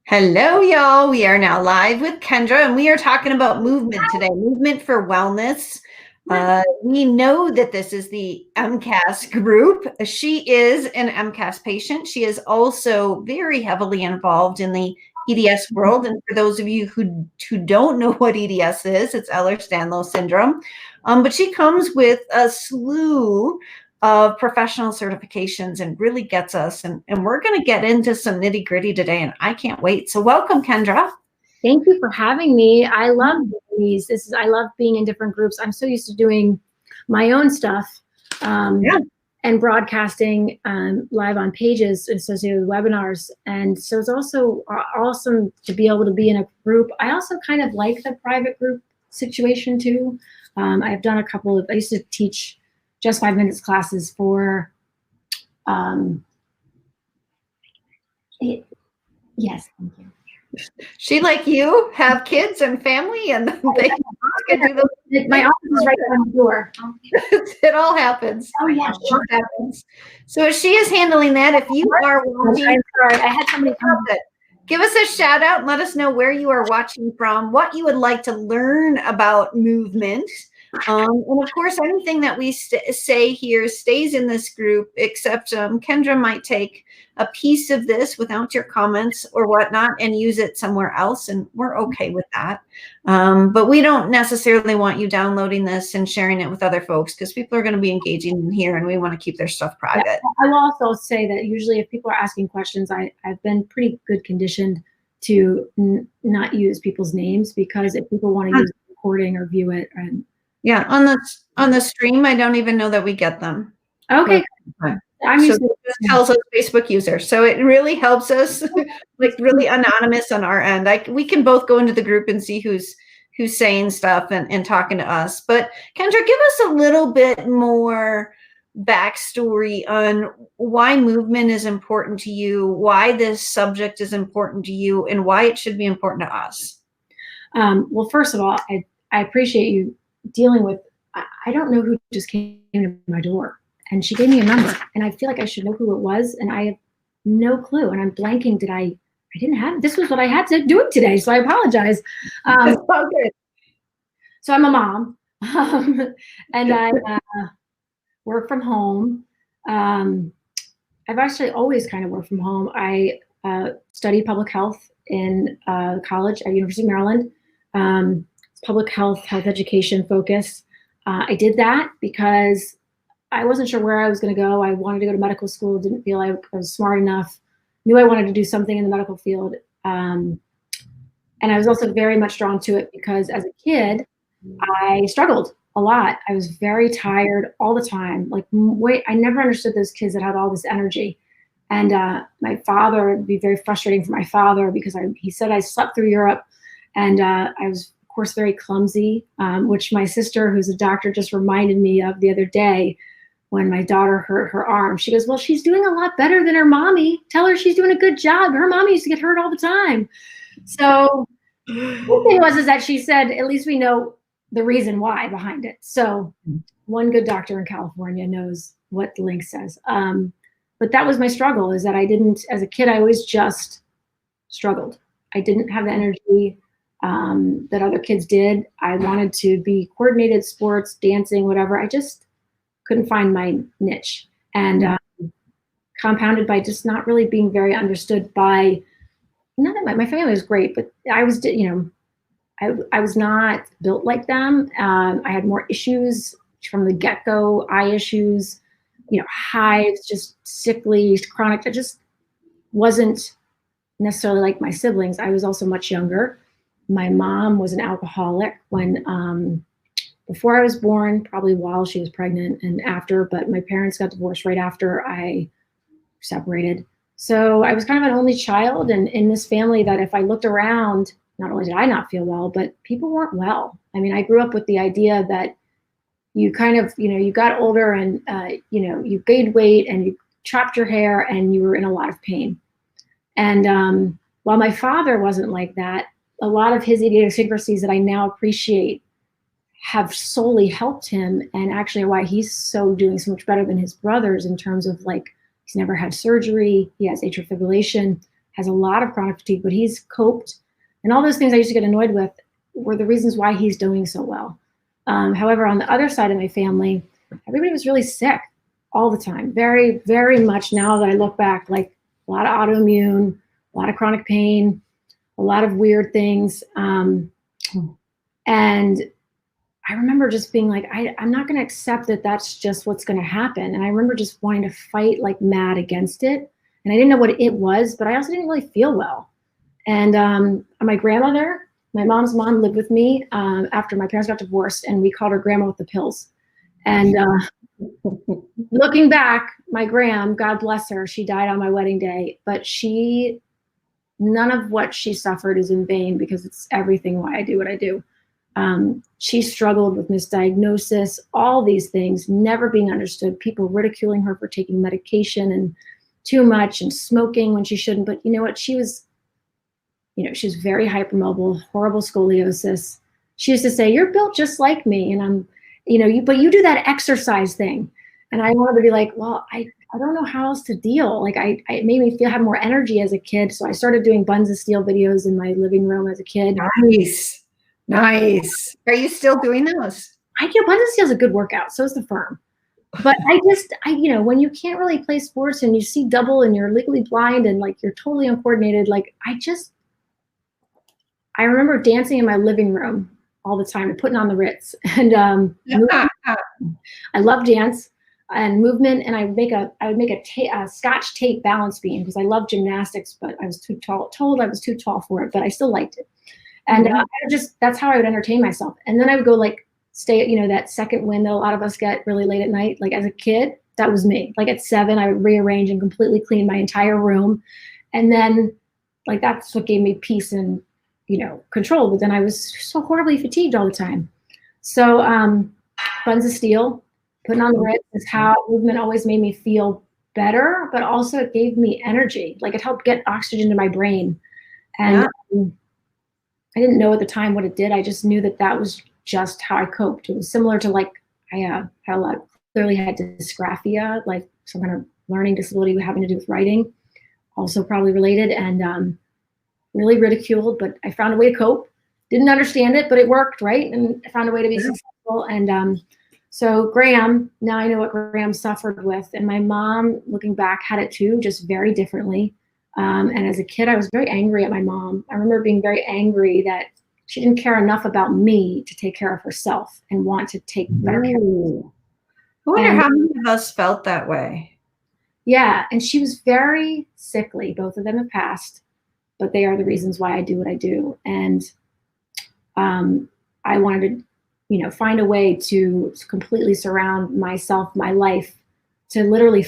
Hello, y'all. We are now live with Kendra, and we are talking about movement today, movement for wellness. We know that this is the MCAS group. She is an MCAS patient. She is also very heavily involved in the EDS world. And for those of you who don't know what EDS is, it's Ehlers-Danlos syndrome. But she comes with a slew of professional certifications and really gets us. And we're going to get into some nitty gritty today, and I can't wait. So welcome, Kendra. Thank you for having me. I love these. I love being in different groups. I'm so used to doing my own stuff and broadcasting live on pages associated with webinars. And so it's also awesome to be able to be in a group. I also kind of like the private group situation too. I've done a couple of, I used to teach just 5 minutes classes for, yes, thank you. She, like you, have kids and family, and they can do the. My office is right on the door. It all happens. Oh yeah, sure. It happens. So as she is handling that, if you are watching, I'm sorry, I had somebody come. Give us a shout out and let us know where you are watching from, what you would like to learn about movement. And of course, anything that we say here stays in this group, except Kendra might take a piece of this without your comments or whatnot and use it somewhere else, and we're okay with that. But we don't necessarily want you downloading this and sharing it with other folks, because people are going to be engaging in here, and we want to keep their stuff private. Yeah, I will also say that usually if people are asking questions, I've been pretty good conditioned to not use people's names, because if people want to use the recording or view it, and yeah, on the stream, I don't even know that we get them. Okay. I'm so this tells us Facebook user, so it really helps us, like really anonymous on our end. We can both go into the group and see who's saying stuff and talking to us. But Kendra, give us a little bit more backstory on why movement is important to you, why this subject is important to you, and why it should be important to us. Well, first of all, I appreciate you dealing with, I don't know who just came to my door, and she gave me a number, and I feel like I should know who it was, and I have no clue, and I'm blanking. I didn't have, this was what I had to do it today, so I apologize. Okay. So I'm a mom, and I work from home. I've actually always kind of worked from home. I studied public health in college at University of Maryland. Public health education focus. I did that because I wasn't sure where I was going to go. I wanted to go to medical school, didn't feel I was smart enough, knew I wanted to do something in the medical field. And I was also very much drawn to it because as a kid, I struggled a lot. I was very tired all the time. Like, I never understood those kids that had all this energy. And my father, it'd be very frustrating for my father because he said I slept through Europe, and I was, of course, very clumsy, which my sister, who's a doctor, just reminded me of the other day when my daughter hurt her arm. She goes, well, she's doing a lot better than her mommy. Tell her she's doing a good job. Her mommy used to get hurt all the time. So the thing was that she said, at least we know the reason why behind it. So one good doctor in California knows what the link says. But that was my struggle, is that I didn't, as a kid, I always just struggled. I didn't have the energy that other kids did. I wanted to be coordinated, sports, dancing, whatever. I just couldn't find my niche. And compounded by just not really being very understood by, not that my family was great, but I was, I was not built like them. I had more issues from the get-go, eye issues, hives, just sickly, chronic. I just wasn't necessarily like my siblings. I was also much younger. My mom was an alcoholic when, before I was born, probably while she was pregnant and after, but my parents got divorced right after I separated. So I was kind of an only child, and in this family that if I looked around, not only did I not feel well, but people weren't well. I mean, I grew up with the idea that you kind of, you got older and, you gained weight and you chopped your hair and you were in a lot of pain. And while my father wasn't like that, a lot of his idiosyncrasies that I now appreciate have solely helped him, and actually why he's doing so much better than his brothers in terms of, like, he's never had surgery, he has atrial fibrillation, has a lot of chronic fatigue, but he's coped. And all those things I used to get annoyed with were the reasons why he's doing so well. However, on the other side of my family, everybody was really sick all the time. Very, very much now that I look back, like a lot of autoimmune, a lot of chronic pain, a lot of weird things. And I remember just being like, I'm not going to accept that that's just what's going to happen. And I remember just wanting to fight like mad against it. And I didn't know what it was, but I also didn't really feel well. And my grandmother, my mom's mom, lived with me after my parents got divorced, and we called her Grandma with the Pills. And looking back, my Gram, God bless her, she died on my wedding day, but none of what she suffered is in vain, because it's everything why I do what I do. She struggled with misdiagnosis, all these things, never being understood, people ridiculing her for taking medication and too much and smoking when she shouldn't. But you know what? She was very hypermobile, horrible scoliosis. She used to say, "You're built just like me." And but you do that exercise thing. And I wanted to be like, well, I don't know how else to deal. Like it made me have more energy as a kid. So I started doing Buns of Steel videos in my living room as a kid. Nice. Are you still doing those? Buns of Steel is a good workout. So is the Firm. But when you can't really play sports and you see double and you're legally blind and like you're totally uncoordinated, like I remember dancing in my living room all the time and putting on the Ritz. And I love dance and movement. And I would make a Scotch tape balance beam because I love gymnastics, but I was told I was too tall for it, but I still liked it. And that's how I would entertain myself. And then I would go like stay at, that second wind that a lot of us get really late at night. Like as a kid, that was me. Like at 7, I would rearrange and completely clean my entire room. And then like, that's what gave me peace and, control. But then I was so horribly fatigued all the time. So Buns of Steel, putting on the Ritz is how movement always made me feel better, but also it gave me energy. Like it helped get oxygen to my brain. And I didn't know at the time what it did. I just knew that was just how I coped. It was similar to like, I clearly had dysgraphia, like some kind of learning disability having to do with writing, also probably related, and really ridiculed, but I found a way to cope. Didn't understand it, but it worked, right? And I found a way to be successful. And so Graham, now I know what Graham suffered with. And my mom, looking back, had it too, just very differently. And as a kid, I was very angry at my mom. I remember being very angry that she didn't care enough about me to take care of herself and want to take better care of herself. I wonder how many of us felt that way. Yeah, and she was very sickly. Both of them have passed, but they are the reasons why I do what I do. And I wanted to, find a way to completely surround myself, my life, to literally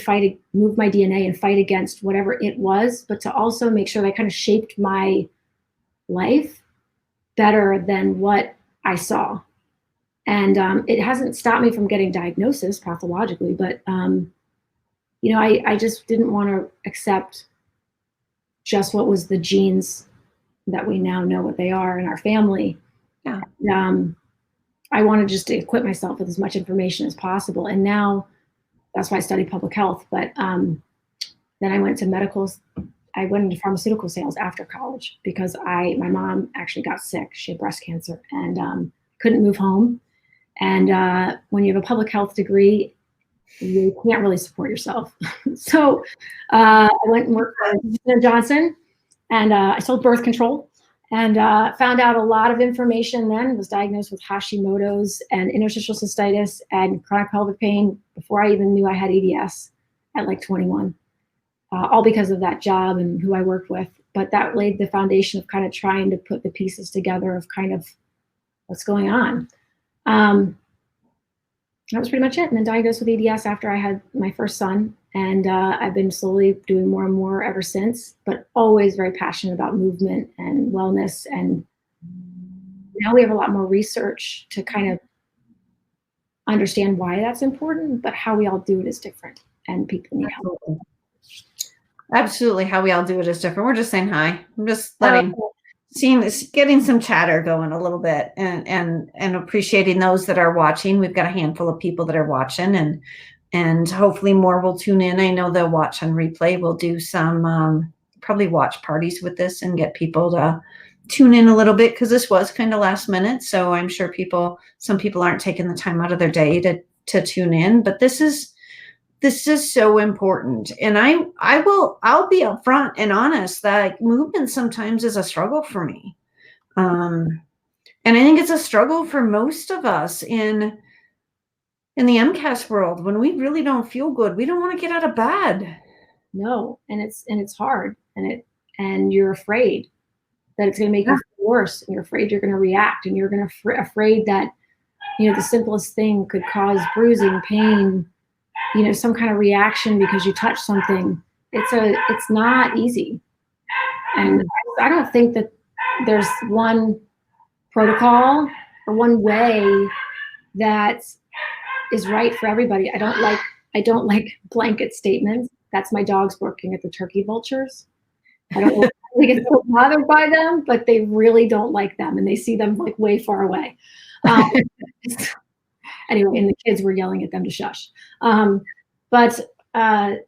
move my DNA and fight against whatever it was, but to also make sure that I kind of shaped my life better than what I saw. And it hasn't stopped me from getting diagnosis pathologically, but I just didn't want to accept just what was the genes that we now know what they are in our family. Yeah. I wanted just to equip myself with as much information as possible. And now that's why I studied public health. But then I went to I went into pharmaceutical sales after college because my mom actually got sick. She had breast cancer and couldn't move home. And when you have a public health degree, you can't really support yourself. So I went and worked for Johnson, and I sold birth control, and found out a lot of information then, was diagnosed with Hashimoto's and interstitial cystitis and chronic pelvic pain before I even knew I had ADS at like 21, all because of that job and who I worked with. But that laid the foundation of kind of trying to put the pieces together of kind of what's going on. That was pretty much it. And then diagnosed with ADS after I had my first son. And I've been slowly doing more and more ever since, but always very passionate about movement and wellness. And now we have a lot more research to kind of understand why that's important, but how we all do it is different and people need help. Absolutely. How we all do it is different. We're just saying hi. I'm just getting some chatter going a little bit and appreciating those that are watching. We've got a handful of people that are watching and hopefully more will tune in. I know they'll watch on replay. We'll do some probably watch parties with this and get people to tune in a little bit, because this was kind of last minute. So I'm sure some people aren't taking the time out of their day to tune in, but this is so important. And I'll be upfront and honest that movement sometimes is a struggle for me. And I think it's a struggle for most of us in the MCAS world. When we really don't feel good, we don't want to get out of bed. No, and it's hard, and you're afraid that it's going to make you feel worse, and you're afraid you're going to react, and you're going to afraid that, you know, the simplest thing could cause bruising, pain, you know, some kind of reaction because you touch something. It's not easy. And I don't think that there's one protocol or one way that is right for everybody. I don't like blanket statements. That's my dogs working at the turkey vultures. I don't know if they get so bothered by them, but they really don't like them, and they see them like way far away. Anyway, and the kids were yelling at them to shush. But I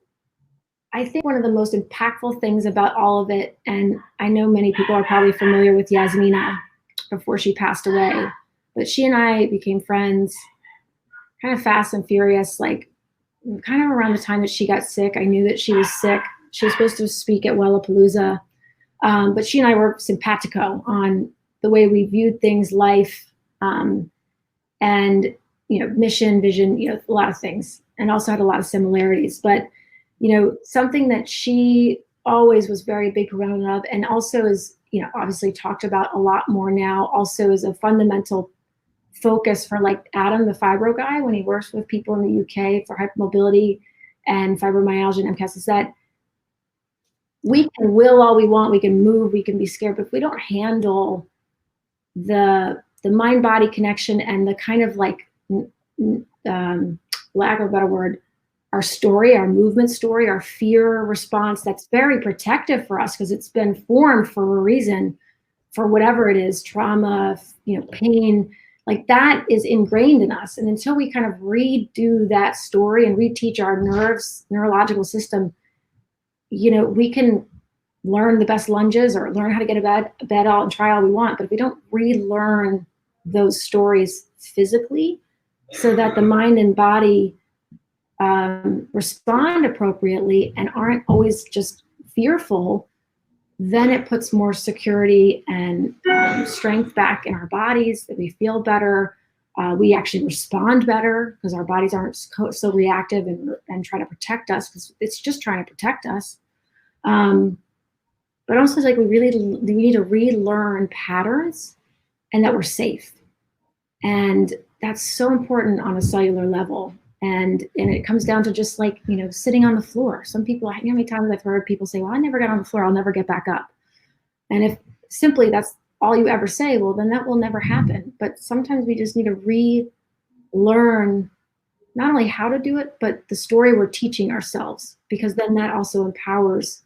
think one of the most impactful things about all of it, and I know many people are probably familiar with Yasmina before she passed away, but she and I became friends kind of fast and furious, like kind of around the time that she got sick. I knew that she was sick. She was supposed to speak at Wellapalooza, but she and I were simpatico on the way we viewed things, life, and, you know, mission, vision, you know, a lot of things, and also had a lot of similarities. But, you know, something that she always was very big proponent of, and also is, you know, obviously talked about a lot more now, also is a fundamental focus for like Adam, the fibro guy, when he works with people in the UK for hypermobility and fibromyalgia and MCAS, is that we can will all we want, we can move, we can be scared, but if we don't handle the mind-body connection and the kind of like, lack of a better word, our story, our movement story, our fear response, that's very protective for us because it's been formed for a reason, for whatever it is, trauma, you know, pain, like that is ingrained in us. And until we kind of redo that story and reteach our neurological system, you know, we can learn the best lunges or learn how to get a bed out and try all we want. But if we don't relearn those stories physically so that the mind and body respond appropriately and aren't always just fearful, then it puts more security and strength back in our bodies, that we feel better. We actually respond better because our bodies aren't so reactive and try to protect us, because it's just trying to protect us. But also, like, we need to relearn patterns and that we're safe. And that's so important on a cellular level. And it comes down to just like, you know, sitting on the floor. Some people, you know how many times I've heard people say, well, I never got on the floor, I'll never get back up. And if simply that's all you ever say, well, then that will never happen. But sometimes we just need to relearn not only how to do it, but the story we're teaching ourselves, because then that also empowers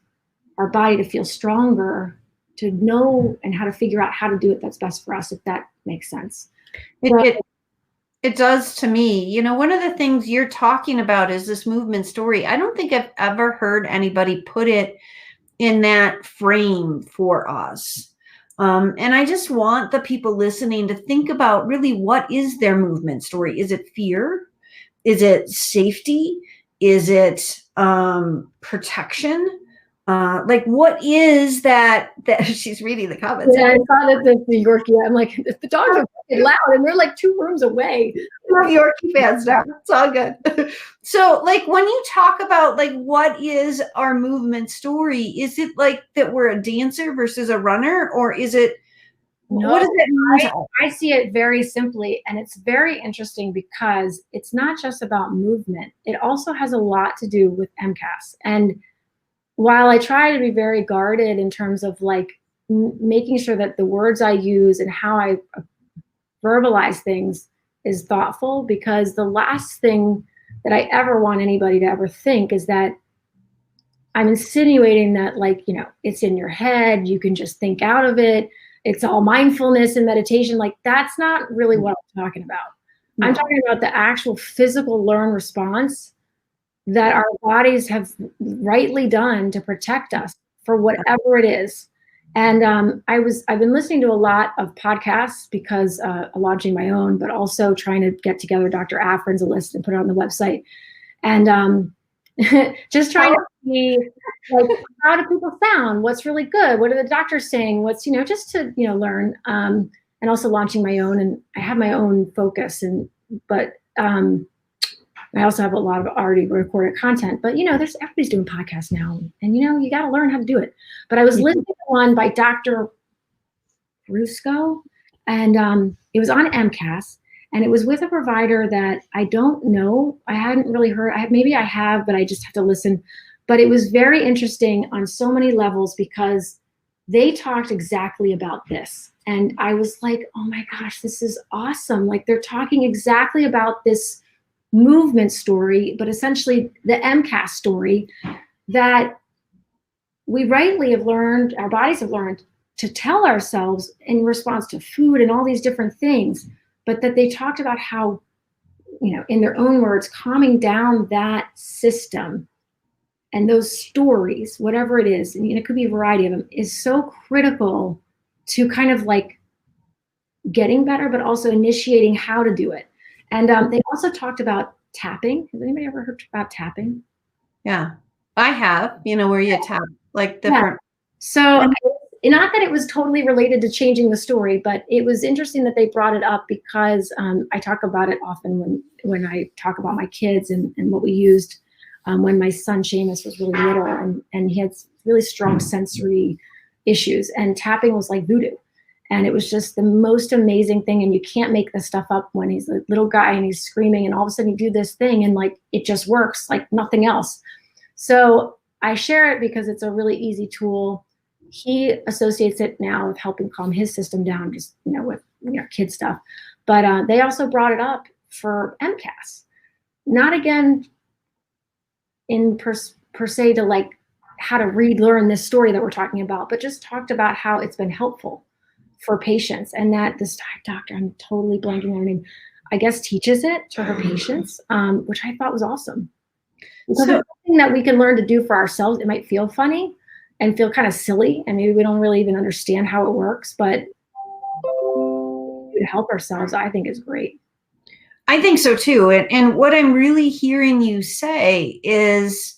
our body to feel stronger, to know and how to figure out how to do it that's best for us, if that makes sense. It does to me. You know, one of the things you're talking about is this movement story. I don't think I've ever heard anybody put it in that frame for us. And I just want the people listening to think about really, what is their movement story? Is it fear? Is it safety? Is it protection? Like, what is that she's reading the comments? Yeah, I saw that the Yorkie. I'm like, the dogs are fucking loud, and they're like 2 rooms away. We're Yorkie fans now. It's all good. So, like, when you talk about like what is our movement story, is it like that we're a dancer versus a runner, or is it? No, what does it mean? I see it very simply, and it's very interesting because it's not just about movement. It also has a lot to do with MCAS. And while I try to be very guarded in terms of like making sure that the words I use and how I verbalize things is thoughtful, because the last thing that I ever want anybody to ever think is that I'm insinuating that, like, you know, it's in your head, you can just think out of it, it's all mindfulness and meditation. Like, that's not really what I'm talking about. No. I'm talking about the actual physical learned response that our bodies have rightly done to protect us for whatever it is. And I've been listening to a lot of podcasts because launching my own, but also trying to get together Dr. Afrin's list and put it on the website. And just trying to see, like, how do people sound? What's really good? What are the doctors saying? What's, just to, learn. And also launching my own, and I have my own focus, but I also have a lot of already recorded content, but everybody's doing podcasts now, and you got to learn how to do it. But I was listening to one by Dr. Rusco, and it was on MCAS, and it was with a provider that I don't know. I hadn't really heard. Maybe I have, but I just have to listen. But it was very interesting on so many levels because they talked exactly about this. And I was like, oh my gosh, this is awesome. Like, they're talking exactly about this movement story, but essentially the MCAS story that we rightly have learned, our bodies have learned to tell ourselves in response to food and all these different things, but that they talked about how, in their own words, calming down that system and those stories, whatever it is, and it could be a variety of them, is so critical to kind of like getting better, but also initiating how to do it. And they also talked about tapping. Has anybody ever heard about tapping? Yeah, I have, where you tap like different. Yeah. So not that it was totally related to changing the story, but it was interesting that they brought it up because I talk about it often when I talk about my kids and what we used when my son Seamus was really little, and he had really strong sensory issues, and tapping was like voodoo. And it was just the most amazing thing. And you can't make this stuff up when he's a little guy and he's screaming, and all of a sudden you do this thing and like it just works like nothing else. So I share it because it's a really easy tool. He associates it now with helping calm his system down, just with kid stuff. But they also brought it up for MCAS, not again in per se to like how to relearn this story that we're talking about, but just talked about how it's been helpful for patients, and that this doctor, I'm totally blanking on her name, I guess teaches it to her patients, which I thought was awesome. Because it's something that we can learn to do for ourselves. It might feel funny and feel kind of silly, and maybe we don't really even understand how it works, but to help ourselves, I think is great. I think so too. And what I'm really hearing you say is,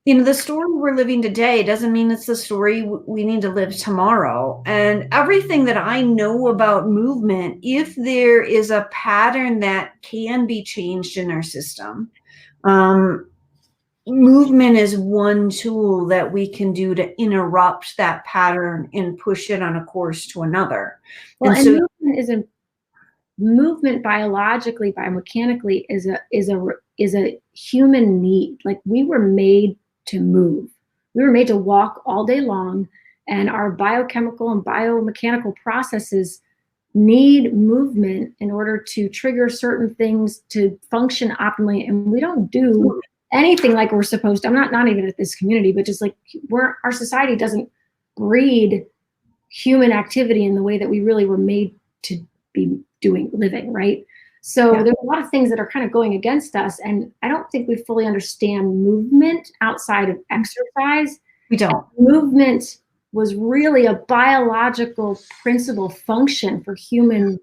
the story we're living today doesn't mean it's the story we need to live tomorrow. And everything that I know about movement, if there is a pattern that can be changed in our system, movement is one tool that we can do to interrupt that pattern and push it on a course to another. Well, and so movement biologically, biomechanically is a human need. Like, we were made to move. We were made to walk all day long, and our biochemical and biomechanical processes need movement in order to trigger certain things to function optimally. And we don't do anything like we're supposed to. I'm not even at this community, but just like our society doesn't breed human activity in the way that we really were made to be living, right? So there's a lot of things that are kind of going against us, and I don't think we fully understand movement outside of exercise. We don't. Movement was really a biological principle function for human,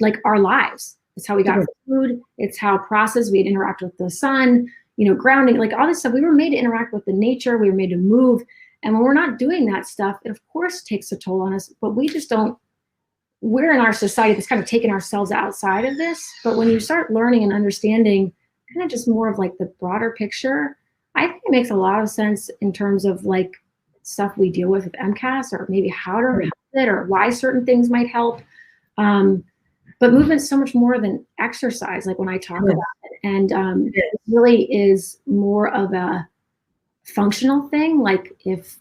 like our lives. It's how we got food. It's how we'd interact with the sun, grounding, like all this stuff. We were made to interact with the nature. We were made to move. And when we're not doing that stuff, it of course takes a toll on us, but we just don't. We're in our society that's kind of taken ourselves outside of this. But when you start learning and understanding kind of just more of like the broader picture, I think it makes a lot of sense in terms of like stuff we deal with MCAS, or maybe how to help it, or why certain things might help. But movement's so much more than exercise, like when I talk about it. And it really is more of a functional thing. Like if,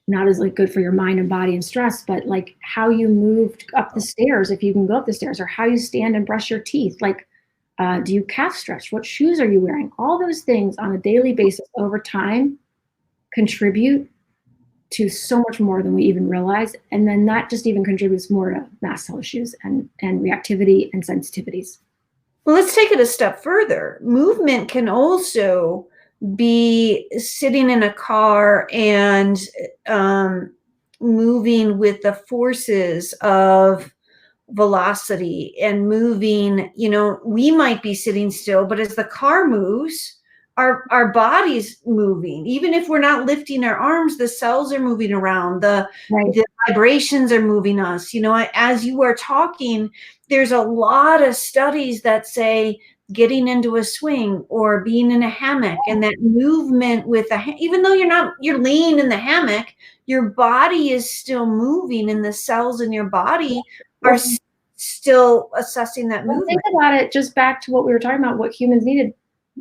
not as like good for your mind and body and stress, but like how you moved up the stairs, if you can go up the stairs, or how you stand and brush your teeth. Like, do you calf stretch? What shoes are you wearing? All those things on a daily basis over time contribute to so much more than we even realize. And then that just even contributes more to mast cell issues and reactivity and sensitivities. Well, let's take it a step further. Movement can also be sitting in a car and moving with the forces of velocity and moving, we might be sitting still, but as the car moves, our body's moving. Even if we're not lifting our arms, the cells are moving around, the vibrations are moving us. As you are talking, there's a lot of studies that say getting into a swing or being in a hammock and that movement with even though you're laying in the hammock, your body is still moving and the cells in your body are still assessing that movement. Think about it, just back to what we were talking about, what humans needed.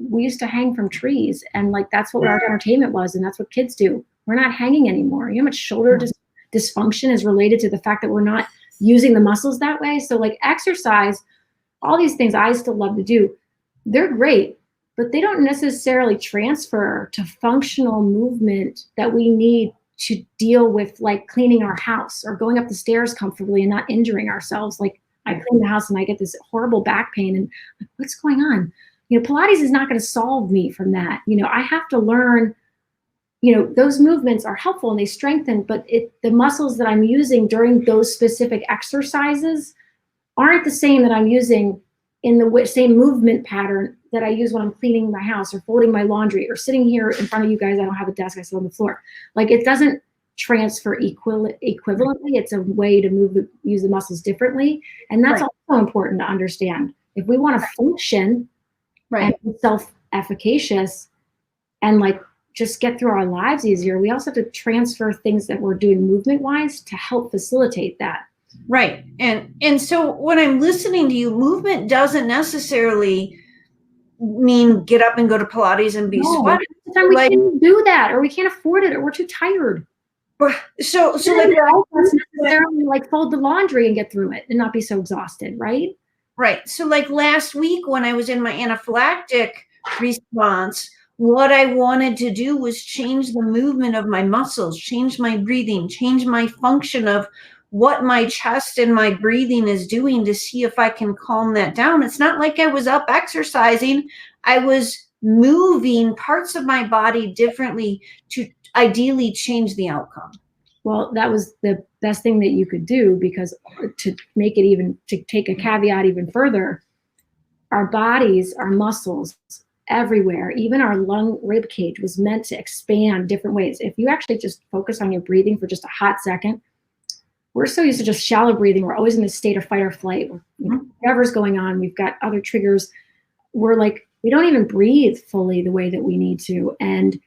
We used to hang from trees, and that's what our entertainment was, and that's what kids do. We're not hanging anymore. You know how much shoulder dysfunction is related to the fact that we're not using the muscles that way? So exercise, all these things I still love to do, they're great, but they don't necessarily transfer to functional movement that we need to deal with, cleaning our house or going up the stairs comfortably and not injuring ourselves. I clean the house and I get this horrible back pain and what's going on? Pilates is not going to solve me from that. I have to learn, those movements are helpful and they strengthen, but the muscles that I'm using during those specific exercises aren't the same that I'm using in the same movement pattern that I use when I'm cleaning my house or folding my laundry or sitting here in front of you guys. I don't have a desk, I sit on the floor. It doesn't transfer equivalently. It's a way to use the muscles differently. And that's also important to understand. If we want to function and be self-efficacious and just get through our lives easier, we also have to transfer things that we're doing movement-wise to help facilitate that. Right. And so when I'm listening to you, movement doesn't necessarily mean get up and go to Pilates and be sweaty. We can't do that, or we can't afford it, or we're too tired. So necessarily fold the laundry and get through it and not be so exhausted, right? Right. So last week when I was in my anaphylactic response, what I wanted to do was change the movement of my muscles, change my breathing, change my function of what my chest and my breathing is doing to see if I can calm that down. It's not like I was up exercising. I was moving parts of my body differently to ideally change the outcome. Well, that was the best thing that you could do, because to take a caveat even further, our bodies, our muscles everywhere, even our lung rib cage was meant to expand different ways. If you actually just focus on your breathing for just a hot second, we're so used to just shallow breathing. We're always in this state of fight or flight. Whatever's going on, we've got other triggers. We're we don't even breathe fully the way that we need to. And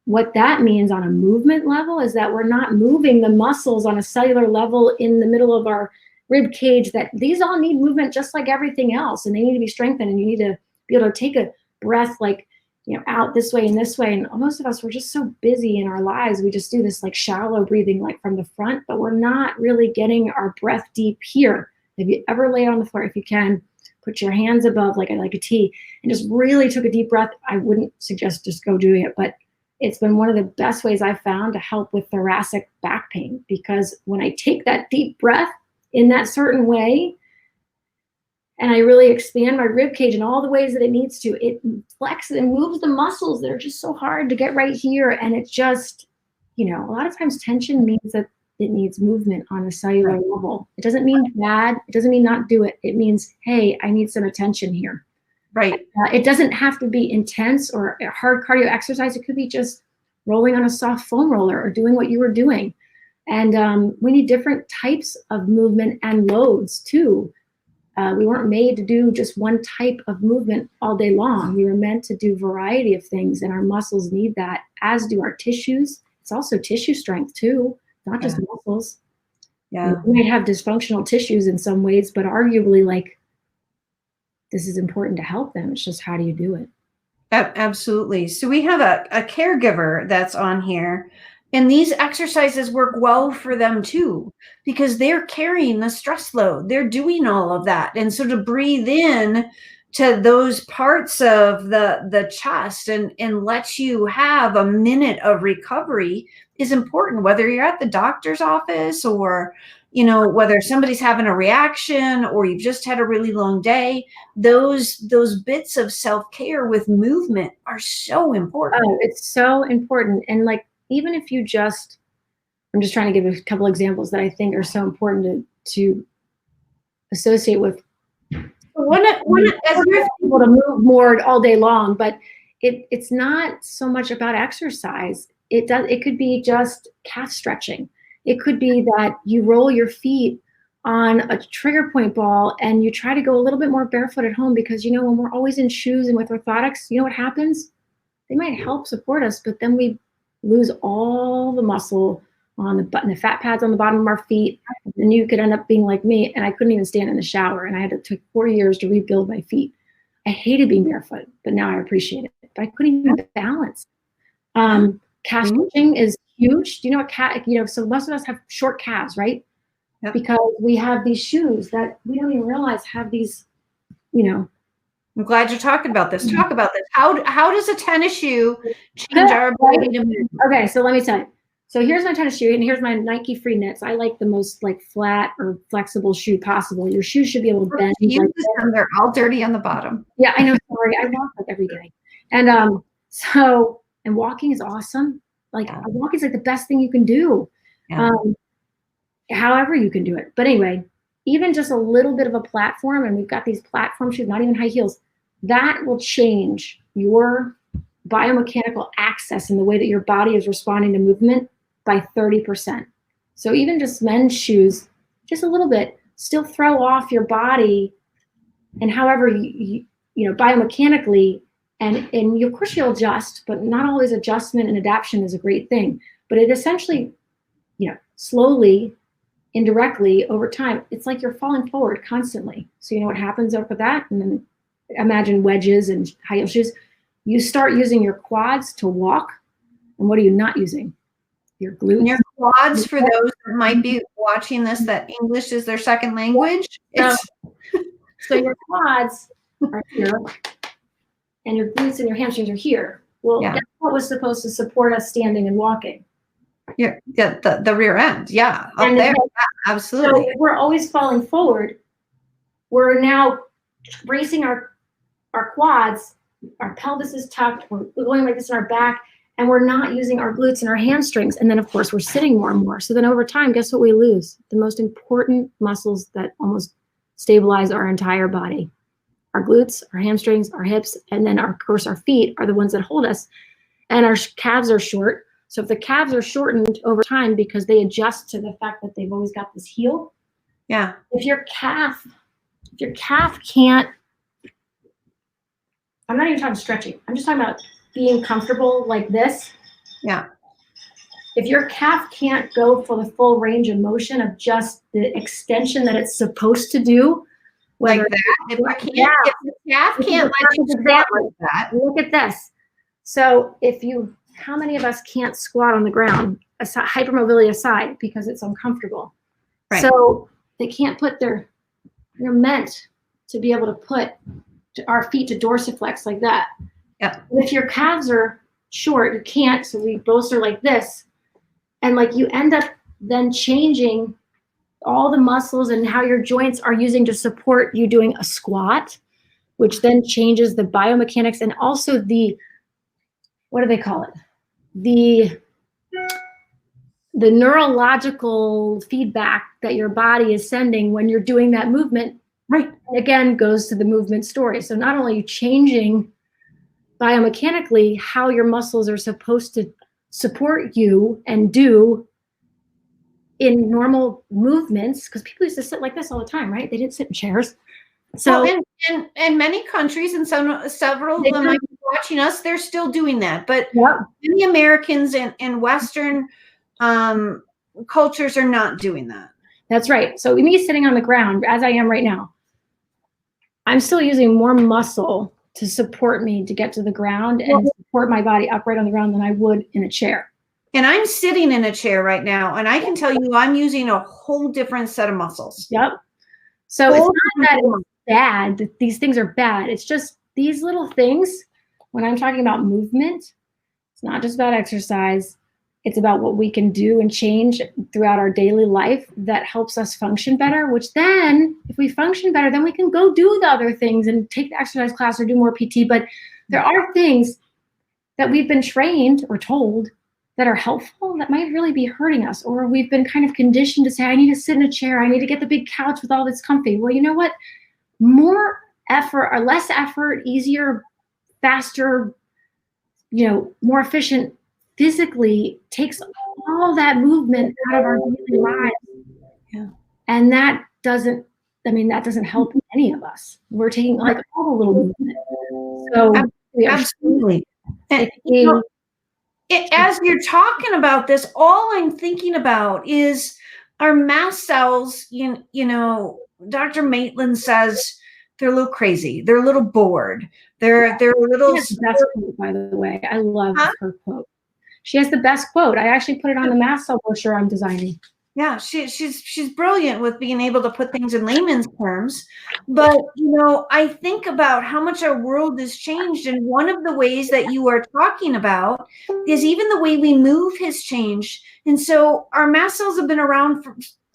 what that means on a movement level is that we're not moving the muscles on a cellular level in the middle of our rib cage, that these all need movement just like everything else. And they need to be strengthened, and you need to be able to take a breath out this way and this way. And most of us, we're just so busy in our lives. We just do this shallow breathing from the front, but we're not really getting our breath deep here. If you ever lay on the floor, if you can, put your hands above like a T and just really took a deep breath. I wouldn't suggest just go doing it, but it's been one of the best ways I've found to help with thoracic back pain, because when I take that deep breath in that certain way, and I really expand my rib cage in all the ways that it needs to, it flexes and moves the muscles that are just so hard to get right here. And it just, a lot of times tension means that it needs movement on a cellular level. It doesn't mean bad. It doesn't mean not do it. It means, hey, I need some attention here. Right. It doesn't have to be intense or a hard cardio exercise. It could be just rolling on a soft foam roller or doing what you were doing. And we need different types of movement and loads too. We weren't made to do just one type of movement all day long. We were meant to do variety of things, and our muscles need that, as do our tissues. It's also tissue strength too, not just muscles. Yeah. We might have dysfunctional tissues in some ways, but arguably this is important to help them. It's just, how do you do it? Absolutely. So we have a caregiver that's on here, and these exercises work well for them too, because they're carrying the stress load. They're doing all of that. And so to breathe in to those parts of the chest and lets you have a minute of recovery is important, whether you're at the doctor's office or, whether somebody's having a reaction or you've just had a really long day. Those bits of self-care with movement are so important. Oh, it's so important. And like, even if you just, I'm just trying to give a couple examples that I think are so important to associate with. As you're able to move more all day long, but it's not so much about exercise. It could be just calf stretching. It could be that you roll your feet on a trigger point ball and you try to go a little bit more barefoot at home, because when we're always in shoes and with orthotics, what happens? They might help support us, but then we lose all the muscle on the fat pads on the bottom of our feet. And you could end up being like me, and I couldn't even stand in the shower, and I had to take 4 years to rebuild my feet. I hated being barefoot, but now I appreciate it. But I couldn't even balance. Calf stretching is huge. Do you know what so most of us have short calves, right? Yep. Because we have these shoes that we don't even realize have these, I'm glad you're talking about this. Talk about this. How does a tennis shoe change our ability to move? Okay, so let me tell you. So here's my tennis shoe, and here's my Nike Free Knits. I like the most flat or flexible shoe possible. Your shoes should be able to bend. They're all dirty on the bottom. Yeah, I know. Sorry, I walk every day, and and walking is awesome. Walking is the best thing you can do. Yeah. However you can do it. But anyway, even just a little bit of a platform, and we've got these platform shoes, not even high heels, that will change your biomechanical access in the way that your body is responding to movement by 30%. So even just men's shoes, just a little bit, still throw off your body, and however you biomechanically, and of course you'll adjust, but not always adjustment and adaptation is a great thing. But it essentially, slowly, indirectly over time, it's like you're falling forward constantly. So what happens with that? And then imagine wedges and high heel shoes. You start using your quads to walk, and what are you not using? Your glutes. And your quads, for those that might be watching this, that English is their second language. So your quads are here, and your glutes and your hamstrings are here. Well, that's what was supposed to support us standing and walking. Yeah, the rear end, up there, yeah, absolutely. So if we're always falling forward, we're now bracing our quads, our pelvis is tucked, we're going like this in our back, and we're not using our glutes and our hamstrings. And then, of course, we're sitting more and more. So then over time, guess what we lose? The most important muscles that almost stabilize our entire body. Our glutes, our hamstrings, our hips, and then, of course, our feet are the ones that hold us. And our calves are short. So if the calves are shortened over time because they adjust to the fact that they've always got this heel. Yeah. If your calf can't, I'm not even talking stretching. I'm just talking about being comfortable like this. Yeah. If your calf can't go for the full range of motion of just the extension that it's supposed to do, like that. If the calf can't let you squat like that. Look at this. So how many of us can't squat on the ground, hypermobility aside, because it's uncomfortable? Right. So they can't they're meant to be able to put our feet to dorsiflex like that. Yeah. If your calves are short, you can't, so we both are like this. And you end up then changing all the muscles and how your joints are using to support you doing a squat, which then changes the biomechanics and also what do they call it? The neurological feedback that your body is sending when you're doing that movement, right? Again, goes to the movement story. So not only are you changing biomechanically how your muscles are supposed to support you and do in normal movements, because people used to sit like this all the time, right? They didn't sit in chairs. So in many countries, and several of them might be watching us, they're still doing that. But many Americans and Western cultures are not doing that. That's right. So me sitting on the ground, as I am right now, I'm still using more muscle to support me to get to the ground and support my body upright on the ground than I would in a chair. And I'm sitting in a chair right now, and I can tell you I'm using a whole different set of muscles. Yep. So it's not that bad, that these things are bad. It's just these little things. When I'm talking about movement, it's not just about exercise. It's about what we can do and change throughout our daily life that helps us function better, which then, if we function better, then we can go do the other things and take the exercise class or do more PT. But there are things that we've been trained or told that are helpful that might really be hurting us, or we've been kind of conditioned to say, I need to sit in a chair, I need to get the big couch with all this comfy. Well, you know what? More effort or less effort, easier, faster, more efficient physically takes all that movement out of our daily lives. Yeah. And that doesn't help any of us. We're taking like all the little movement. So absolutely. And, as you're talking about this, all I'm thinking about is our mast cells. Dr. Maitland says they're a little crazy. They're a little bored. They're a little. She has the best quote, by the way. I love her quote. She has the best quote. I actually put it on the mast cell brochure I'm designing. Yeah, she's brilliant with being able to put things in layman's terms. But, I think about how much our world has changed. And one of the ways that you are talking about is even the way we move has changed. And so our mast cells have been around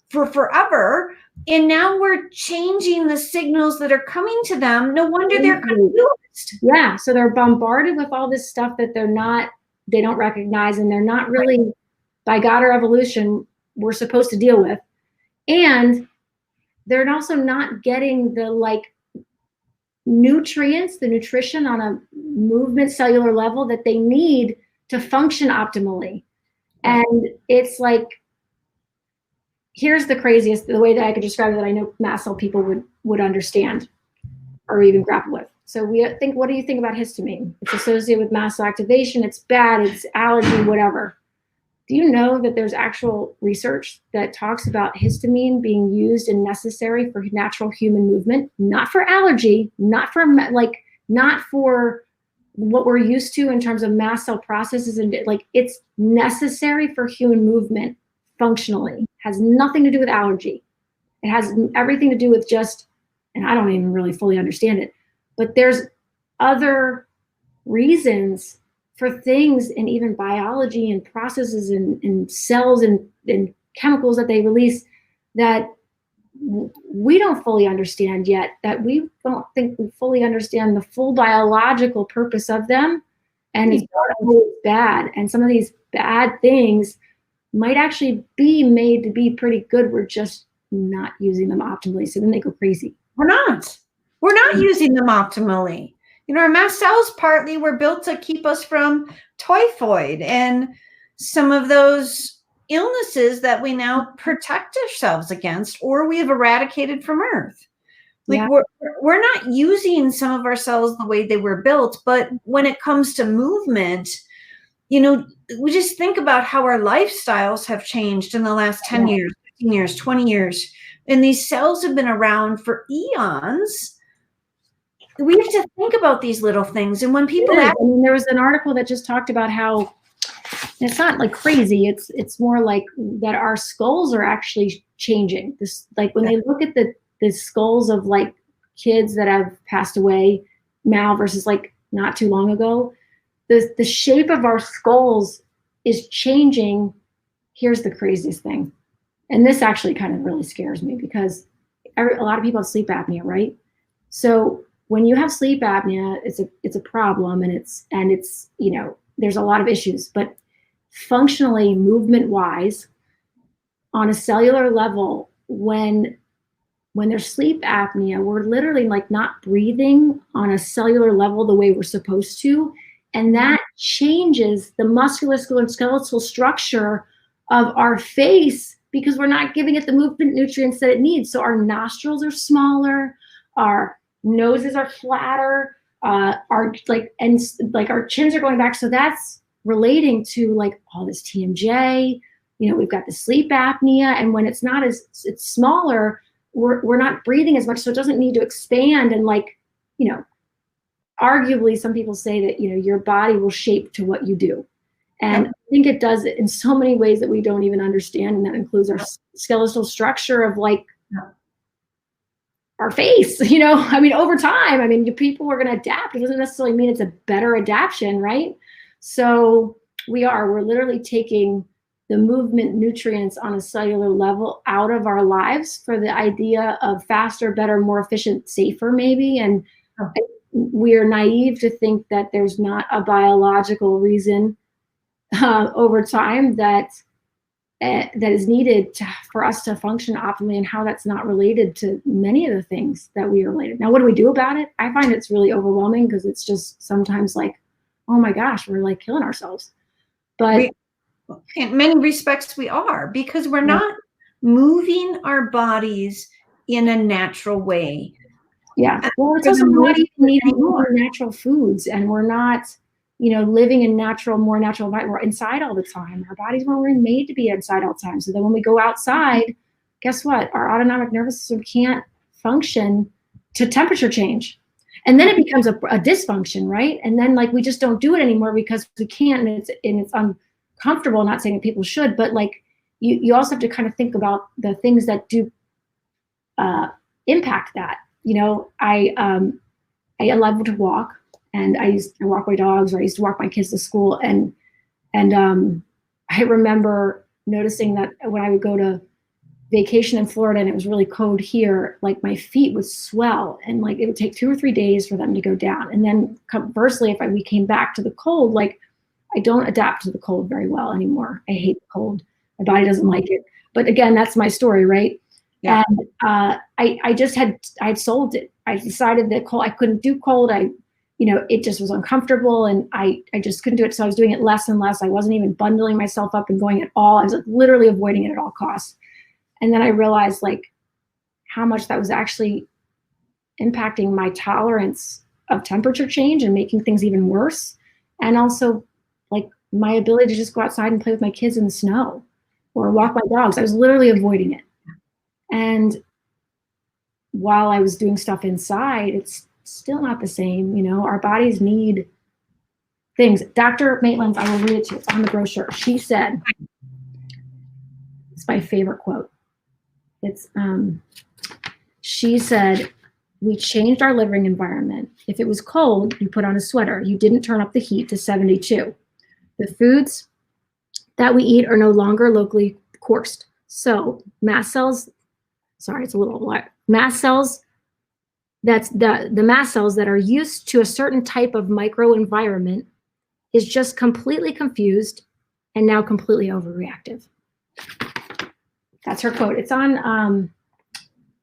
for forever. And now we're changing the signals that are coming to them. No wonder they're confused. Yeah, so they're bombarded with all this stuff that they don't recognize, and they're not really, by God or evolution, we're supposed to deal with. And they're also not getting the nutrients, the nutrition on a movement cellular level that they need to function optimally. And it's like, here's the craziest, the way that I could describe it that I know mast cell people would understand or even grapple with. So what do you think about histamine? It's associated with mast cell activation. It's bad. It's allergy, whatever. Do you know that there's actual research that talks about histamine being used and necessary for natural human movement, not for allergy, not for what we're used to in terms of mast cell processes, and it's necessary for human movement functionally. Has nothing to do with allergy. It has everything to do with and I don't even really fully understand it, but there's other reasons for things and even biology and processes and cells and chemicals that they release that we don't fully understand yet, that we don't think we fully understand the full biological purpose of them. And it's not always bad. And some of these bad things might actually be made to be pretty good. We're just not using them optimally. So then they go crazy. We're not using them optimally. Our mast cells partly were built to keep us from typhoid and some of those illnesses that we now protect ourselves against, or we have eradicated from Earth. We're not using some of our cells the way they were built. But when it comes to movement, we just think about how our lifestyles have changed in the last 10 years, 15 years, 20 years. And these cells have been around for eons. We have to think about these little things. And when people there was an article that just talked about how it's not crazy. It's more like that our skulls are actually changing. This, when they look at the skulls of kids that have passed away now versus not too long ago, the shape of our skulls is changing. Here's the craziest thing. And this actually kind of really scares me because a lot of people have sleep apnea, right? So when you have sleep apnea, it's a problem, and it's there's a lot of issues. But functionally, movement-wise, on a cellular level, when there's sleep apnea, we're literally not breathing on a cellular level the way we're supposed to, and that changes the musculoskeletal structure of our face because we're not giving it the movement nutrients that it needs. So our nostrils are smaller, our noses are flatter, our chins are going back. So that's relating to all this TMJ. We've got the sleep apnea, and when it's smaller, we're not breathing as much, so it doesn't need to expand. And arguably, some people say that your body will shape to what you do, and I think it does it in so many ways that we don't even understand, and that includes our skeletal structure of our face, you know. I mean, over time, I mean, people are going to adapt. It doesn't necessarily mean it's a better adaptation, right? So we're literally taking the movement nutrients on a cellular level out of our lives for the idea of faster, better, more efficient, safer, maybe. And we are naive to think that there's not a biological reason over time that is needed for us to function optimally, and how that's not related to many of the things that we are related. Now, what do we do about it? I find it's really overwhelming, because it's just sometimes like, oh my gosh, we're like killing ourselves. But in many respects we are, because we're not moving our bodies in a natural way. Yeah. Well, it's also not even eating more natural foods, and we're not, you know, living in more natural environment. We're inside all the time. Our bodies weren't made to be inside all the time. So then when we go outside, guess what? Our autonomic nervous system can't function to temperature change. And then it becomes a dysfunction, right? And then like we just don't do it anymore because we can't, and it's uncomfortable. Not saying that people should, but like you also have to kind of think about the things that do impact that. You know, I love to walk, and I used to walk my dogs, or I used to walk my kids to school, and I remember noticing that when I would go to vacation in Florida and it was really cold here, like my feet would swell, and like it would take 2 or 3 days for them to go down. And then conversely, if we came back to the cold, like I don't adapt to the cold very well anymore. I hate the cold. My body doesn't like it. But again, that's my story, right? Yeah. And I'd sold it. I decided that cold, I couldn't do cold. It just was uncomfortable, and I just couldn't do it. So I was doing it less and less. I wasn't even bundling myself up and going at all. I was like literally avoiding it at all costs. And then I realized like how much that was actually impacting my tolerance of temperature change and making things even worse. And also like my ability to just go outside and play with my kids in the snow or walk my dogs. I was literally avoiding it. And while I was doing stuff inside, it's still not the same. You know, our bodies need things. Dr. Maitland's, I will read it to you. It's on the brochure. She said, it's my favorite quote. She said, we changed our living environment. If it was cold, you put on a sweater. You didn't turn up the heat to 72. The foods that we eat are no longer locally coursed. So mast cells, that's the mast cells that are used to a certain type of microenvironment is just completely confused and now completely overreactive. That's her quote. It's on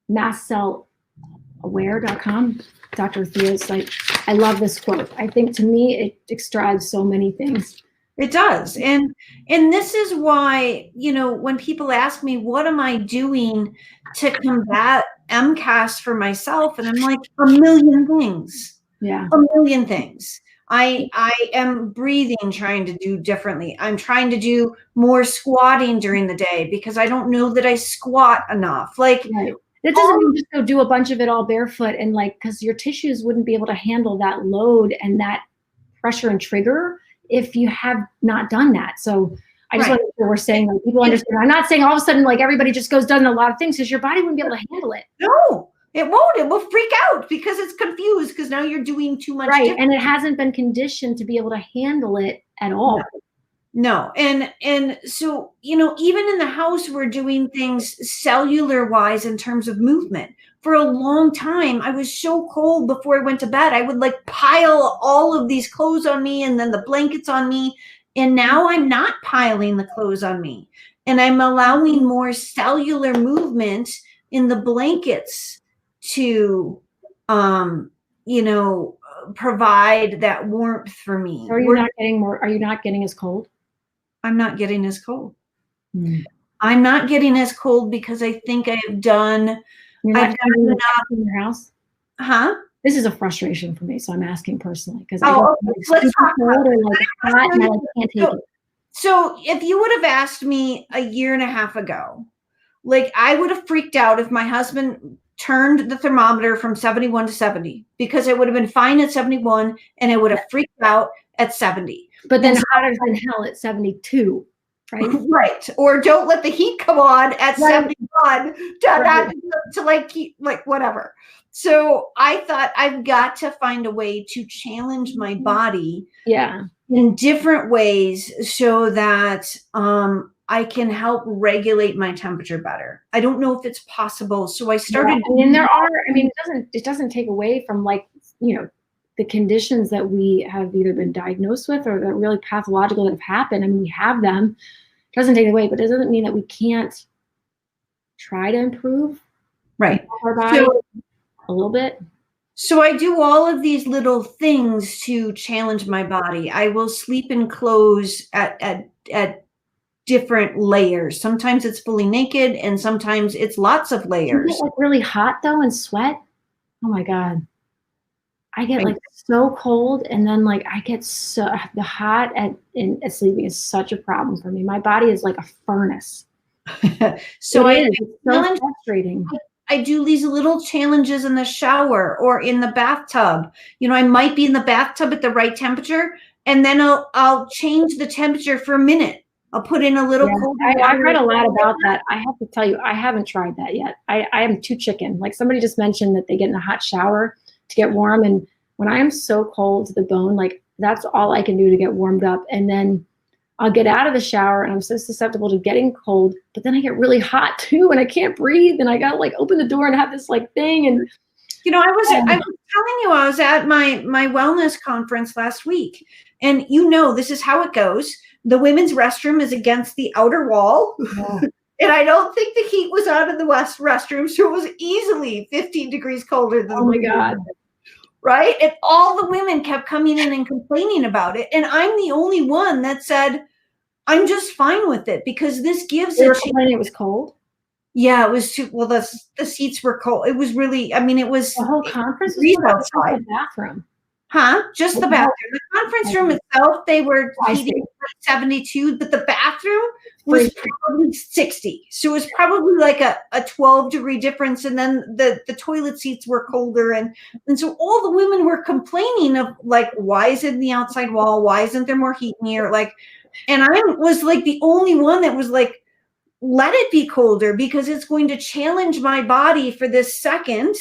mastcellaware.com. Dr. Theo's site. I love this quote. I think to me it describes so many things. It does. And this is why, you know, when people ask me, what am I doing to combat MCAS for myself? And I'm like, a million things. Yeah. A million things. I am breathing, trying to do differently. I'm trying to do more squatting during the day because I don't know that I squat enough. Like, right. It doesn't mean just go do a bunch of it all barefoot and like, because your tissues wouldn't be able to handle that load and that pressure and trigger if you have not done that. So I just want to make sure we're saying like people understand. I'm not saying all of a sudden like everybody just goes does a lot of things, because your body wouldn't be able to handle it. No. It won't. It will freak out because it's confused, because now you're doing too much. Right. And it hasn't been conditioned to be able to handle it at all. No. And so, you know, even in the house, we're doing things cellular wise in terms of movement. For a long time, I was so cold before I went to bed. I would like pile all of these clothes on me and then the blankets on me. And now I'm not piling the clothes on me. And I'm allowing more cellular movement in the blankets to, provide that warmth for me. Are you not getting as cold? I'm not getting as cold. I'm not getting as cold because I think I've done. I've done enough in your house. Huh? This is a frustration for me, so I'm asking personally because let's talk about it. Hot and I can't take it. So if you would have asked me a year and a half ago, like I would have freaked out if my husband turned the thermometer from 71 to 70, because it would have been fine at 71 and it would have freaked out at 70. But then hotter than hell at 72. right? Right. Or don't let the heat come on at 71 to like keep like whatever. So I thought I've got to find a way to challenge my body in different ways so that I can help regulate my temperature better. I don't know if it's possible. So I started. And there are, I mean, it doesn't take away from like, the conditions that we have either been diagnosed with or that are really pathological that have happened. I mean, we have them. It doesn't take it away, but it doesn't mean that we can't try to improve our body a little bit. So I do all of these little things to challenge my body. I will sleep in clothes at different layers. Sometimes it's fully naked and sometimes it's lots of layers. You get like really hot though and sweat. Oh my God. I get like so cold and then like I get so the hot at sleeping is such a problem for me. My body is like a furnace. So it's so frustrating. I do these little challenges in the shower or in the bathtub. I might be in the bathtub at the right temperature and then I'll change the temperature for a minute. I'll put in a little cold water. I've read a lot about that. I have to tell you, I haven't tried that yet. I am too chicken. Like somebody just mentioned that they get in a hot shower to get warm. And when I am so cold to the bone, like that's all I can do to get warmed up. And then I'll get out of the shower and I'm so susceptible to getting cold, but then I get really hot too and I can't breathe and I got to like open the door and have this like thing. And I was telling you, I was at my wellness conference last week and this is how it goes. The women's restroom is against the outer wall. Oh. And I don't think the heat was on in the restroom. So it was easily 15 degrees colder than oh my God. Right? And all the women kept coming in and complaining about it. And I'm the only one that said, I'm just fine with it because this gives they were complaining it was cold? Yeah, it was too, well, the seats were cold. It was really, I mean, it was. The whole conference was outside. The bathroom. Huh? Just the bathroom. The conference room itself, they were heating 72, but the bathroom was probably 60. So it was probably like a 12-degree difference. And then the toilet seats were colder. And so all the women were complaining of like, why is it in the outside wall? Why isn't there more heat in here? Like, and I was like the only one that was like, let it be colder because it's going to challenge my body for this second.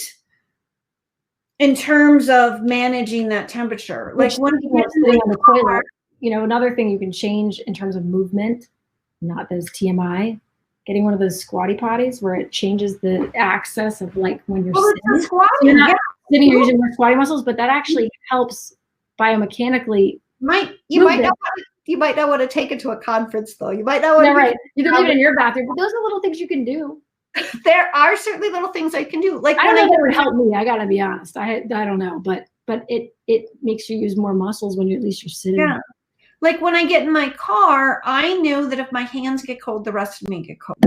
In terms of managing that temperature, like when you get sitting on the toilet, another thing you can change in terms of movement, not those TMI, getting one of those squatty potties where it changes the axis of like when you're sitting. You're not sitting, you're using more squatty muscles, but that actually helps biomechanically. You might not want to take it to a conference though. You might not want to. Right. You can leave it in your bathroom, but those are little things you can do. There are certainly little things I can do. Like I don't know if that would help me. I gotta be honest. I don't know, but it makes you use more muscles when at least you're sitting. Yeah. Like when I get in my car, I know that if my hands get cold, the rest of me get cold.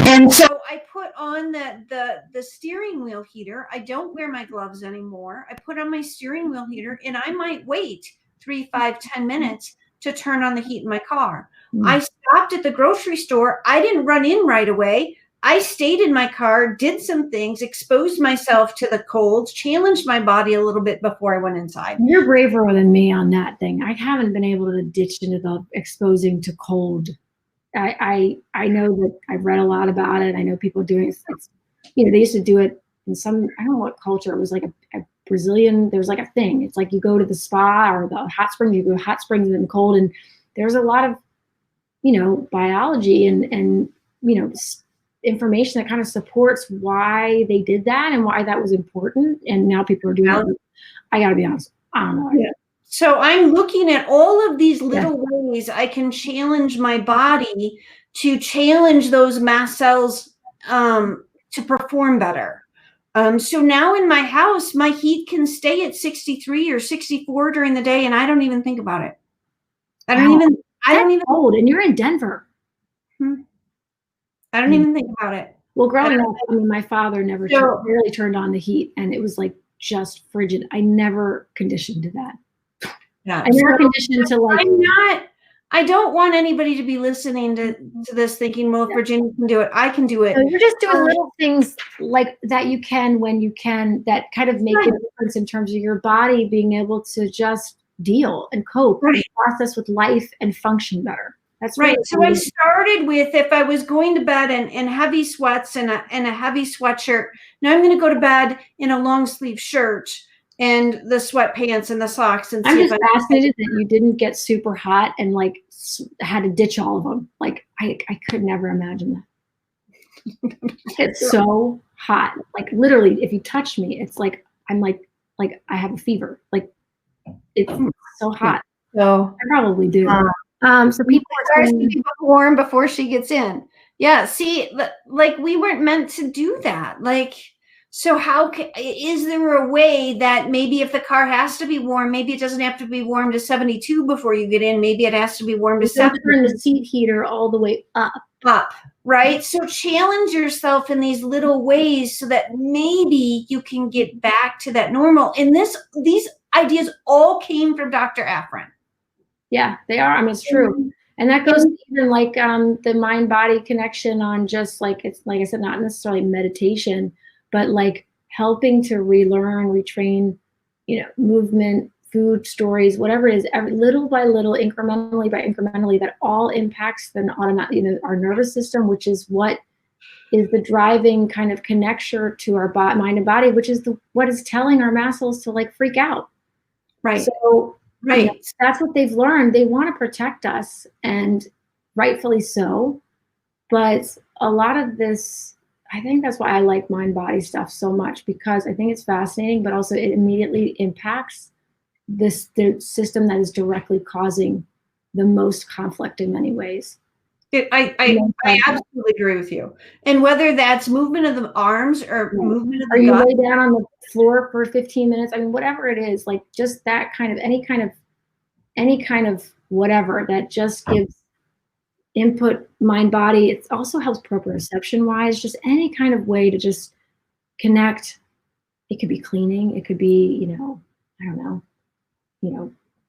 And so I put on the steering wheel heater. I don't wear my gloves anymore. I put on my steering wheel heater, and I might wait 3, 5, 10 minutes to turn on the heat in my car. I stopped at the grocery store. I didn't run in right away. I stayed in my car, did some things, exposed myself to the cold, challenged my body a little bit before I went inside. You're braver than me on that thing. I haven't been able to ditch into the exposing to cold. I know that I've read a lot about it. I know people doing it. They used to do it in some, I don't know what culture. It was like a Brazilian, there's like a thing. It's like you go to the spa or the hot springs, you go to hot springs in the cold, and there's a lot of biology and information that kind of supports why they did that and why that was important. And now people are doing it. I gotta be honest, I don't know. Yeah. So I'm looking at all of these little ways I can challenge my body to challenge those mast cells to perform better. So now in my house, my heat can stay at 63 or 64 during the day, and I don't even think about it. I don't even cold, and you're in Denver. I don't even think about it. Well, growing up, my father never barely turned on the heat, and it was like just frigid. I never conditioned to that. Yeah, I never conditioned to like. I don't want anybody to be listening to this thinking, well, if Virginia can do it, I can do it. So you're just doing little things like that you can when you can that kind of make a difference in terms of your body being able to just deal and cope and process with life and function better. That's Right. really So I started with, if I was going to bed in heavy sweats and a heavy sweatshirt, now I'm going to go to bed in a long sleeve shirt and the sweatpants and the socks and I'm see if just fascinated that you didn't get super hot and like had to ditch all of them. Like I could never imagine that. It's so hot. Like literally, if you touch me, it's like I'm like I have a fever. Like it's so hot. So I probably do. So people are saying, warm before she gets in. Yeah. See, like we weren't meant to do that. Like, so how is there a way that maybe if the car has to be warm, maybe it doesn't have to be warm to 72 before you get in. Maybe it has to be warm to 70. Turn the seat heater all the way up. Right? So challenge yourself in these little ways so that maybe you can get back to that normal. And these ideas all came from Dr. Afrin. Yeah, they are. I mean, it's true. And that goes even like the mind-body connection on just like, it's like I said, not necessarily meditation, but like helping to relearn, retrain, movement, food, stories, whatever it is, little by little, incrementally by incrementally, that all impacts the our nervous system, which is what is the driving kind of connector to our mind and body, which is what is telling our muscles to like freak out. Right. So that's what they've learned. They want to protect us, and rightfully so. But a lot of this, I think that's why I like mind body stuff so much, because I think it's fascinating, but also it immediately impacts the system that is directly causing the most conflict in many ways. I absolutely agree with you. And whether that's movement of the arms or movement of the gut. Or you gut. lay down on the floor for 15 minutes. I mean, whatever it is, like just that kind of, any kind of whatever that just gives input, mind, body. It also helps proprioception wise, just any kind of way to just connect. It could be cleaning. It could be, I don't know,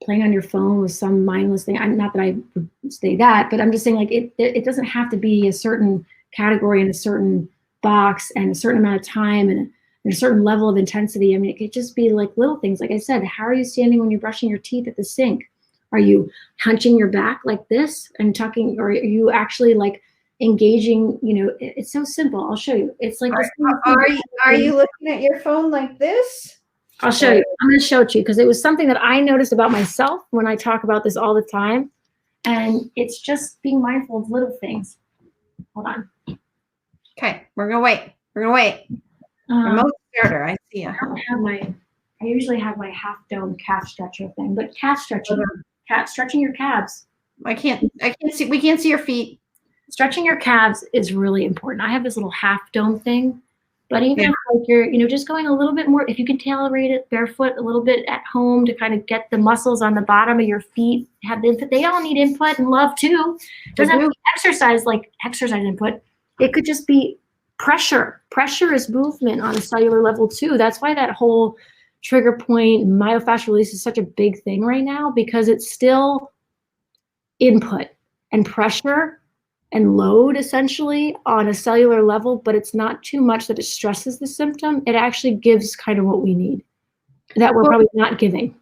playing on your phone with some mindless thing. I'm not that I would say that, but I'm just saying like it doesn't have to be a certain category in a certain box and a certain amount of time and a certain level of intensity. I mean, it could just be like little things. Like I said, how are you standing when you're brushing your teeth at the sink? Are you hunching your back like this and tucking, or are you actually like engaging? It's so simple. I'll show you. It's like, are you looking at your phone like this? I'll show you. I'm going to show it to you because it was something that I noticed about myself when I talk about this all the time. And it's just being mindful of little things. Hold on. Okay. We're going to wait. Remote starter. I see you. I usually have my half dome calf stretcher thing, but calf stretching, stretching your calves. I can't see. We can't see your feet. Stretching your calves is really important. I have this little half dome thing. But even if like you're, just going a little bit more, if you can tolerate it barefoot a little bit at home to kind of get the muscles on the bottom of your feet, have the input. They all need input and love too. It doesn't have to be exercise input. It could just be pressure. Pressure is movement on a cellular level too. That's why that whole trigger point myofascial release is such a big thing right now, because it's still input and pressure and load essentially on a cellular level, but it's not too much that it stresses the symptom. It actually gives kind of what we need that we're probably not giving.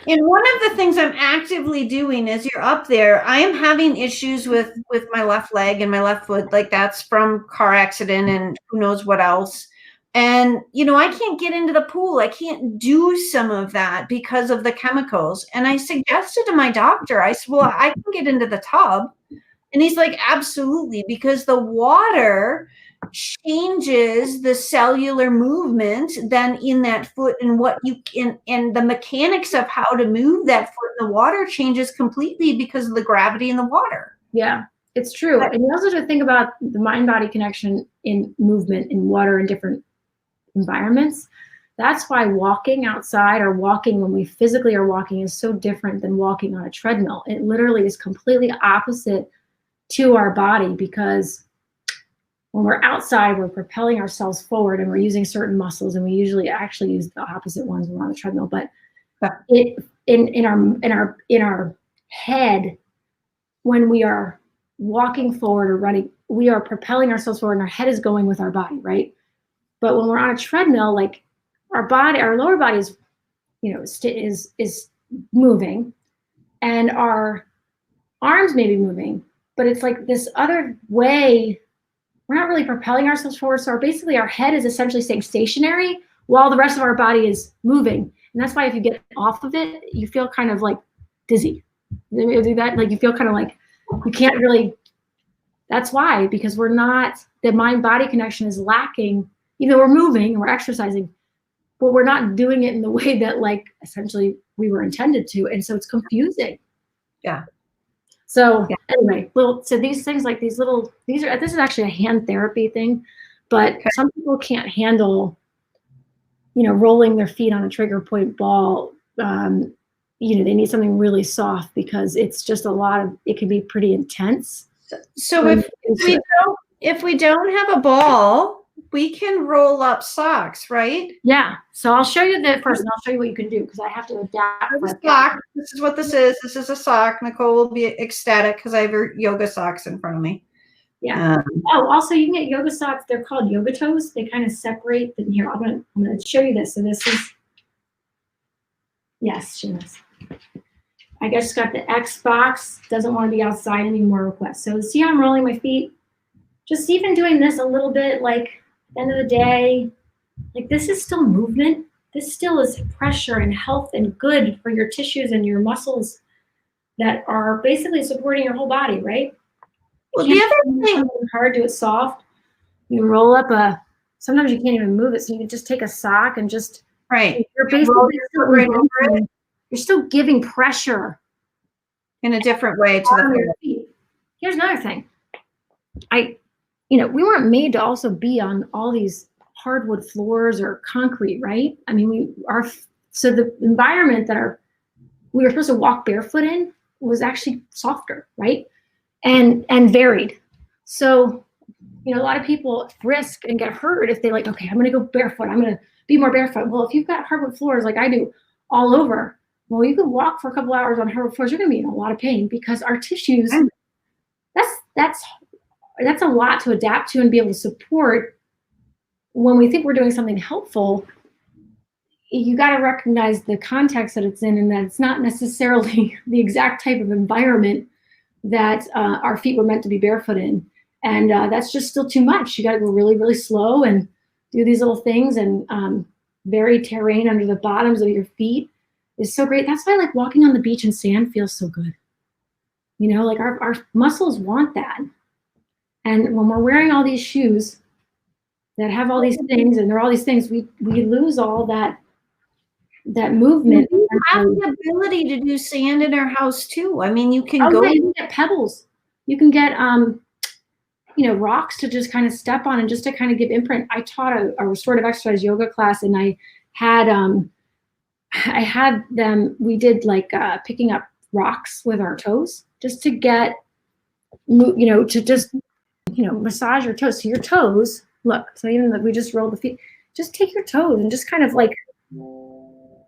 And one of the things I'm actively doing as you're up there, I am having issues with my left leg and my left foot. Like that's from car accident and who knows what else. And, I can't get into the pool. I can't do some of that because of the chemicals. And I suggested to my doctor, I said, well, I can get into the tub. And he's like, absolutely, because the water changes the cellular movement then in that foot, and what you can, and the mechanics of how to move that foot in the water changes completely because of the gravity in the water. Yeah, it's true. And you also have to think about the mind-body connection in movement in water in different environments. That's why walking outside or walking when we physically are walking is so different than walking on a treadmill. It literally is completely opposite to our body, because when we're outside, we're propelling ourselves forward and we're using certain muscles, and we usually actually use the opposite ones when we're on the treadmill. But in our head, when we are walking forward or running, we are propelling ourselves forward and our head is going with our body, right? But when we're on a treadmill, like our lower body is, is moving, and our arms may be moving, but it's like this other way. We're not really propelling ourselves forward. So basically our head is essentially staying stationary while the rest of our body is moving. And that's why if you get off of it, you feel kind of like dizzy. You do that, like you feel kind of like you can't really. That's why, because we're not, the mind-body connection is lacking. Even though we're moving and we're exercising, but we're not doing it in the way that like essentially we were intended to. And so it's confusing. Yeah. So anyway, so these things like this is actually a hand therapy thing, but some people can't handle, rolling their feet on a trigger point ball. They need something really soft because it's just it can be pretty intense. So if we don't have a ball, we can roll up socks, right? Yeah. So I'll show you that first, and I'll show you what you can do because I have to adapt. Sock. This is what this is. This is a sock. Nicole will be ecstatic because I have her yoga socks in front of me. Yeah. Also you can get yoga socks. They're called yoga toes. They kind of separate. Here, I'm gonna show you this. So this is, yes, she knows. I just got the X box. Doesn't want to be outside anymore request. So see how I'm rolling my feet? Just even doing this a little bit, like at the end of the day, like this is still movement. This still is pressure and health and good for your tissues and your muscles that are basically supporting your whole body, right? Well, the other thing, hard, do it soft. You roll up sometimes you can't even move it. So you can just take a sock and just, you're basically you're still giving pressure in a different way to the feet. Here's another thing. We weren't made to also be on all these hardwood floors or concrete, right? I mean, so the environment that we were supposed to walk barefoot in was actually softer, right? And varied. So, a lot of people risk and get hurt if they like, okay, I'm going to go barefoot. I'm going to be more barefoot. Well, if you've got hardwood floors like I do all over, well, you can walk for a couple hours on hardwood floors. You're going to be in a lot of pain because our tissues, that's a lot to adapt to and be able to support. When we think we're doing something helpful, you got to recognize the context that it's in and that it's not necessarily the exact type of environment that our feet were meant to be barefoot in. And that's just still too much. You got to go really, really slow and do these little things and vary terrain under the bottoms of your feet is so great. That's why like walking on the beach in sand feels so good. Like our muscles want that. And when we're wearing all these shoes that have all these things and there are all these things, we lose all that movement. We have the ability to do sand in our house too. I mean, you can go. Yeah, you can get pebbles. You can get rocks to just kind of step on and just to kind of give imprint. I taught a restorative exercise yoga class, and I had them. We did like picking up rocks with our toes just to get, to just massage your toes. So your toes, look. So even that we just rolled the feet. Just take your toes and just kind of like move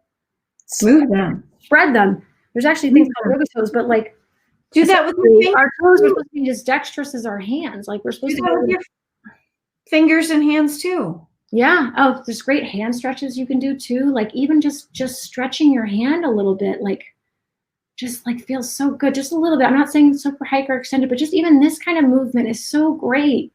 them, spread them. There's actually things called yoga toes, but like do that with your fingers. Our toes are supposed to be as dexterous as our hands. Like we're supposed to do with your fingers and hands too. Yeah. Oh, there's great hand stretches you can do too. Like even just stretching your hand a little bit, like just like feels so good. Just a little bit. I'm not saying super hyper extended, but just even this kind of movement is so great.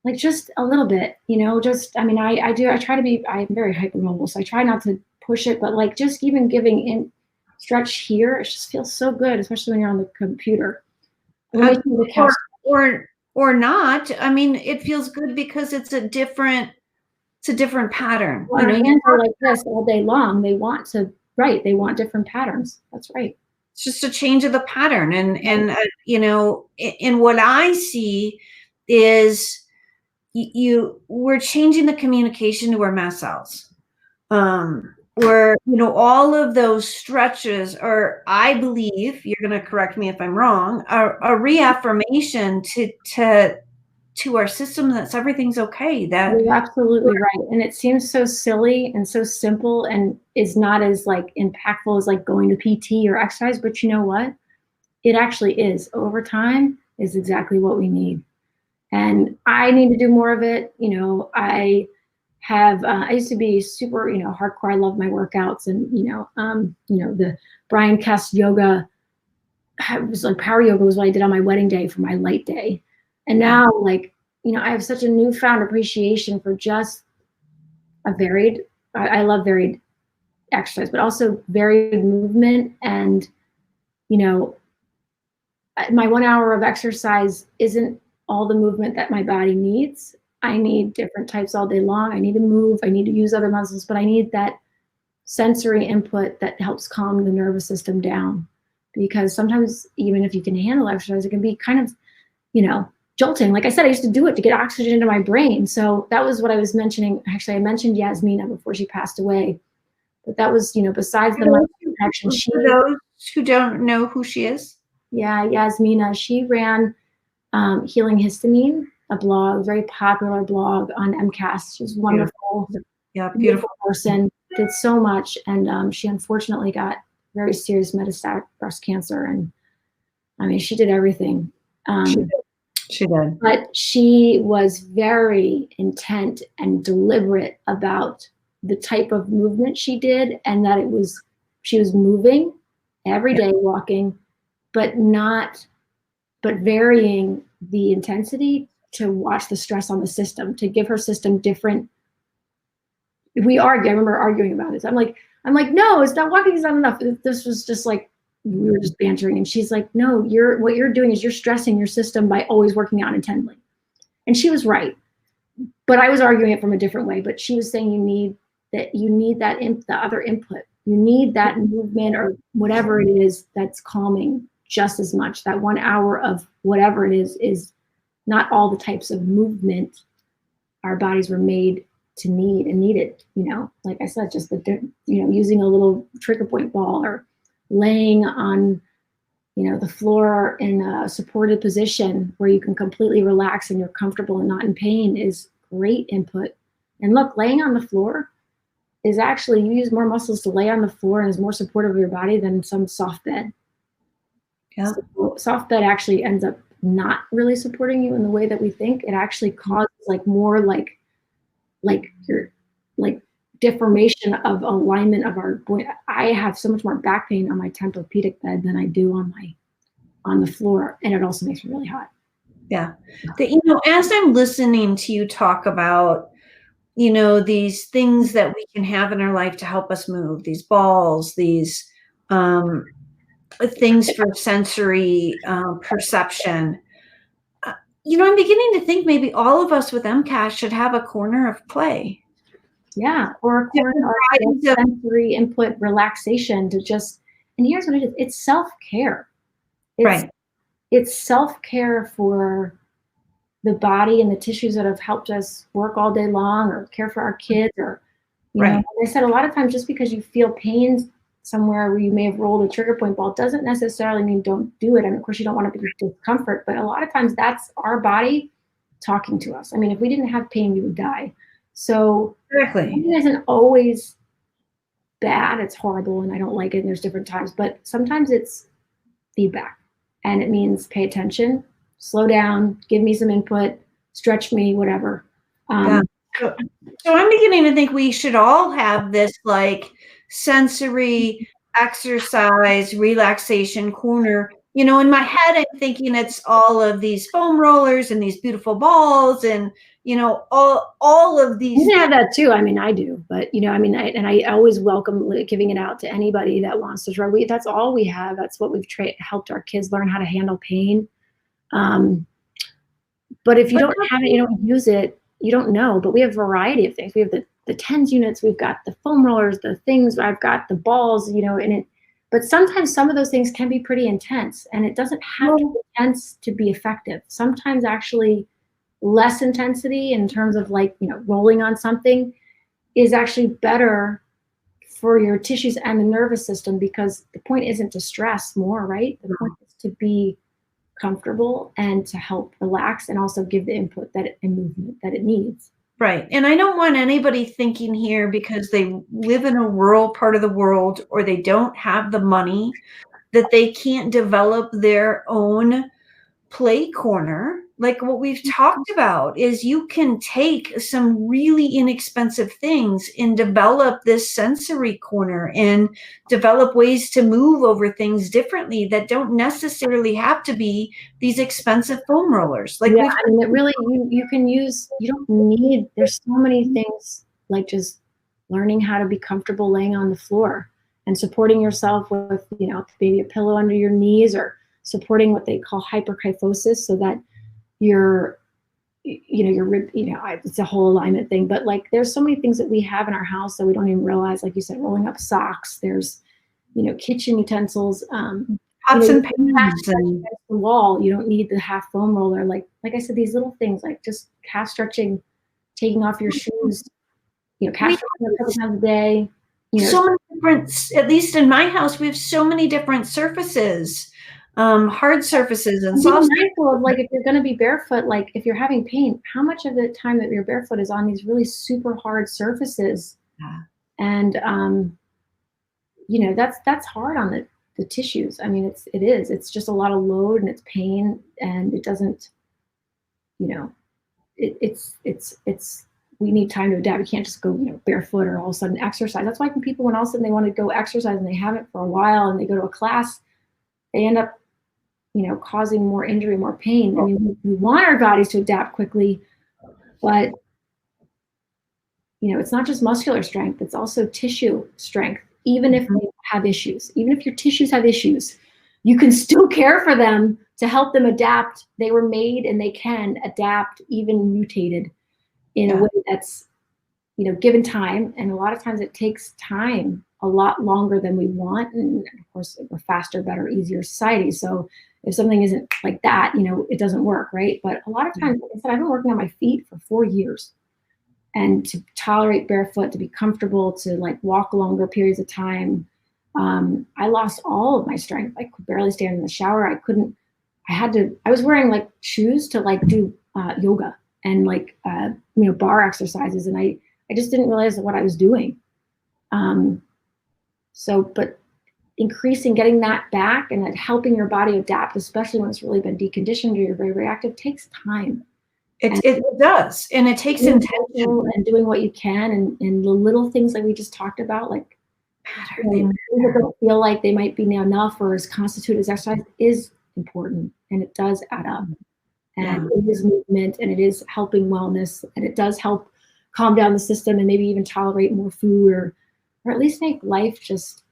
Like just a little bit, I try to be, I'm very hypermobile, so I try not to push it, but like just even giving in stretch here, it just feels so good, especially when you're on the computer. Or not. I mean, it feels good because it's a different pattern. Well, hands are like this all day long. They want different patterns. That's right. It's just a change of the pattern. And what I see is we're changing the communication to our mast cells. Where, all of those stretches are, I believe, you're going to correct me if I'm wrong, a reaffirmation to our system that everything's okay. That you're absolutely right. And it seems so silly and so simple and is not as like impactful as like going to PT or exercise, but you know what? It actually is. Over time is exactly what we need. And I need to do more of it. I used to be super, hardcore. I love my workouts and, the Brian Kest yoga it was like power yoga was what I did on my wedding day for my light day. And now, like, I have such a newfound appreciation for just a varied, I love varied exercise, but also varied movement. And, my 1 hour of exercise isn't all the movement that my body needs. I need different types all day long. I need to move. I need to use other muscles, but I need that sensory input that helps calm the nervous system down. Because sometimes, even if you can handle exercise, it can be kind of, jolting. Like I said, I used to do it to get oxygen into my brain. So that was what I was mentioning. Actually, I mentioned Yasmina before she passed away. But that was, besides the muscle connection, for those who don't know who she is. Yeah, Yasmina, she ran Healing Histamine, a blog, very popular blog on MCAS. She's wonderful. Yeah, beautiful person, did so much. And she unfortunately got very serious metastatic breast cancer. And I mean, she did everything. She did. But she was very intent and deliberate about the type of movement she did, and that she was moving every day, walking, but varying the intensity to watch the stress on the system, to give her system different. We argue. I remember arguing about this. I'm like, no, it's not walking is not enough. This was just like, we were just bantering. And she's like, no, what you're doing is you're stressing your system by always working out intently. And she was right. But I was arguing it from a different way. But she was saying you need the other input. You need that movement or whatever it is that's calming just as much. That 1 hour of whatever it is not all the types of movement our bodies were made to need and needed. Like I said, just using a little trigger point ball or laying on, the floor in a supported position where you can completely relax and you're comfortable and not in pain is great input. And look, laying on the floor is actually, you use more muscles to lay on the floor and is more supportive of your body than some soft bed. Yeah. So soft bed actually ends up not really supporting you in the way that we think. It actually causes more deformation of alignment of our joint. I have so much more back pain on my Tempur-Pedic bed than I do on the floor, and it also makes me really hot. Yeah. As I'm listening to you talk about, these things that we can have in our life to help us move, these balls, these things for sensory perception, I'm beginning to think maybe all of us with MCAS should have a corner of play. Yeah, or a corner of sensory input relaxation to just, and here's what it is, it's self-care. Right. It's self-care for the body and the tissues that have helped us work all day long or care for our kids or, like I said, a lot of times just because you feel pain somewhere where you may have rolled a trigger point ball doesn't necessarily mean don't do it. And of course you don't want to be discomfort, but a lot of times that's our body talking to us. I mean, if we didn't have pain, we would die. So pain isn't always bad. It's horrible and I don't like it. And there's different times, but sometimes it's feedback and it means pay attention, slow down, give me some input, stretch me, whatever. So I'm beginning to think we should all have this sensory exercise relaxation corner. In my head, I'm thinking it's all of these foam rollers and these beautiful balls and, all of these. You can have that too. I mean, I do, but I always welcome giving it out to anybody that wants to try. That's all we have. That's what we've helped our kids learn how to handle pain. But if you don't have it, you don't use it, you don't know. But we have a variety of things. We have the TENS units, we've got the foam rollers, the things, I've got the balls, in it. But sometimes some of those things can be pretty intense, and it doesn't have to be intense to be effective. Sometimes actually less intensity in terms of rolling on something is actually better for your tissues and the nervous system, because the point isn't to stress more, right? The point is to be comfortable and to help relax and also give the input and movement that it needs. Right. And I don't want anybody thinking here because they live in a rural part of the world or they don't have the money that they can't develop their own play corner. like what we've talked about, is you can take some really inexpensive things and develop this sensory corner and develop ways to move over things differently that don't necessarily have to be these expensive foam rollers. Like, yeah, I mean, it really, you can use, you don't need, there's so many things, like just learning how to be comfortable laying on the floor and supporting yourself with, you know, maybe a pillow under your knees, or supporting what they call hyperkyphosis, so that your, you know, your rib, you know, it's a whole alignment thing, but like there's so many things that we have in our house that we don't even realize. Like you said, rolling up socks, there's, you know, kitchen utensils, pots you know, and pans and the wall, you don't need the half foam roller. Like I said, these little things, like just calf stretching, taking off your shoes, you know, calf stretching a couple times a day. You know, so many different, at least in my house, we have so many different surfaces, hard surfaces and be soft. mindful of, like, if you're going to be barefoot, like if you're having pain, how much of the time that you're barefoot is on these really super hard surfaces. Yeah. And you know, that's hard on the tissues. I mean, it's just a lot of load, and it's pain, and it doesn't, you know, it's we need time to adapt. We can't just go, you know, barefoot or all of a sudden exercise. That's why when all of a sudden they want to go exercise and they haven't for a while, and they go to a class, they end up, you know, causing more injury, more pain. I mean, we want our bodies to adapt quickly, but, you know, it's not just muscular strength, it's also tissue strength. Even if they have issues, even if your tissues have issues, you can still care for them to help them adapt. They were made and they can adapt, even mutated, in a way that's, you know, given time. And a lot of times it takes time, a lot longer than we want. And of course, we're faster, better, easier society. So if something isn't like that, you know, it doesn't work, right? But a lot of times, like I said, I've been working on my feet for 4 years. And to tolerate barefoot, to be comfortable, to like walk longer periods of time. I lost all of my strength. I could barely stand in the shower. I was wearing like shoes to like do yoga and like, you know, bar exercises. And I just didn't realize what I was doing. But getting that back and helping your body adapt, especially when it's really been deconditioned or you're very reactive, takes time. It does, and it takes intention and doing what you can, and the little things like we just talked about, like, you know, things that don't feel like they might be enough or as constituted as exercise, is important, and it does add up. And it is movement, and it is helping wellness, and it does help calm down the system and maybe even tolerate more food, or at least make life just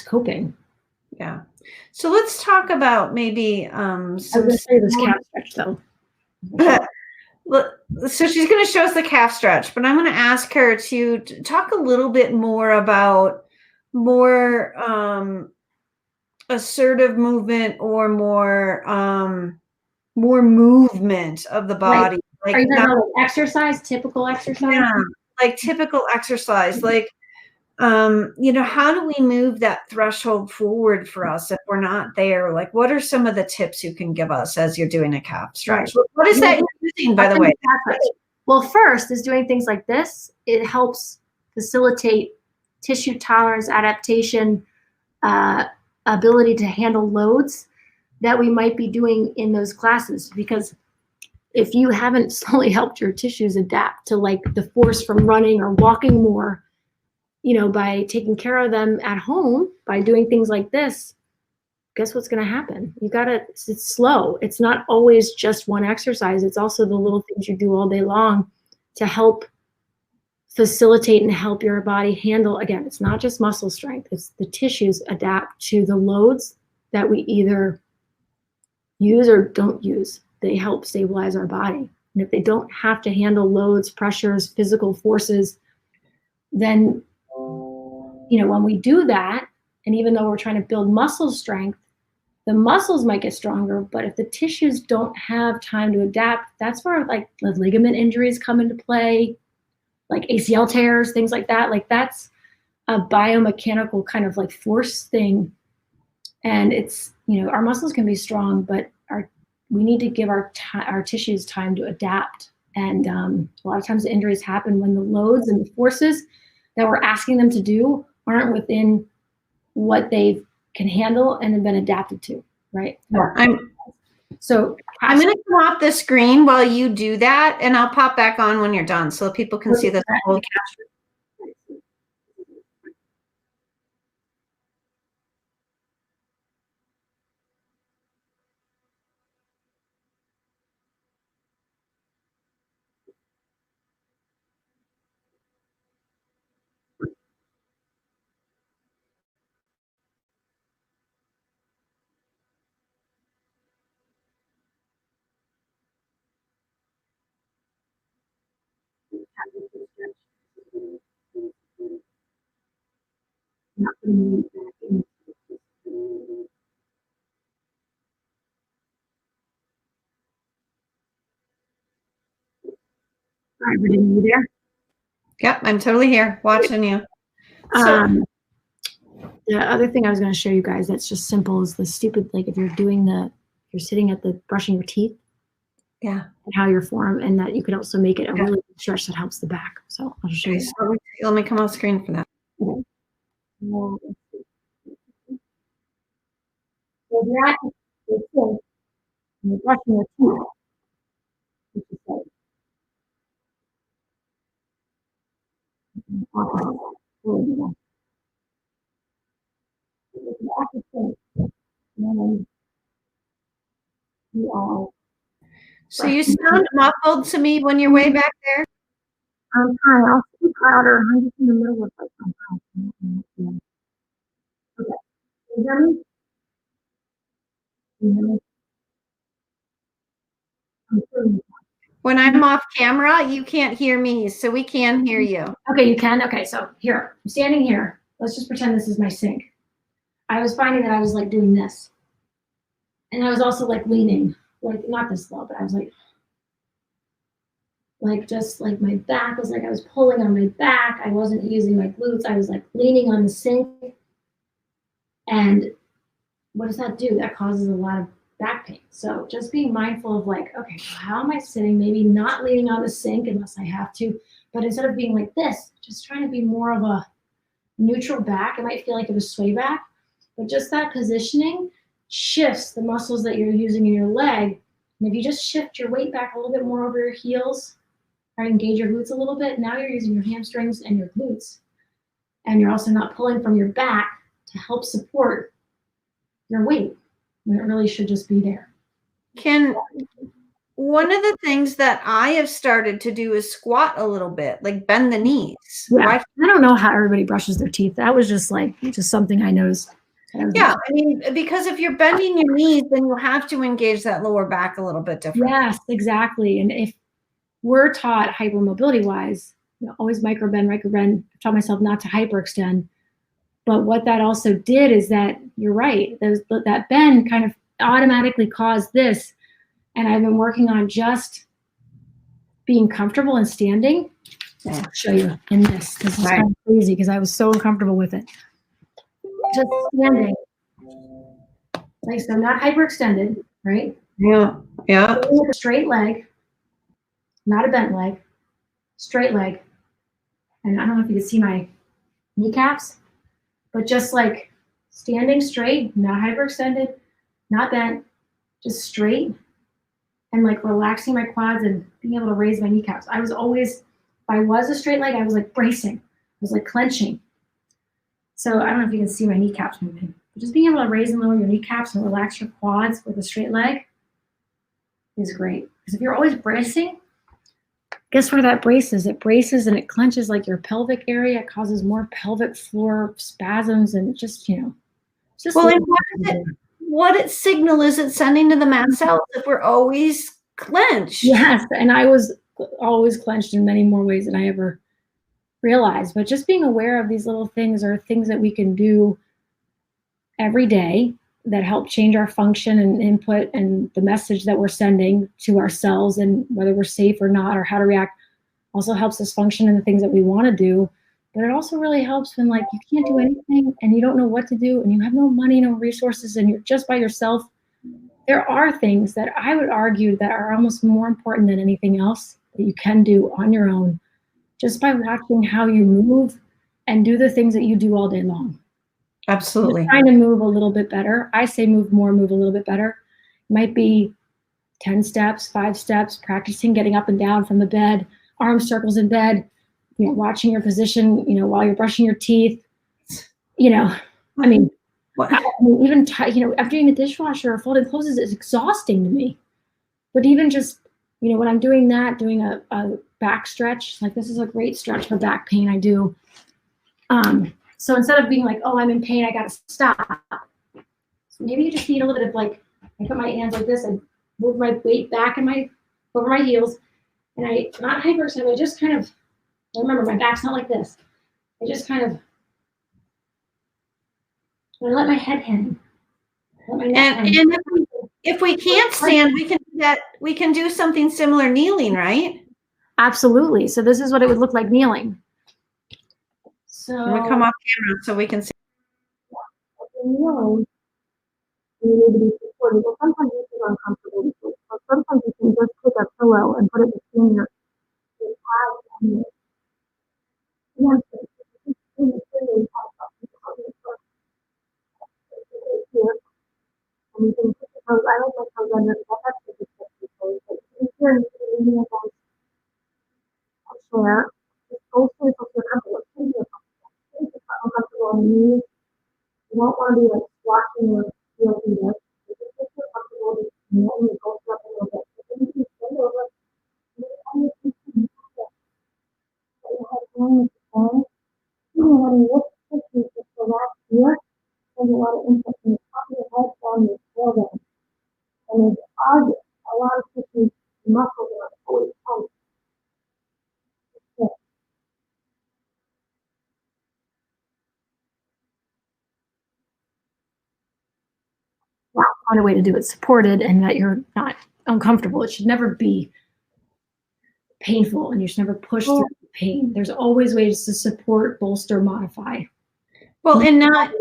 coping. Yeah. So let's talk about maybe I was going to say this calf stretch though. So she's going to show us the calf stretch, but I'm going to ask her to talk a little bit more about more assertive movement, or more movement of the body. Like, are you talking about exercise, typical exercise? Yeah, like typical exercise, like, you know, how do we move that threshold forward for us if we're not there? Like, what are some of the tips you can give us as you're doing a calf stretch? Right. What is that you're using, by the way? Well, first is doing things like this. It helps facilitate tissue tolerance, adaptation, ability to handle loads that we might be doing in those classes. Because if you haven't slowly helped your tissues adapt to like the force from running or walking more, you know, by taking care of them at home, by doing things like this, guess what's going to happen? It's slow. It's not always just one exercise. It's also the little things you do all day long to help facilitate and help your body handle. Again, it's not just muscle strength. It's the tissues adapt to the loads that we either use or don't use. They help stabilize our body. And if they don't have to handle loads, pressures, physical forces, then, you know, when we do that, and even though we're trying to build muscle strength, the muscles might get stronger, but if the tissues don't have time to adapt, that's where like the ligament injuries come into play, like ACL tears, things like that. Like that's a biomechanical kind of like force thing. And it's, you know, our muscles can be strong, but we need to give our tissues time to adapt. And a lot of times the injuries happen when the loads and the forces that we're asking them to do aren't within what they can handle and have been adapted to, right? Yeah, So I'm going to come off the screen while you do that, and I'll pop back on when you're done so people can see this whole. All right, Virginia, you there? Yep, I'm totally here watching you. So, the other thing I was going to show you guys that's just simple is the stupid, like if you're sitting at the brushing your teeth. Yeah. And how you're formed, and that you can also make it a really good stretch that helps the back. So I'll show you. So let me come off screen for that. Okay. So that is it. You're brushing your teeth. So you sound muffled to me when you're way back there. I'm trying. I'll speak louder. I'm just in the middle of like something. Okay. Can you hear me? Can you hear me? I'm hearing you. When I'm off camera, you can't hear me, so we can hear you. Okay, you can? Okay, so here, I'm standing here. Let's just pretend this is my sink. I was finding that I was like doing this. And I was also like leaning, like not this low, but I was like just like my back was like I was pulling on my back. I wasn't using my glutes. I was like leaning on the sink. And what does that do? That causes a lot of back pain. So just being mindful of like, okay, how am I sitting? Maybe not leaning on the sink unless I have to, but instead of being like this, just trying to be more of a neutral back. It might feel like it was sway back, but just that positioning shifts the muscles that you're using in your leg. And if you just shift your weight back a little bit more over your heels, or engage your glutes a little bit, now you're using your hamstrings and your glutes. And you're also not pulling from your back to help support your weight when it really should just be there. One of the things that I have started to do is squat a little bit, like bend the knees. Yeah, I don't know how everybody brushes their teeth. That was just something I noticed. Yeah, I mean, because if you're bending your knees, then you have to engage that lower back a little bit different. Yes, exactly. And if we're taught hypermobility wise, always microbend. I taught myself not to hyperextend. But what that also did is that you're right. That bend kind of automatically caused this. And I've been working on just being comfortable and standing. I'll show you in this. This is kind of crazy because I was so uncomfortable with it. Just standing. Like so, not hyperextended, right? Yeah. Yeah. With a straight leg, not a bent leg, straight leg. And I don't know if you can see my kneecaps, but just like standing straight, not hyperextended, not bent, just straight, and like relaxing my quads and being able to raise my kneecaps. I was always, if I was a straight leg, I was like bracing. I was like clenching. So I don't know if you can see my kneecaps moving, but just being able to raise and lower your kneecaps and relax your quads with a straight leg is great. Because if you're always bracing, guess where that braces? It braces and it clenches like your pelvic area. It causes more pelvic floor spasms and just, just. Well, what signal is it sending to the mast cells if we're always clenched? Yes, and I was always clenched in many more ways than I ever realized. But just being aware of these little things are things that we can do every day that help change our function and input and the message that we're sending to ourselves, and whether we're safe or not or how to react also helps us function in the things that we want to do. But it also really helps when like you can't do anything and you don't know what to do and you have no money, no resources, and you're just by yourself. There are things that I would argue that are almost more important than anything else that you can do on your own, just by watching how you move and do the things that you do all day long. Absolutely. Just trying to move a little bit better. I say move more, move a little bit better. It might be 10 steps, 5 steps, practicing getting up and down from the bed, arm circles in bed, watching your position, while you're brushing your teeth, I mean, even, emptying the dishwasher or folding clothes is exhausting to me. But even just, when I'm doing that, doing a back stretch, like this is a great stretch for back pain I do. So instead of being like, oh, I'm in pain, I got to stop. So maybe you just need a little bit of I put my hands like this and move my weight back and over my heels. And I, not hyperextend, I just kind of, remember my back's not like this. I just kind of, I let my head hang. Let my neck hang. And if we can't stand, we can do that. We can do something similar kneeling, right? Absolutely. So this is what it would look like kneeling. So we come off camera so we can see. Kneeling, you need to be supported. Well, sometimes this is uncomfortable. So sometimes you can just take a pillow and put it between your thighs and your and you can put your toes, I like my toes under, that's the good toes. But if you're leaning against a chair, just go through for comfortable. It's going to be uncomfortable on the knees. You don't want to be squashing your heels in this. If you feel comfortable, just kneel and you go up a little bit. But then you can bend over, and you can see that your head going with the phone. When you look at this just the last year, there's a lot of input from the top of your head down your tailbone. And there's a lot of different muscles that are always tight. That's not a way to do it supported and that you're not uncomfortable. It should never be painful and you should never push through the pain. There's always ways to support, bolster, modify. Well, and not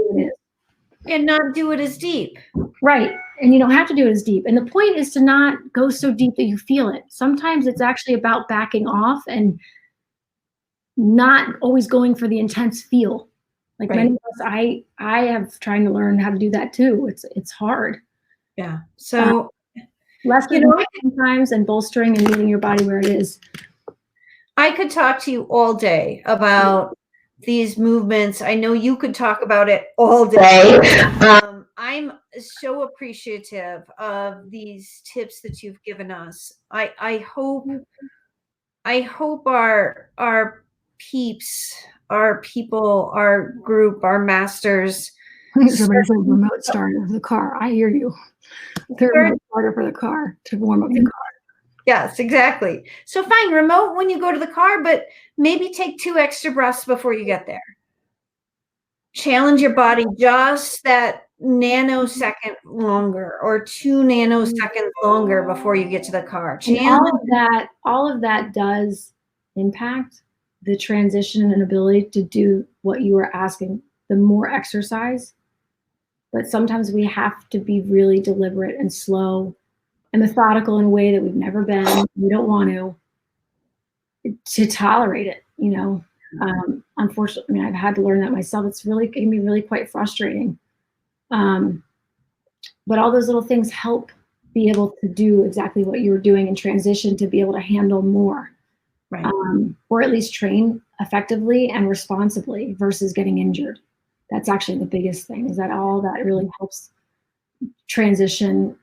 do it as deep. Right. And you don't have to do it as deep. And the point is to not go so deep that you feel it. Sometimes it's actually about backing off and not always going for the intense feel. Like many of us, I have trying to learn how to do that too. It's hard. Yeah. So less sometimes and bolstering and meeting your body where it is. I could talk to you all day about these movements. I know you could talk about it all day. I'm so appreciative of these tips that you've given us. I hope our peeps, our people, our group, our masters. Somebody's like remote starter of the car. I hear you. The remote starter for the car to warm up the car. Yes, exactly. So fine, remote when you go to the car, but maybe take 2 extra breaths before you get there. Challenge your body just that nanosecond longer or 2 nanoseconds longer before you get to the car. All of that does impact the transition and ability to do what you are asking. The more exercise, but sometimes we have to be really deliberate and slow and methodical in a way that we've never been. We don't want to tolerate it, unfortunately, I've had to learn that myself. It can be really quite frustrating. But all those little things help be able to do exactly what you were doing and transition to be able to handle more. Right. Or at least train effectively and responsibly versus getting injured. That's actually the biggest thing, is that all that really helps transition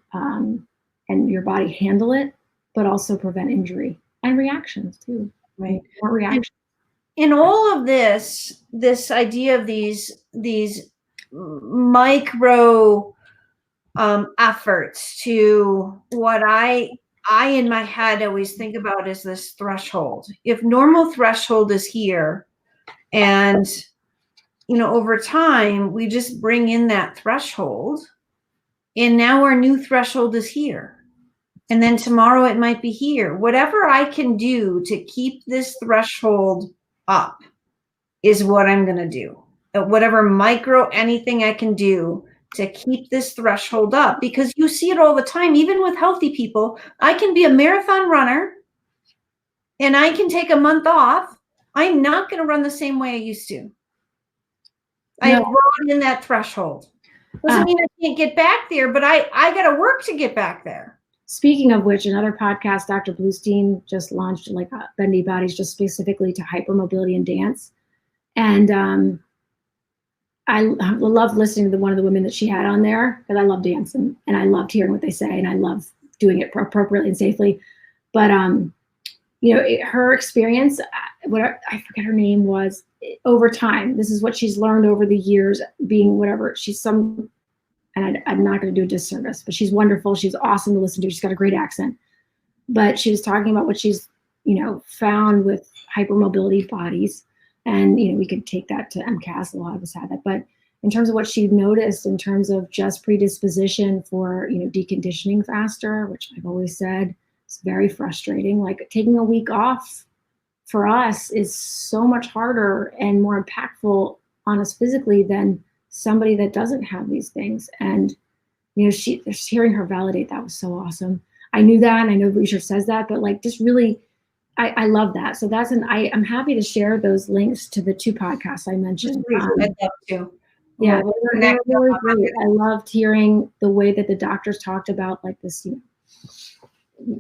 and your body handle it, but also prevent injury and reactions too. Right. More reactions. In all of this idea of these micro efforts to what I in my head always think about is this threshold. If normal threshold is here, and over time we just bring in that threshold, and now our new threshold is here. And then tomorrow it might be here. Whatever I can do to keep this threshold up is what I'm going to do. Whatever anything I can do to keep this threshold up, because you see it all the time, even with healthy people. I can be a marathon runner and I can take a month off. I'm not going to run the same way I used to. I brought in that threshold. Doesn't mean I can't get back there, but I got to work to get back there. speaking of which, another podcast, Dr. Bluestein just launched like Bendy Bodies just specifically to hypermobility and dance. And I loved listening to one of the women that she had on there because I love dancing and I loved hearing what they say and I love doing it appropriately and safely. But her experience, I forget her name was, over time, this is what she's learned over the years being whatever. She's some, and I'm not going to do a disservice, but she's wonderful. She's awesome to listen to. She's got a great accent. But she was talking about what she's, found with hypermobility bodies. And, we could take that to MCAS. A lot of us have that. But in terms of what she noticed in terms of just predisposition for, deconditioning faster, which I've always said is very frustrating. Like taking a week off for us is so much harder and more impactful on us physically than somebody that doesn't have these things. And, just hearing her validate that was so awesome. I knew that, and I know research says that, but like just really, I love that. So I'm happy to share those links to the 2 podcasts I mentioned. I'd love to. Yeah, they're really great. I loved hearing the way that the doctors talked about like this,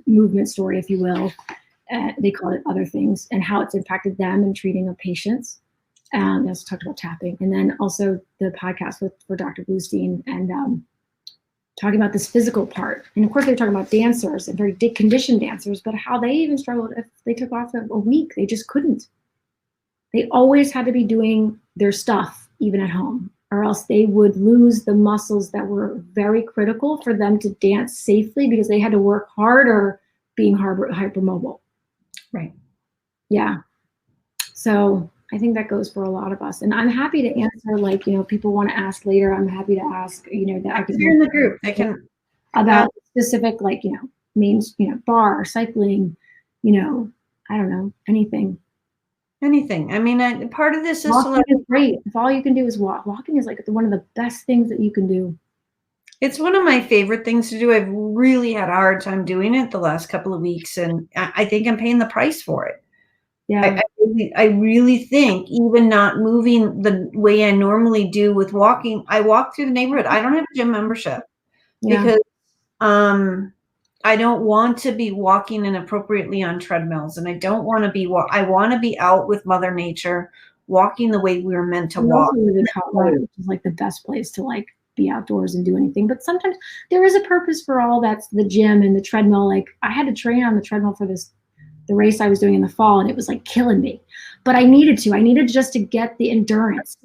movement story, if you will. They call it other things, and how it's impacted them in treating of patients. They also talked about tapping, and then also the podcast for Dr. Bluestein and talking about this physical part. And of course, they were talking about dancers and very conditioned dancers, but how they even struggled if they took off a week. They just couldn't. They always had to be doing their stuff, even at home, or else they would lose the muscles that were very critical for them to dance safely because they had to work harder being hypermobile. Right. Yeah. So I think that goes for a lot of us. And I'm happy to answer, like, people want to ask later. I'm happy to ask, that I can. If you're in the group, they can. About specific, like, means, bar, cycling, I don't know, anything. Anything. I mean, part of this is walking is great. If all you can do is walk, walking is like one of the best things that you can do. It's one of my favorite things to do. I've really had a hard time doing it the last couple of weeks, and I think I'm paying the price for it. Yeah. I really think even not moving the way I normally do with walking, I walk through the neighborhood. I don't have a gym membership because I don't want to be walking inappropriately on treadmills, and I don't want to be I want to be out with Mother Nature, walking the way we were meant to walk. Which is like the best place to like be outdoors and do anything. But sometimes there is a purpose for all that's the gym and the treadmill. Like I had to train on the treadmill for the race I was doing in the fall, and it was like killing me. But I needed just to get the endurance.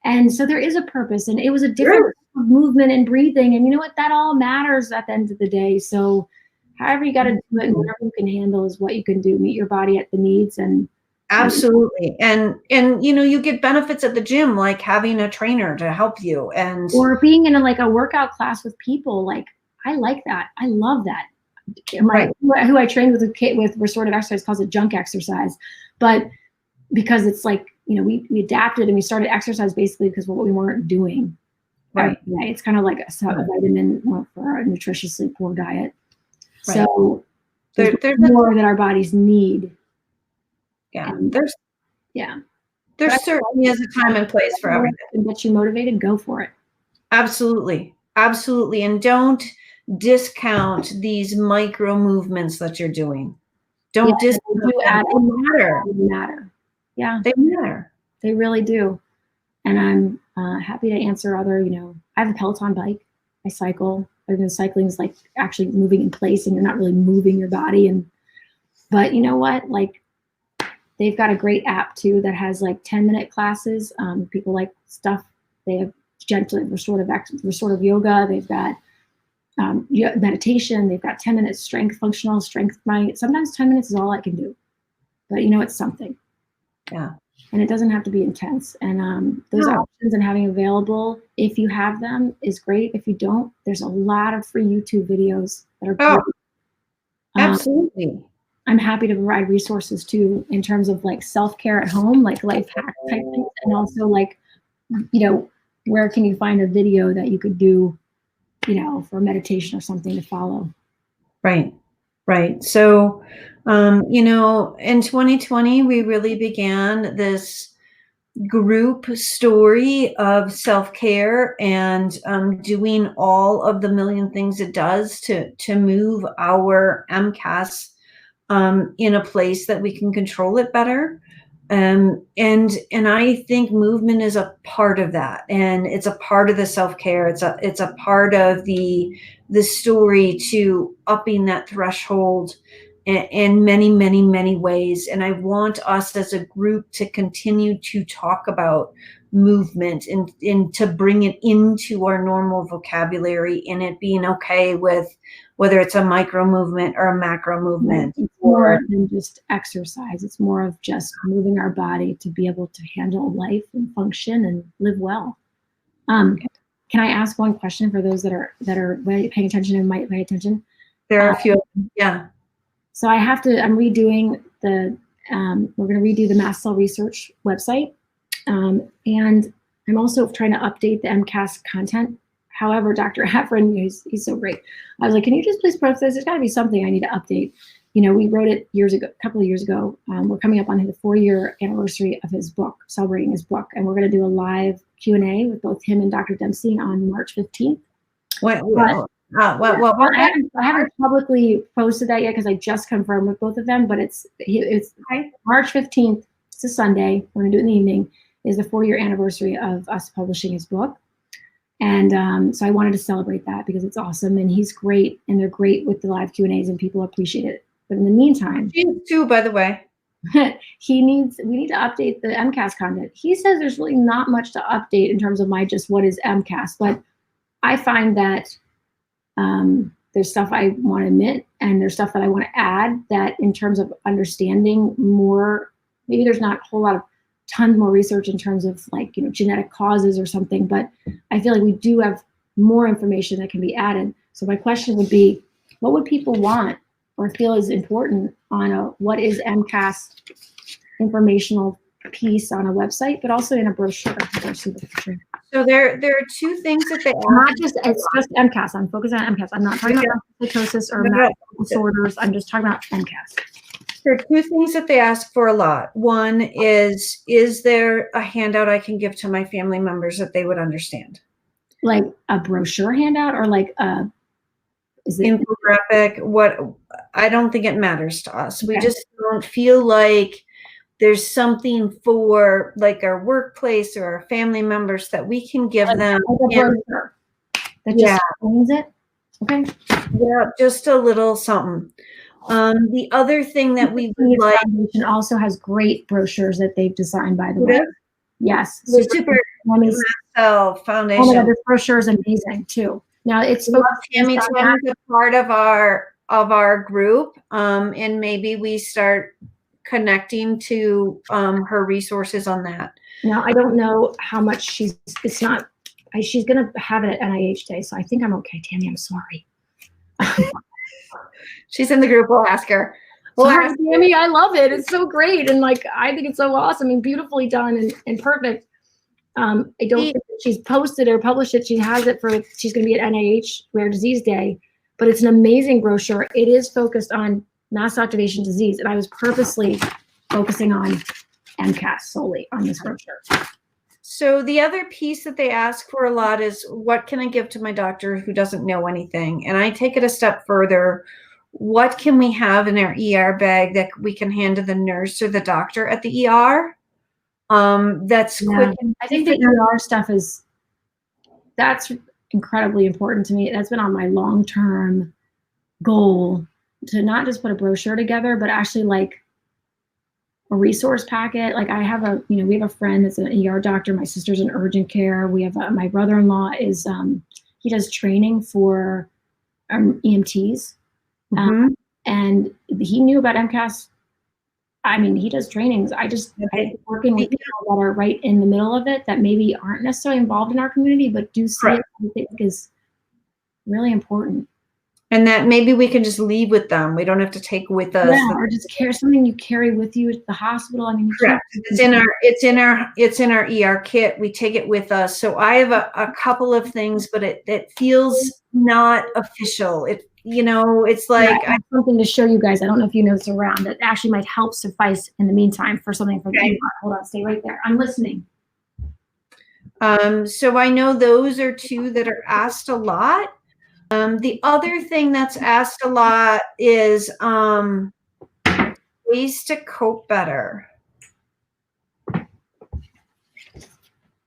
And so there is a purpose, and it was a different movement and breathing. And you know what? That all matters at the end of the day. So however you got to do it and whatever you can handle is what you can do. Meet your body at the needs. And absolutely. And you get benefits at the gym, like having a trainer to help you, or being in a workout class with people. Like I like that. I love that. Who I trained with restorative exercise calls it junk exercise, but because it's like, we adapted and we started exercise basically because what we weren't doing. Right. It's kind of like a vitamin for a nutritiously poor diet. Right. So there's more that our bodies need. Yeah. And there certainly is a time and place for everything. And get you motivated, go for it. Absolutely. Absolutely. And don't discount these micro movements that you're doing. Don't discount them. They matter. Yeah. They matter. They really do. And I'm happy to answer other, I have a Peloton bike. I cycle. Cycling is like actually moving in place and you're not really moving your body. But you know what? Like they've got a great app too that has like 10-minute classes. People like stuff. They have gentle restorative yoga. They've got meditation. They've got 10 minutes functional strength. Sometimes 10 minutes is all I can do, but it's something. Yeah. And it doesn't have to be intense. And those options and having available, if you have them, is great. If you don't, there's a lot of free YouTube videos that are great. Absolutely. I'm happy to provide resources too, in terms of like self-care at home, like life hack type things. And also like, where can you find a video that you could do, for meditation or something to follow. Right. So, in 2020, we really began this group story of self-care and doing all of the million things it does to move our MCAS in a place that we can control it better. And I think movement is a part of that, and it's a part of the self-care. It's a part of the story to upping that threshold in many, many, many ways. And I want us as a group to continue to talk about movement and to bring it into our normal vocabulary, and it being okay with whether it's a micro movement or a macro movement. It's more than just exercise. It's more of just moving our body to be able to handle life and function and live well. Can I ask one question for those that are paying attention and might pay attention? There are a few, yeah. So I'm redoing we're going to redo the mast cell research website. And I'm also trying to update the MCAS content. However, Dr. Heffron, he's so great. I was like, can you just please post this? There's got to be something I need to update. We wrote it a couple of years ago. We're coming up on the 4-year anniversary of his book, celebrating his book. And we're going to do a live Q&A with both him and Dr. Dempsey on March 15th. I haven't publicly posted that yet because I just confirmed with both of them, but it's March 15th. It's a Sunday. We're going to do it in the evening. Is the 4-year anniversary of us publishing his book. And so I wanted to celebrate that because it's awesome, and he's great, and they're great with the live Q&As, and people appreciate it. But in the meantime, she too, by the way, we need to update the MCAS content. He says there's really not much to update in terms of what is MCAS, but I find that there's stuff I want to admit, and there's stuff that I want to add that in terms of understanding more, maybe there's not a whole lot of tons more research in terms of genetic causes or something, but I feel like we do have more information that can be added. So my question would be, what would people want or feel is important on what is MCAS informational piece on a website, but also in a brochure? So there are two things that they it's just MCAS. I'm focused on MCAS. I'm not talking about psychosis or mental disorders. I'm just talking about MCAS. There are two things that they ask for a lot. One is there a handout I can give to my family members that they would understand? Like a brochure handout, or is it infographic? I don't think it matters to us. Okay. We just don't feel like there's something for our workplace or our family members that we can give them. Like a brochure that just explains it. Okay. Yeah, just a little something. The other thing that we would like Foundation also has great brochures that they've designed, by the way. Yes. Super Foundation. Oh my God, this brochure is amazing too. Now it's Tammy's a part of our group, and maybe we start connecting to her resources on that. Now I don't know how much she's gonna have it at NIH Day, so I think I'm okay. Tammy, I'm sorry. She's in the group. We'll ask her. Sorry, Tammy, I love it. It's so great, and I think it's so awesome and beautifully done and perfect. I don't think that she's posted or published it. She has it she's going to be at NIH Rare Disease Day, but it's an amazing brochure. It is focused on mast activation disease, and I was purposely focusing on MCAS solely on this brochure. So the other piece that they ask for a lot is, what can I give to my doctor who doesn't know anything? And I take it a step further. What can we have in our ER bag that we can hand to the nurse or the doctor at the ER? That's quick. I think the ER stuff that's incredibly important to me. That's been on my long-term goal, to not just put a brochure together, but actually a resource packet. I have we have a friend that's an ER doctor. My sister's in urgent care. We have my brother-in-law he does training for EMTs. Mm-hmm. And he knew about MCAS. I mean, he does trainings. I'm working with people that are right in the middle of it, that maybe aren't necessarily involved in our community, but do see it, I think is really important. And that maybe we can just leave with them. We don't have to take with us. Yeah, or just carry something you carry with you at the hospital. I mean, correct. It's in our ER kit. We take it with us. So I have a couple of things, but it feels not official. it's like, I have something to show you guys. I don't know if you know this around that actually might help suffice in the meantime for something for the ER. Hold on, stay right there. I'm listening. So I know those are two that are asked a lot. The other thing that's asked a lot is ways to cope better.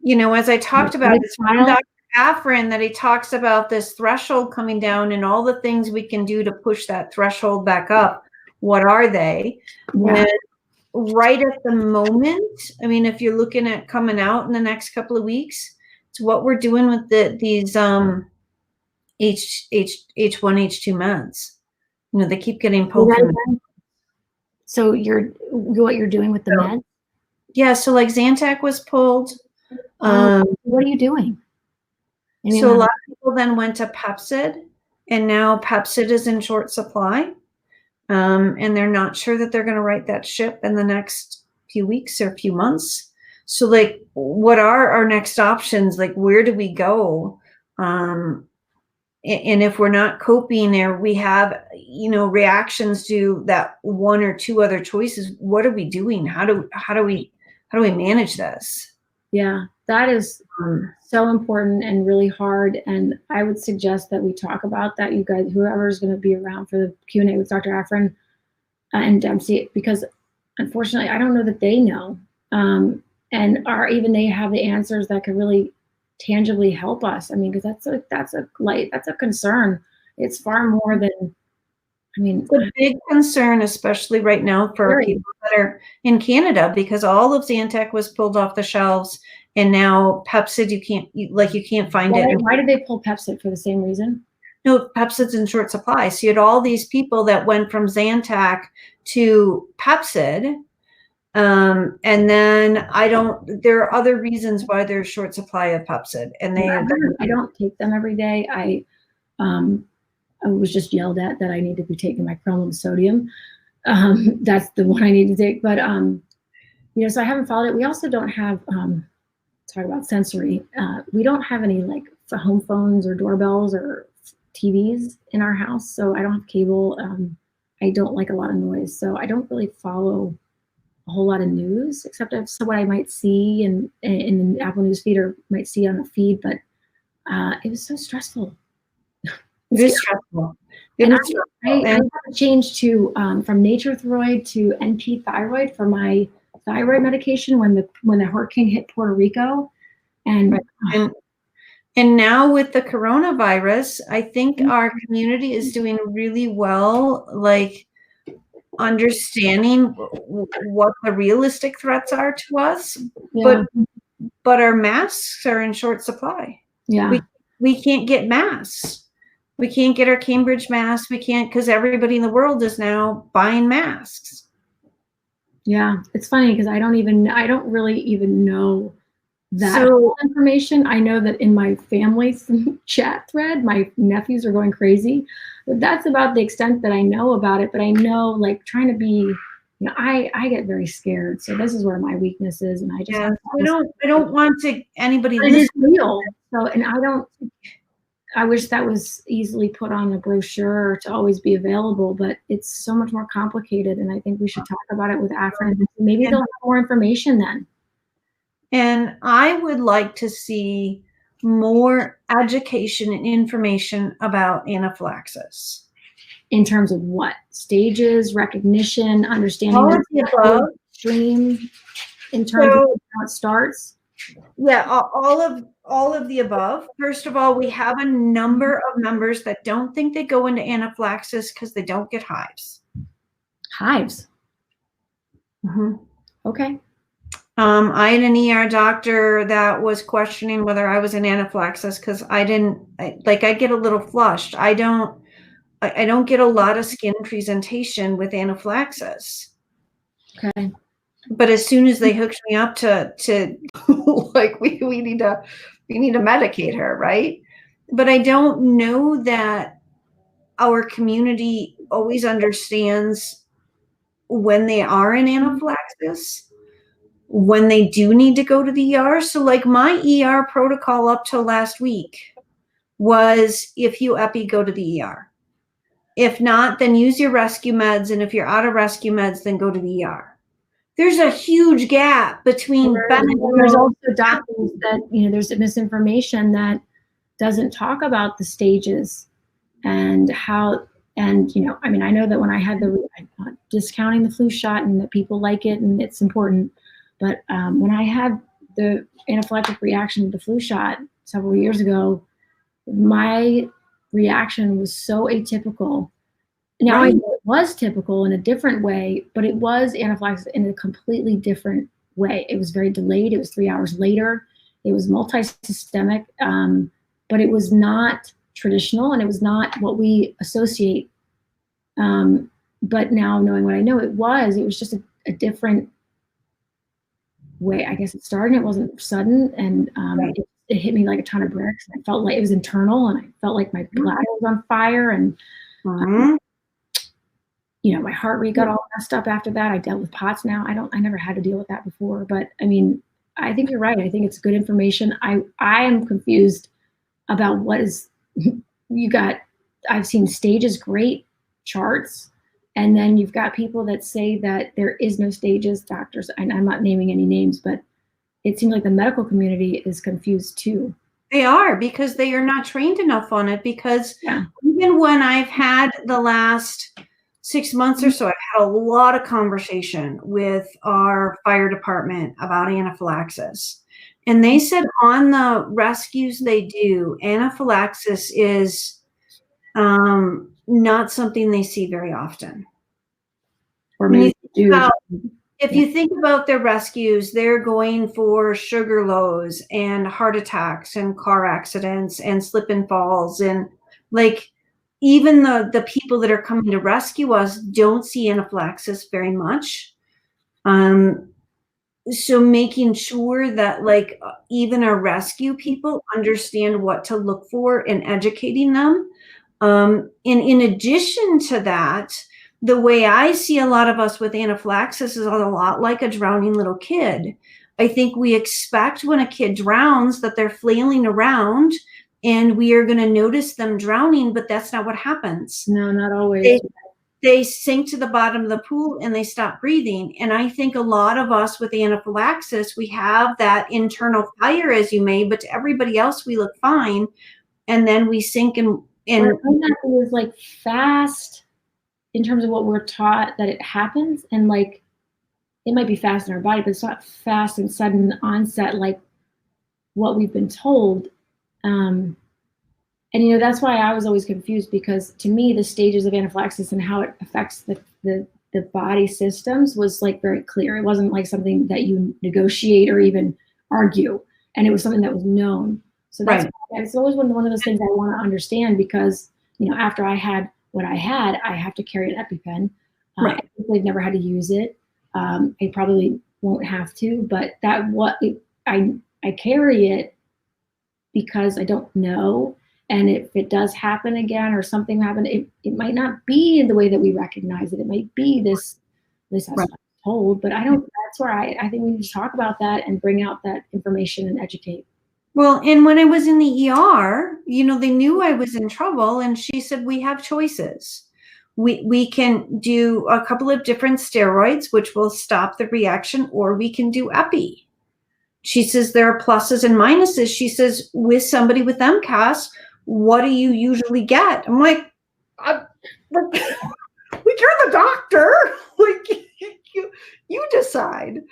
As I talked about, it's from Dr. Afrin that he talks about this threshold coming down and all the things we can do to push that threshold back up. What are they? Yeah. Right at the moment, I mean, if you're looking at coming out in the next couple of weeks, it's what we're doing with these H1, H2 meds. They keep getting pulled from. So what you're doing with the meds? Yeah, so like Zantac was pulled. What are you doing? So a lot of people then went to Pepcid, and now Pepcid is in short supply. And they're not sure that they're going to right that ship in the next few weeks or few months. So like, what are our next options? Like, where do we go? And if we're not coping or we have, reactions to that one or two other choices, what are we doing? How do we manage this? Yeah, that is so important and really hard. And I would suggest that we talk about that, you guys, whoever is going to be around for the Q&A with Dr. Afrin and Dempsey, because unfortunately, I don't know that they know, and even they have the answers that could really tangibly help us. I mean, because that's a concern. It's far more than. It's a big concern, especially right now for people that are in Canada, because all of Zantac was pulled off the shelves, and now Pepcid, you can't find it. Why did they pull Pepcid? For the same reason? No, Pepcid's in short supply. So you had all these people that went from Zantac to Pepcid, and then there are other reasons why there's short supply of Pepcid, and I don't take them every day. I was just yelled at that I need to be taking my chromium sodium. That's the one I need to take. But, so I haven't followed it. We also don't have, talk about sensory. We don't have any like home phones or doorbells or TVs in our house. So I don't have cable. I don't like a lot of noise. So I don't really follow a whole lot of news, except what I might see in the Apple News feed or might see on the feed. But it was so stressful. It is stressful. I have changed to from Nature-Throid to NP Thyroid for my thyroid medication when the hurricane hit Puerto Rico, and now with the coronavirus, I think our community is doing really well, like understanding what the realistic threats are to us. Yeah. But our masks are in short supply. Yeah, we can't get masks. We can't get our Cambridge masks. We can't, because everybody in the world is now buying masks. Yeah, it's funny because I don't really even know that information. I know that in my family's chat thread, my nephews are going crazy. But that's about the extent that I know about it. But I know, like, trying to be, I get very scared. So this is where my weakness is, and I just I don't want anybody. It is real. So, and I wish that was easily put on a brochure to always be available, but it's so much more complicated. And I think we should talk about it with Afrin. Maybe they'll have more information then. And I would like to see more education and information about anaphylaxis. In terms of what? Stages, recognition, understanding all of the above. Stream, in terms of how it starts? Yeah, all of the above. First of all, we have a number of members that don't think they go into anaphylaxis because they don't get hives. Hives? Mm-hmm. Okay. I had an ER doctor that was questioning whether I was in anaphylaxis because I get a little flushed. I don't get a lot of skin presentation with anaphylaxis. Okay. But as soon as they hooked me up to like we need to medicate her, right? But I don't know that our community always understands when they are in anaphylaxis, when they do need to go to the ER. So like my ER protocol up till last week was if you epi, go to the ER. If not, then use your rescue meds. And if you're out of rescue meds, then go to the ER. There's a huge gap between there's also doctors that, there's misinformation that doesn't talk about the stages and how, and, I mean, I know that when I had I'm not discounting the flu shot and that people like it and it's important, but when I had the anaphylactic reaction to the flu shot several years ago, my reaction was so atypical. Now, I know it was typical in a different way, but it was anaphylaxis in a completely different way. It was very delayed. It was 3 hours later. It was multi-systemic, but it was not traditional, and it was not what we associate. But now, knowing what I know, it was just a different way. I guess it started. It wasn't sudden, and it hit me like a ton of bricks. I felt like it was internal, and I felt like my bladder was on fire, and my heart rate got all messed up after that. I dealt with POTS now. I never had to deal with that before, but I mean, I think you're right. I think it's good information. I am confused about what is, I've seen stages, great charts, and then you've got people that say that there is no stages, doctors, and I'm not naming any names, but it seems like the medical community is confused too. They are, because they are not trained enough on it, because even when I've had the last 6 months or so, I've had a lot of conversation with our fire department about anaphylaxis. And they said on the rescues they do, anaphylaxis is not something they see very often. Or maybe if you think about their rescues, they're going for sugar lows and heart attacks and car accidents and slip and falls, and like even the people that are coming to rescue us don't see anaphylaxis very much. So making sure that like even our rescue people understand what to look for and educating them. And in addition to that, the way I see a lot of us with anaphylaxis is a lot like a drowning little kid. I think we expect when a kid drowns that they're flailing around and we are going to notice them drowning, but that's not what happens. No, not always. They sink to the bottom of the pool and they stop breathing. And I think a lot of us with anaphylaxis, we have that internal fire, as you may, but to everybody else, we look fine. And then we sink and that is like fast in terms of what we're taught that it happens, and like it might be fast in our body, but it's not fast and sudden onset like what we've been told. And that's why I was always confused, because to me the stages of anaphylaxis and how it affects the body systems was like very clear. It wasn't like something that you negotiate or even argue, and it was something that was known. So that's it's always one of those things I want to understand, because after I had what I had, I have to carry an EpiPen. I've never had to use it. I probably won't have to, but I carry it because I don't know. And if it does happen again or something happen, it might not be the way that we recognize it. It might be this as I'm told, but I don't. That's where I think we need to talk about that and bring out that information and educate. Well, and when I was in the ER, they knew I was in trouble, and she said, we have choices. We can do a couple of different steroids, which will stop the reaction, or we can do epi. She says there are pluses and minuses. She says, with somebody with MCAS, what do you usually get? I'm like, you're the doctor. Like, you decide.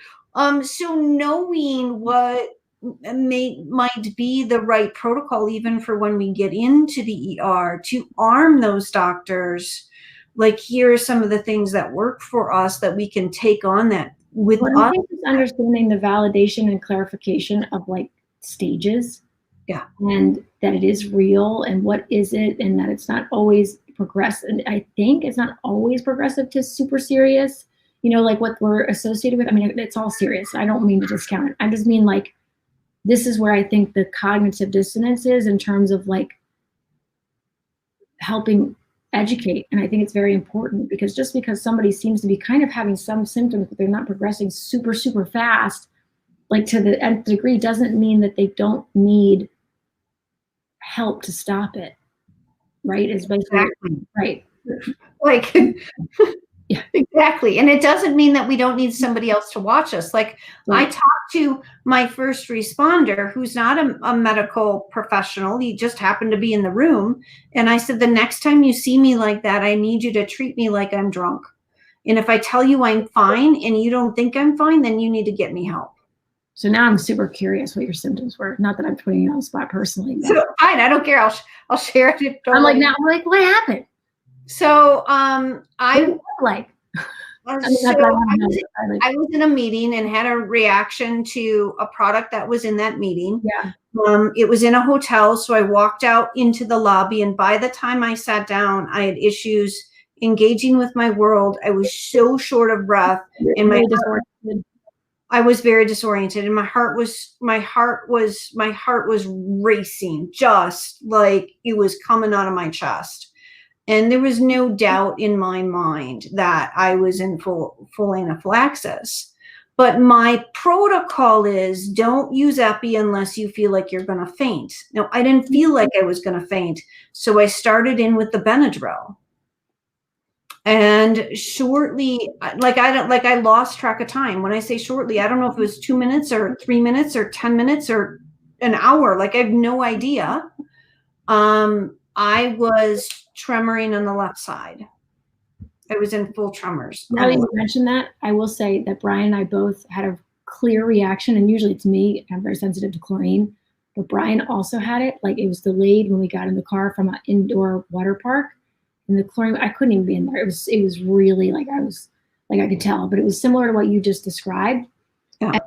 So knowing what might be the right protocol, even for when we get into the ER, to arm those doctors, like here are some of the things that work for us that we can take on that with us. I think it's understanding the validation and clarification of like stages, and that it is real, and what is it, and that it's not always progressive. And I think it's not always progressive to super serious, like what we're associated with. I mean, it's all serious. I don't mean to discount it. I just mean like, this is where I think the cognitive dissonance is in terms of like helping educate. And I think it's very important, because just because somebody seems to be kind of having some symptoms, but they're not progressing super, super fast, like to the nth degree, doesn't mean that they don't need help to stop it. Right? Is basically right. Like, yeah, exactly. And it doesn't mean that we don't need somebody else to watch us. Like, right. I talked to my first responder, who's not a medical professional. He just happened to be in the room. And I said, the next time you see me like that, I need you to treat me like I'm drunk. And if I tell you I'm fine and you don't think I'm fine, then you need to get me help. So now I'm super curious what your symptoms were. Not that I'm putting you on the spot personally. So fine, I don't care. I'll share it. I'm like, what happened? So I was in a meeting and had a reaction to a product that was in that meeting. Yeah. It was in a hotel, so I walked out into the lobby, and by the time I sat down, I had issues engaging with my world. I was so short of breath, and I was very disoriented, and my heart was racing, just like it was coming out of my chest. And there was no doubt in my mind that I was in full anaphylaxis. But my protocol is don't use epi unless you feel like you're going to faint. Now, I didn't feel like I was going to faint, so I started in with the Benadryl. And shortly, I lost track of time. When I say shortly, I don't know if it was 2 minutes or 3 minutes or 10 minutes or an hour. Like, I have no idea. I was tremoring on the left side. I was in full tremors. Now that you mentioned that, I will say that Brian and I both had a clear reaction, and usually it's me. I'm very sensitive to chlorine, but Brian also had it. Like, it was delayed when we got in the car from an indoor water park, and the chlorine, I couldn't even be in there. It was really like I could tell, but it was similar to what you just described. Yeah.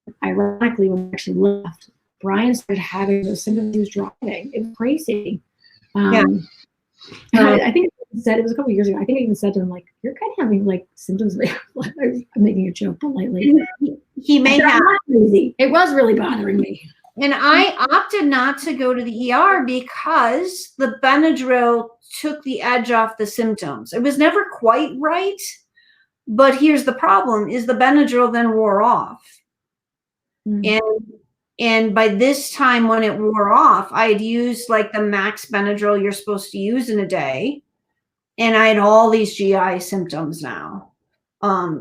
And ironically, when we actually left, Brian started having those symptoms. He was driving. It was crazy. I think it was a couple of years ago. I think I even said to him, like, you're kind of having like symptoms. I'm making a joke politely. He may have. Crazy. It was really bothering me. And I opted not to go to the ER because the Benadryl took the edge off the symptoms. It was never quite right, but here's the problem: is the Benadryl then wore off, and by this time when it wore off, I had used like the max Benadryl you're supposed to use in a day, and I had all these GI symptoms now.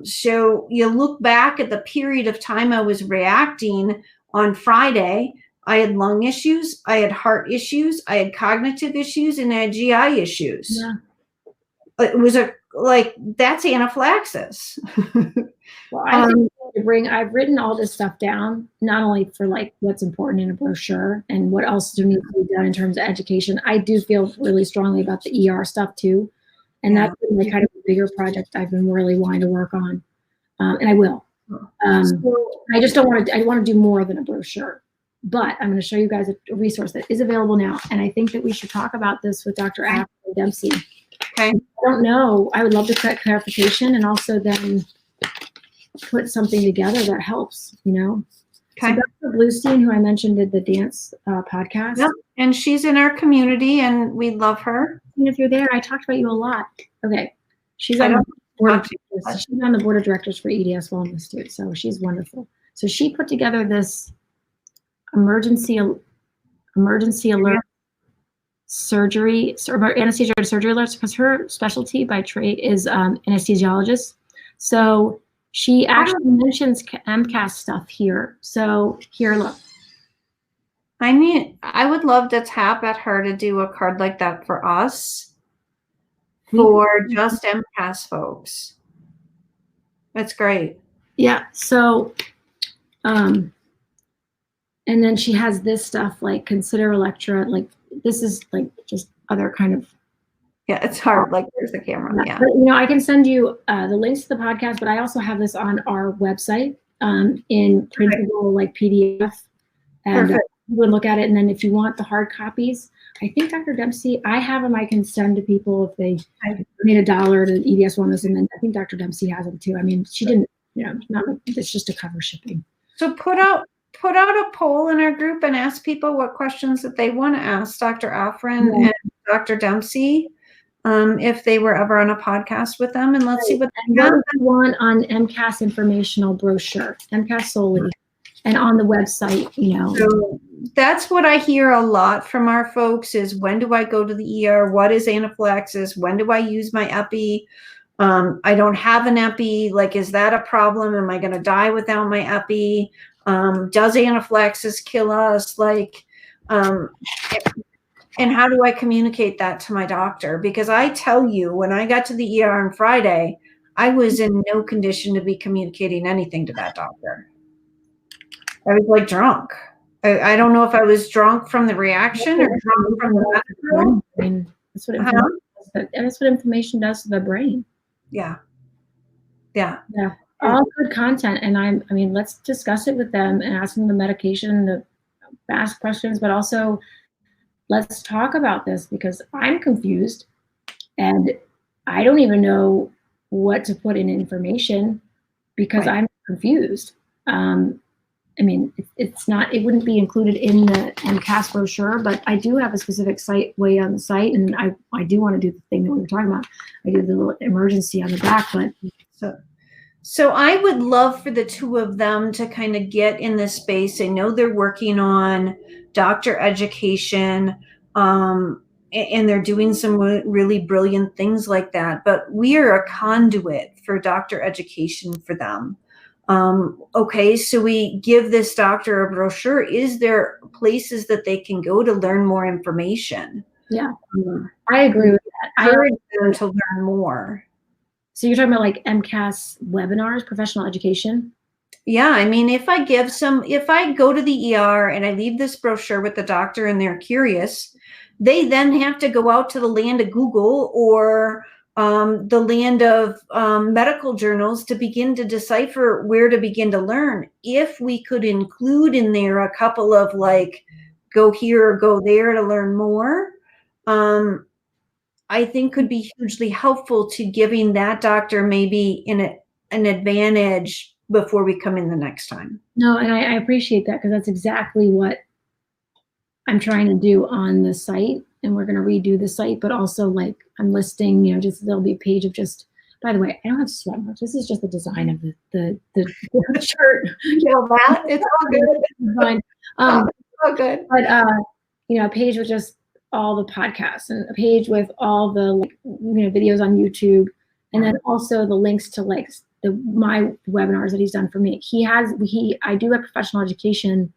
So you look back at the period of time I was reacting. On Friday, I had lung issues, I had heart issues, I had cognitive issues, and I had GI issues. Yeah. It was that's anaphylaxis. Well, I think I've written all this stuff down, not only for like what's important in a brochure and what else needs to be done in terms of education. I do feel really strongly about the ER stuff too. And that's been like kind of a bigger project I've been really wanting to work on. And I will. I just don't want to, I want to do more than a brochure, but I'm going to show you guys a resource that is available now. And I think that we should talk about this with Dr. Dempsey. Okay. I don't know. I would love to get clarification and also then put something together that helps, you know? Okay. So Dr. Bluestein, who I mentioned, did the dance podcast. Yep. And she's in our community and we love her. And if you're there, I talked about you a lot. Okay. She's on the board of directors for EDS Wellness too, so she's wonderful. So she put together this emergency alert surgery, or anesthesia or surgery alerts, because her specialty by trade is anesthesiologist. So she actually mentions MCAS stuff here. So here, look. I would love to tap at her to do a card like that for us. For just MCAS folks. That's great. Yeah. So, and then she has this stuff like consider Electra. Like this is like just other kind of. Yeah, it's hard. Like there's the camera. Yeah. But, you know, I can send you the links to the podcast, but I also have this on our website in printable like PDF, and you would look at it. And then if you want the hard copies. I think Dr. Dempsey, I have them I can send to people if they donate $1 to EDS Wellness, and then I think Dr. Dempsey has them too. I mean, she didn't, you know, it's just to cover shipping. So put out a poll in our group and ask people what questions that they want to ask Dr. Afrin and Dr. Dempsey if they were ever on a podcast with them, and let's see what they want on MCAS informational brochure, MCAS solely. And on the website, you know. So that's what I hear a lot from our folks is, when do I go to the ER? What is anaphylaxis? When do I use my epi? I don't have an epi. Like, is that a problem? Am I going to die without my epi? Does anaphylaxis kill us? Like, and how do I communicate that to my doctor? Because I tell you, when I got to the ER on Friday, I was in no condition to be communicating anything to that doctor. I was like drunk. I don't know if I was drunk from the reaction or drunk from the brain. That's what information does. That's what information does to the brain. Yeah. All good content, and I mean, let's discuss it with them and ask them the medication, the ask questions, but also let's talk about this, because I'm confused and I don't even know what to put in information because I'm confused. I mean, it wouldn't be included in the MCAS brochure, but I do have a specific way on the site, and I do want to do the thing that we were talking about. I do the little emergency on the back, but so I would love for the two of them to kind of get in this space. I know they're working on doctor education, and they're doing some really brilliant things like that, but we are a conduit for doctor education for them. Okay, so we give this doctor a brochure. Is there places that they can go to learn more information? Yeah, I agree with that. I encourage them to learn more. So you're talking about like MCAS webinars, professional education? Yeah, I mean, if I go to the ER and I leave this brochure with the doctor and they're curious, they then have to go out to the land of Google or the land of medical journals to begin to decipher where to begin to learn. If we could include in there a couple of like, go here or go there to learn more, I think could be hugely helpful to giving that doctor maybe an advantage before we come in the next time. No, and I appreciate that, because that's exactly what I'm trying to do on the site, and we're going to redo the site, but also like I'm listing, there'll be a page of just, by the way, I don't have sweat marks. This is just the design of the shirt. That it's all good. Design. Oh, good. But a page with just all the podcasts, and a page with all the videos on YouTube, and then also the links to like my webinars that he's done for me. I do have professional education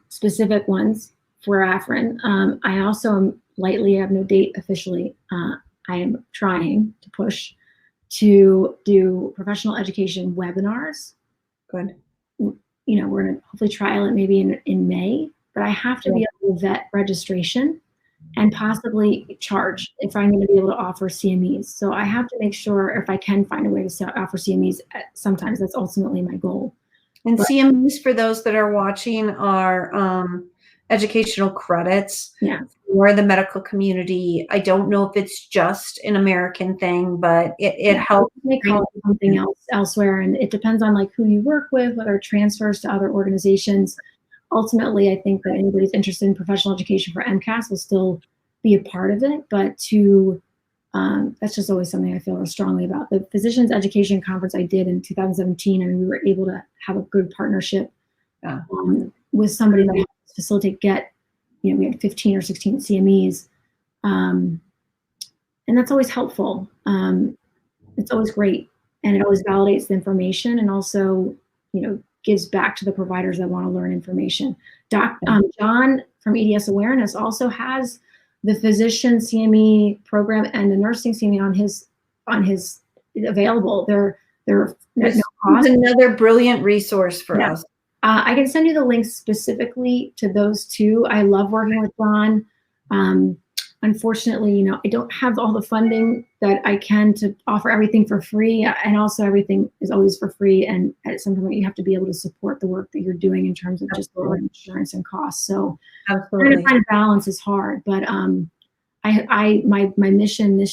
specific ones for Afrin. I also I have no date officially. I am trying to push to do professional education webinars. Good. We're going to hopefully trial it maybe in May, but I have to be able to vet registration and possibly charge if I'm going to be able to offer CMEs. So I have to make sure, if I can find a way to offer CMEs, sometimes that's ultimately my goal. And CMEs, for those that are watching, are educational credits for the medical community. I don't know if it's just an American thing, but it helps. They call it something else elsewhere, and it depends on like who you work with, whether it transfers to other organizations. Ultimately, I think that anybody who's interested in professional education for MCAS will still be a part of it, but that's just always something I feel strongly about. The Physicians Education Conference I did in 2017, and we were able to have a good partnership with somebody that helped facilitate we had 15 or 16 CMEs, and that's always helpful. It's always great, and it always validates the information, and also gives back to the providers that want to learn information. John from EDS Awareness also has the physician CME program and the nursing CME on his available. They're no cost. Another brilliant resource for us. I can send you the links specifically to those two. I love working with Ron. Unfortunately, I don't have all the funding that I can to offer everything for free, and also everything is always for free. And at some point, you have to be able to support the work that you're doing in terms of just lowering insurance and costs. So trying to find a balance is hard. But my mission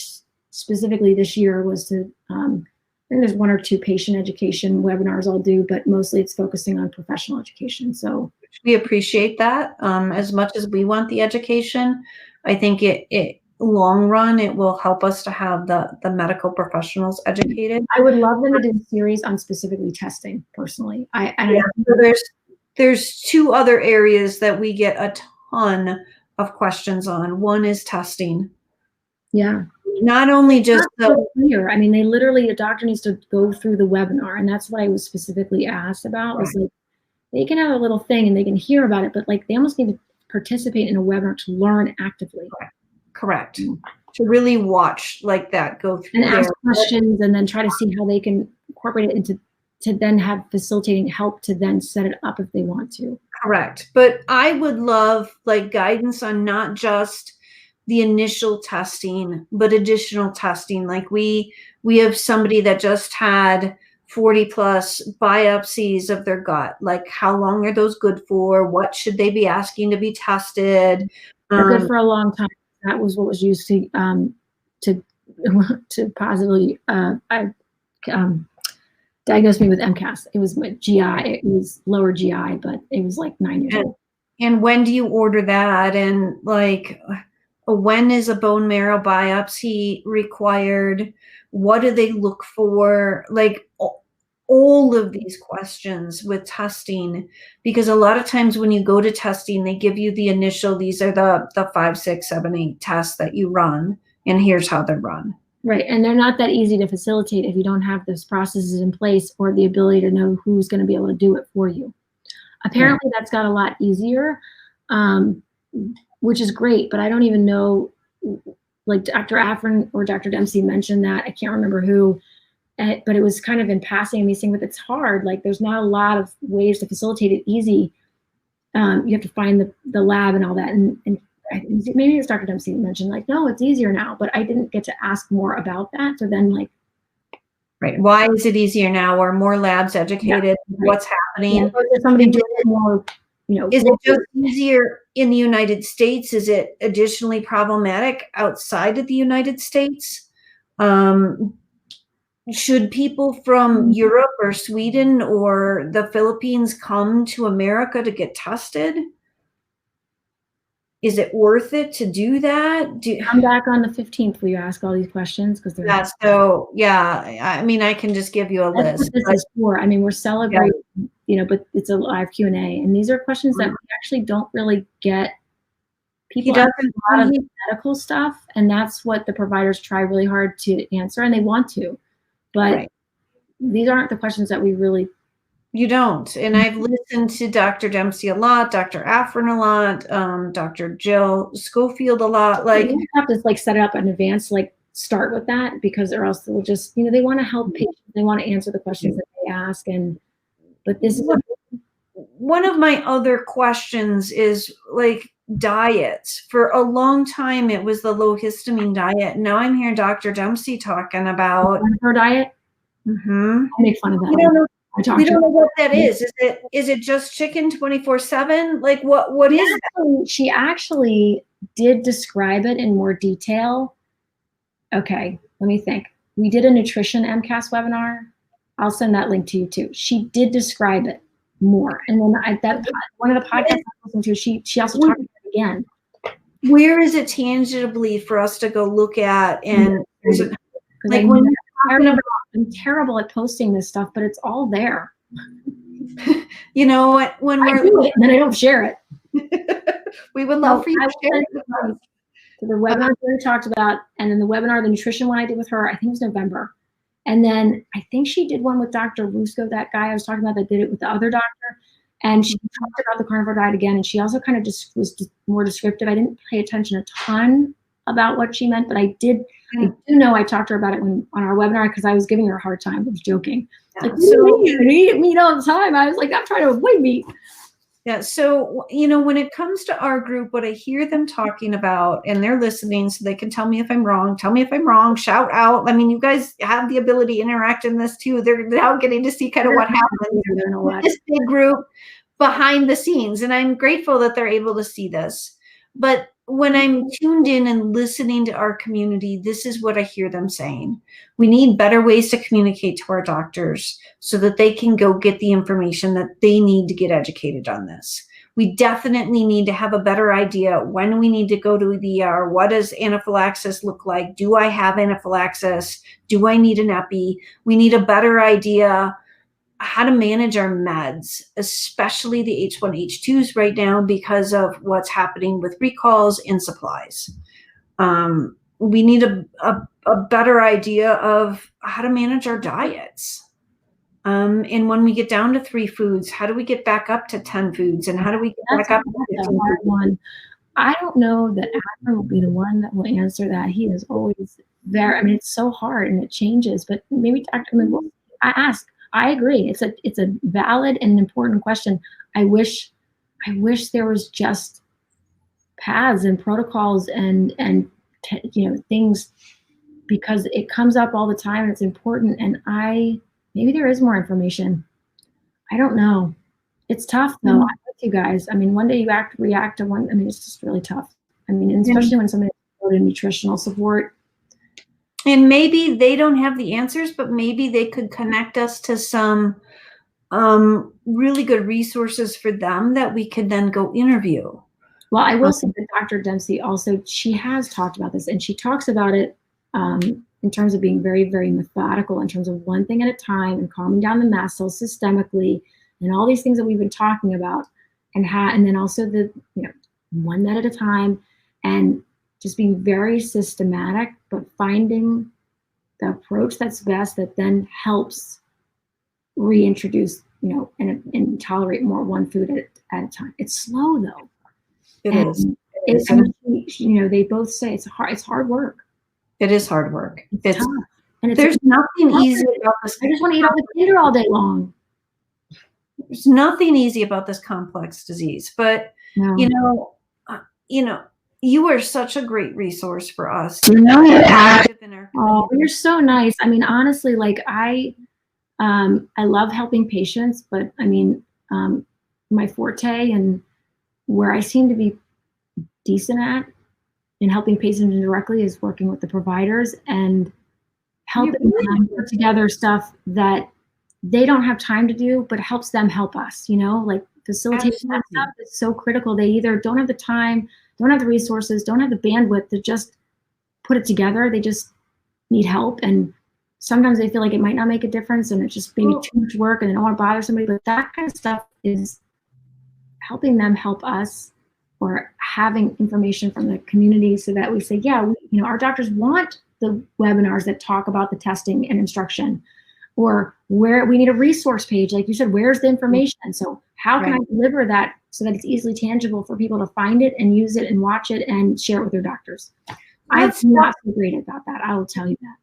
specifically this year was to. I think there's 1 or 2 patient education webinars I'll do, but mostly it's focusing on professional education. So we appreciate that as much as we want the education. I think it long run, it will help us to have the medical professionals educated. I would love them to do a series on specifically testing personally. there's two other areas that we get a ton of questions on. One is testing. Yeah. Not only just so clear. I mean, they literally, a doctor needs to go through the webinar, and that's what I was specifically asked about. Was like, they can have a little thing and they can hear about it, but like they almost need to participate in a webinar to learn actively. Correct. To really watch like that go through and ask questions and then try to see how they can incorporate it into to then have facilitating help to then set it up if they want to. Correct. But I would love like guidance on not just the initial testing, but additional testing. Like we have somebody that just had 40 plus biopsies of their gut. Like how long are those good for? What should they be asking to be tested? They're good for a long time. That was what was used to positively diagnosed me with MCAS. It was my GI. It was lower GI, but it was like 9 years old. And when do you order that? And like, when is a bone marrow biopsy required? What do they look for? Like all of these questions with testing, because a lot of times when you go to testing, they give you the initial, these are the 5, 6, 7, 8 tests that you run, and here's how they're run. Right, and they're not that easy to facilitate if you don't have those processes in place or the ability to know who's going to be able to do it for you. Apparently, that's got a lot easier, which is great, but I don't even know, like Dr. Afrin or Dr. Dempsey mentioned that, I can't remember who, but it was kind of in passing and these things, but it's hard. Like there's not a lot of ways to facilitate it easy. You have to find the lab and all that. And maybe it's Dr. Dempsey mentioned like, no, it's easier now, but I didn't get to ask more about that. So then like. Right. Why is it easier now? Are more labs educated? Yeah, right. What's happening? Yeah, somebody doing it more, you know. Is it just easier in the United States? Is it additionally problematic outside of the United States? Should people from Europe or Sweden or the Philippines come to America to get tested? Is it worth it to do that? I'm back on the 15th where you ask all these questions because they're so yeah. I mean, I can just give you a list. This is for. I mean, we're celebrating, you know, but it's a live Q&A, and these are questions that we actually don't really get. People ask a lot of medical stuff, and that's what the providers try really hard to answer, and they want to. But these aren't the questions that we really. You don't. And I've listened to Dr. Dempsey a lot, Dr. Afrin a lot, Dr. Jill Schofield a lot. Like you have to like set it up in advance, like start with that, because or else they'll just, you know, they want to help patients. They want to answer the questions that they ask. But this is one of my other questions is like diets. For a long time, it was the low histamine diet. Now I'm hearing Dr. Dempsey talking about her diet. Mm-hmm. I make fun of that. We don't know what that is. Is it just chicken 24/7? Like what is that? She actually did describe it in more detail. Okay, let me think. We did a nutrition MCAS webinar. I'll send that link to you too. She did describe it more. And then one of the podcasts I listened to, she also talked about it again. Where is it tangibly for us to go look at? And like when I'm terrible at posting this stuff, but it's all there. You know what? When I do it, and then I don't share it. We would love for you to share it. So the webinar we talked about, and then the webinar, the nutrition one I did with her, I think it was November. And then I think she did one with Dr. Rusco, that guy I was talking about that did it with the other doctor. And she talked about the carnivore diet again, and she also kind of just was more descriptive. I didn't pay attention a ton about what she meant, but I do know I talked to her about it on our webinar because I was giving her a hard time. I was joking. Yeah. Like, so you eat meat all the time. I was like, I'm trying to avoid meat. Yeah. So, you know, when it comes to our group, what I hear them talking about, and they're listening so they can tell me if I'm wrong, shout out. I mean, you guys have the ability to interact in this too. They're now getting to see kind of what happens in this big group behind the scenes. And I'm grateful that they're able to see this. But when I'm tuned in and listening to our community, this is what I hear them saying. We need better ways to communicate to our doctors so that they can go get the information that they need to get educated on this. We definitely need to have a better idea when we need to go to the ER. What does anaphylaxis look like? Do I have anaphylaxis? Do I need an epi? We need a better idea how to manage our meds, especially the H1H2s right now because of what's happening with recalls and supplies. We need a better idea of how to manage our diets. And when we get down to 3 foods, how do we get back up to 10 foods? And how do we get back up to 15 hard foods? one. I don't know that Adam will be the one that will answer that. He is always there. I mean, it's so hard and it changes, but maybe I ask. I agree. It's a valid and important question. I wish there was just paths and protocols and things, because it comes up all the time and it's important. And maybe there is more information. I don't know. It's tough though. I'm with you guys. I mean, one day you react to one. I mean, it's just really tough. I mean, and especially when somebody goes to nutritional support. And maybe they don't have the answers, but maybe they could connect us to some really good resources for them that we could then go interview. Well, I will say that Dr. Dempsey also, she has talked about this, and she talks about it in terms of being very, very methodical, in terms of one thing at a time and calming down the mast cells systemically, and all these things that we've been talking about, and then also the one med at a time, and just being very systematic, but finding the approach that's best that then helps reintroduce and tolerate more one food at a time. It's slow though. It is. They both say it's hard work. It is hard work. It's tough. And there's nothing easy about this. I just want to eat all the gator all day long. There's nothing easy about this complex disease, but No. you are such a great resource for us. Oh, you're so nice. I mean, honestly, like I love helping patients, but I mean, my forte and where I seem to be decent at in helping patients directly is working with the providers and helping them put together stuff that they don't have time to do, but helps them help us, like facilitating that stuff is so critical. They either don't have the time, don't have the resources, don't have the bandwidth to just put it together. They just need help. And sometimes they feel like it might not make a difference and it's just maybe too much work and they don't want to bother somebody, but that kind of stuff is helping them help us, or having information from the community so that we say, our doctors want the webinars that talk about the testing and instruction, or where we need a resource page. Like you said, where's the information? So how can I deliver that so that it's easily tangible for people to find it and use it and watch it and share it with their doctors? I'm not so great about that. I will tell you that.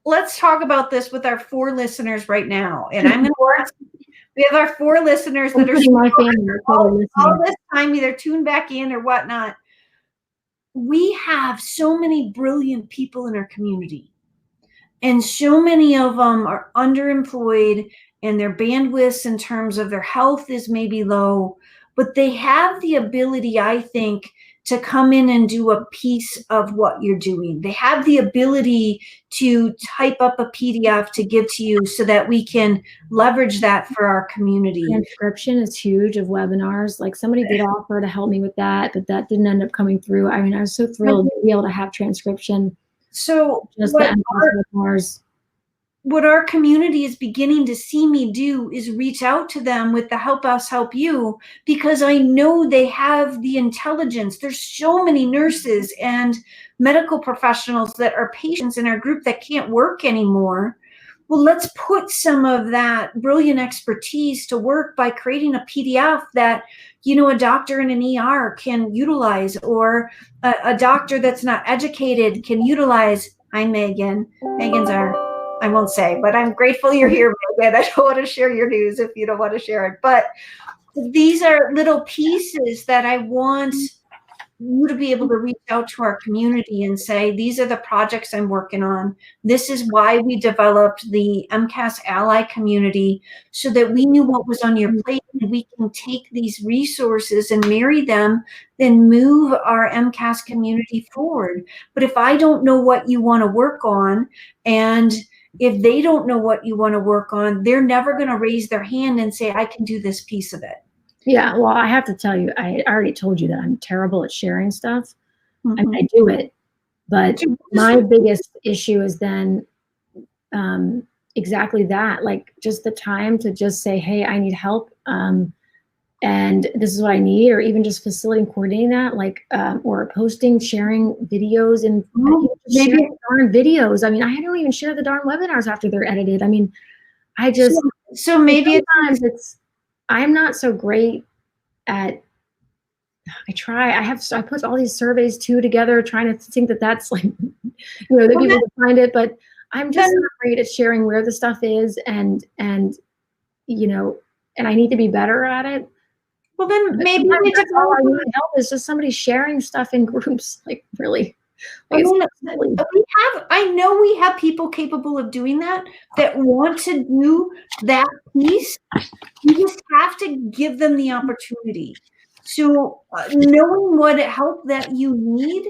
Let's talk about this with our 4 listeners right now. And I'm going to we have our 4 listeners that are my family all this time either tuned back in or whatnot. We have so many brilliant people in our community, and so many of them are underemployed, and their bandwidths in terms of their health is maybe low, but they have the ability, I think, to come in and do a piece of what you're doing. They have the ability to type up a PDF to give to you so that we can leverage that for our community. Transcription is huge of webinars. Like somebody did offer to help me with that, but that didn't end up coming through. I mean, I was so thrilled to be able to have transcription. So just what our community is beginning to see me do is reach out to them with the Help Us Help You, because I know they have the intelligence. There's so many nurses and medical professionals that are patients in our group that can't work anymore. Well, let's put some of that brilliant expertise to work by creating a PDF that, a doctor in an ER can utilize, or a doctor that's not educated can utilize. Hi, Megan. Megan's I won't say, but I'm grateful you're here, Megan. I don't want to share your news if you don't want to share it. But these are little pieces that I want you to be able to reach out to our community and say, these are the projects I'm working on. This is why we developed the MCAS ally community, so that we knew what was on your plate and we can take these resources and marry them, then move our MCAS community forward. But if I don't know what you want to work on, and if they don't know what you want to work on, they're never going to raise their hand and say, I can do this piece of it. Yeah, well, I have to tell you, I already told you that I'm terrible at sharing stuff. I mean, I do it, but my biggest issue is then exactly that, like just the time to just say, hey, I need help. And this is what I need, or even just facilitating, coordinating that, like, or posting, sharing videos, and sharing darn videos. I mean, I don't even share the darn webinars after they're edited. I mean, I just, so maybe sometimes I'm not so great at, I put all these surveys together, trying to think that that's like, that people can find it, but I'm just not great at sharing where the stuff is, and and I need to be better at it. Well, then maybe we that's all I need help is just somebody sharing stuff in groups, like really. Like, I know we have people capable of doing that want to do that piece. You just have to give them the opportunity. So knowing what help that you need,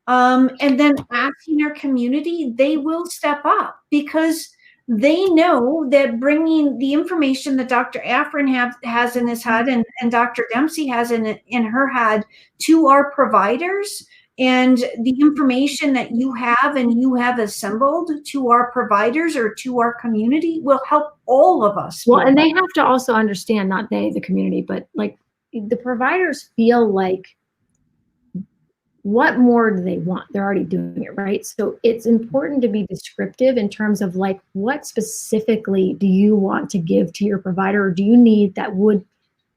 and then asking your community, they will step up, because they know that bringing the information that Dr. Afrin has in his head, and Dr. Dempsey has in her head, to our providers, and the information that you have assembled to our providers or to our community, will help all of us. Well, and they have to also understand, not they, the community, but like the providers feel like, what more do they want? They're already doing it, right? So it's important to be descriptive in terms of like, what specifically do you want to give to your provider, or do you need that would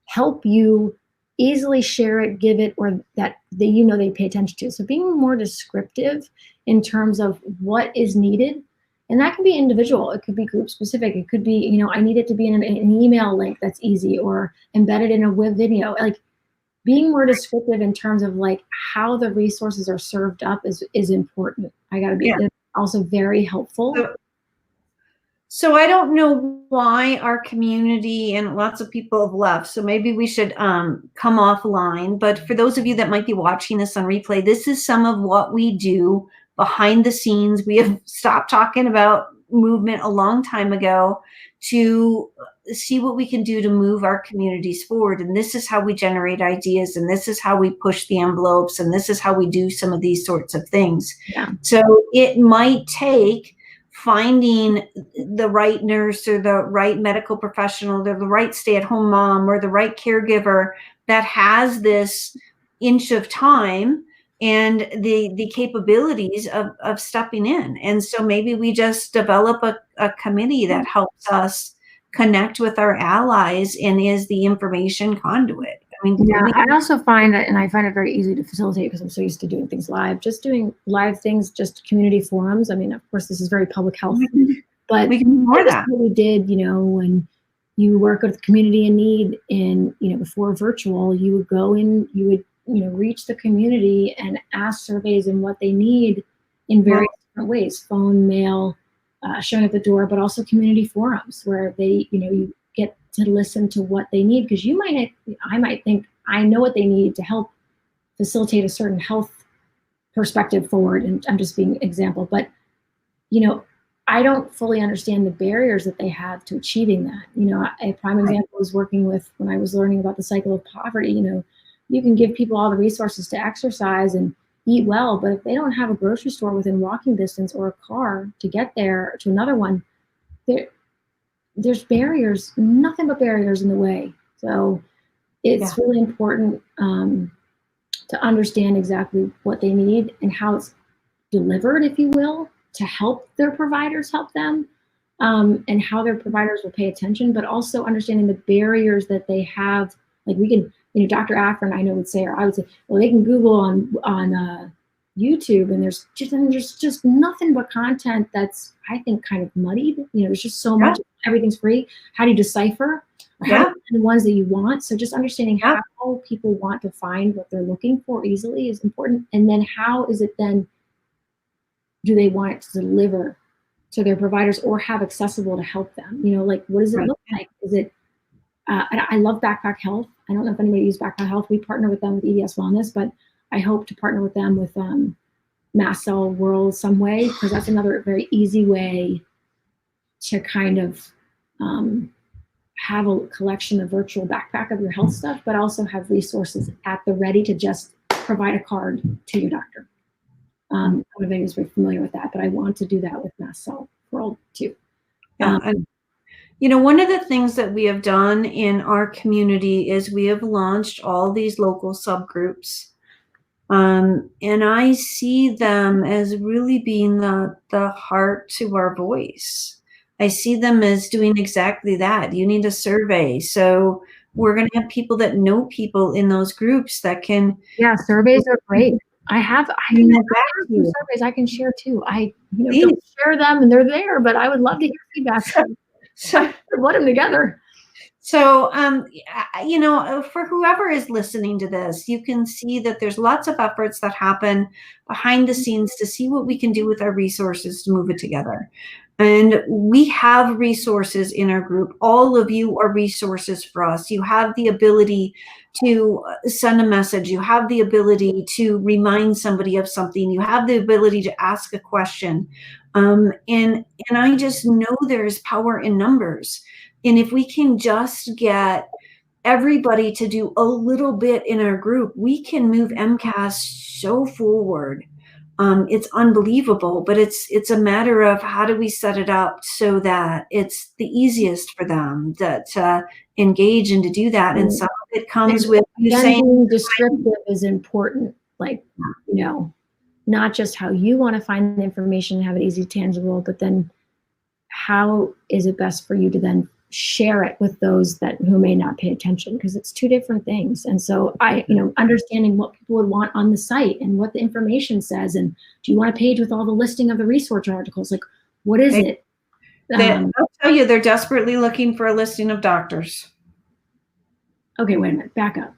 help you easily share it, give it, or that they pay attention to. So being more descriptive in terms of what is needed, and that can be individual, it could be group specific, it could be, I need it to be in an email link that's easy, or embedded in a web video. Like, being more descriptive in terms of like how the resources are served up is important. I got to be also very helpful. So I don't know why our community and lots of people have left. So maybe we should come offline. But for those of you that might be watching this on replay, this is some of what we do behind the scenes. We have stopped talking about movement a long time ago to see what we can do to move our communities forward. And this is how we generate ideas, and this is how we push the envelopes, and this is how we do some of these sorts of things. Yeah. So it might take finding the right nurse, or the right medical professional, or the right stay-at-home mom, or the right caregiver that has this inch of time and the capabilities of stepping in. And so maybe we just develop a committee that helps us connect with our allies and is the information conduit. I mean, I also find that, and I find it very easy to facilitate because I'm so used to doing things live, just doing live things, just community forums. I mean, of course, this is very public health, but we can ignore that. What we did, when you work with the community in need, and, before virtual, you would go in, you would, reach the community and ask surveys and what they need in various different ways, phone, mail, showing at the door, but also community forums where they, you get to listen to what they need, because I might think I know what they need to help facilitate a certain health perspective forward. And I'm just being an example, but, I don't fully understand the barriers that they have to achieving that. A prime example was working with, when I was learning about the cycle of poverty, you can give people all the resources to exercise and eat well, but if they don't have a grocery store within walking distance, or a car to get there to another one, there's barriers, nothing but barriers in the way. So it's really important to understand exactly what they need and how it's delivered, if you will, to help their providers help them, and how their providers will pay attention, but also understanding the barriers that they have. Like, we can, Dr. Afrin, I know, would say, or I would say, well, they can Google on YouTube, and there's just nothing but content that's, I think, kind of muddied. There's just so much, everything's free. How do you decipher? Or how do you find the ones that you want? So just understanding how people want to find what they're looking for easily is important. And then how is it then, do they want it to deliver to their providers or have accessible to help them? Like, what does it look like? Is it, I love Backpack Health. I don't know if anybody uses Backpack Health. We partner with them with EDS Wellness, but I hope to partner with them with Mast Cell World some way, because that's another very easy way to kind of have a collection, of virtual backpack of your health stuff, but also have resources at the ready to just provide a card to your doctor. I don't know if anyone's very familiar with that, but I want to do that with Mast Cell World too. Yeah. And, one of the things that we have done in our community is we have launched all these local subgroups. And I see them as really being the heart to our voice. I see them as doing exactly that. You need a survey. So we're going to have people that know people in those groups that can. Yeah, surveys are great. I have bring that some back to you. surveys I can share too. I Please. don't share them and they're there, but I would love to hear feedback. So put them together. So, for whoever is listening to this, you can see that there's lots of efforts that happen behind the scenes to see what we can do with our resources to move it together. And we have resources in our group. All of you are resources for us. You have the ability to send a message. You have the ability to remind somebody of something. You have the ability to ask a question. And I just know there's power in numbers. And if we can just get everybody to do a little bit in our group, we can move MCAS so forward. It's unbelievable, but it's a matter of how do we set it up so that it's the easiest for them to engage and to do that. And some of it comes with you saying being descriptive is important. Like, not just how you want to find the information and have it easy, tangible, but then how is it best for you to then share it with those who may not pay attention, because it's two different things. And so understanding what people would want on the site and what the information says, and do you want a page with all the listing of the research articles? Like, what is it? I'll tell you, they're desperately looking for a listing of doctors. Okay, wait a minute, back up.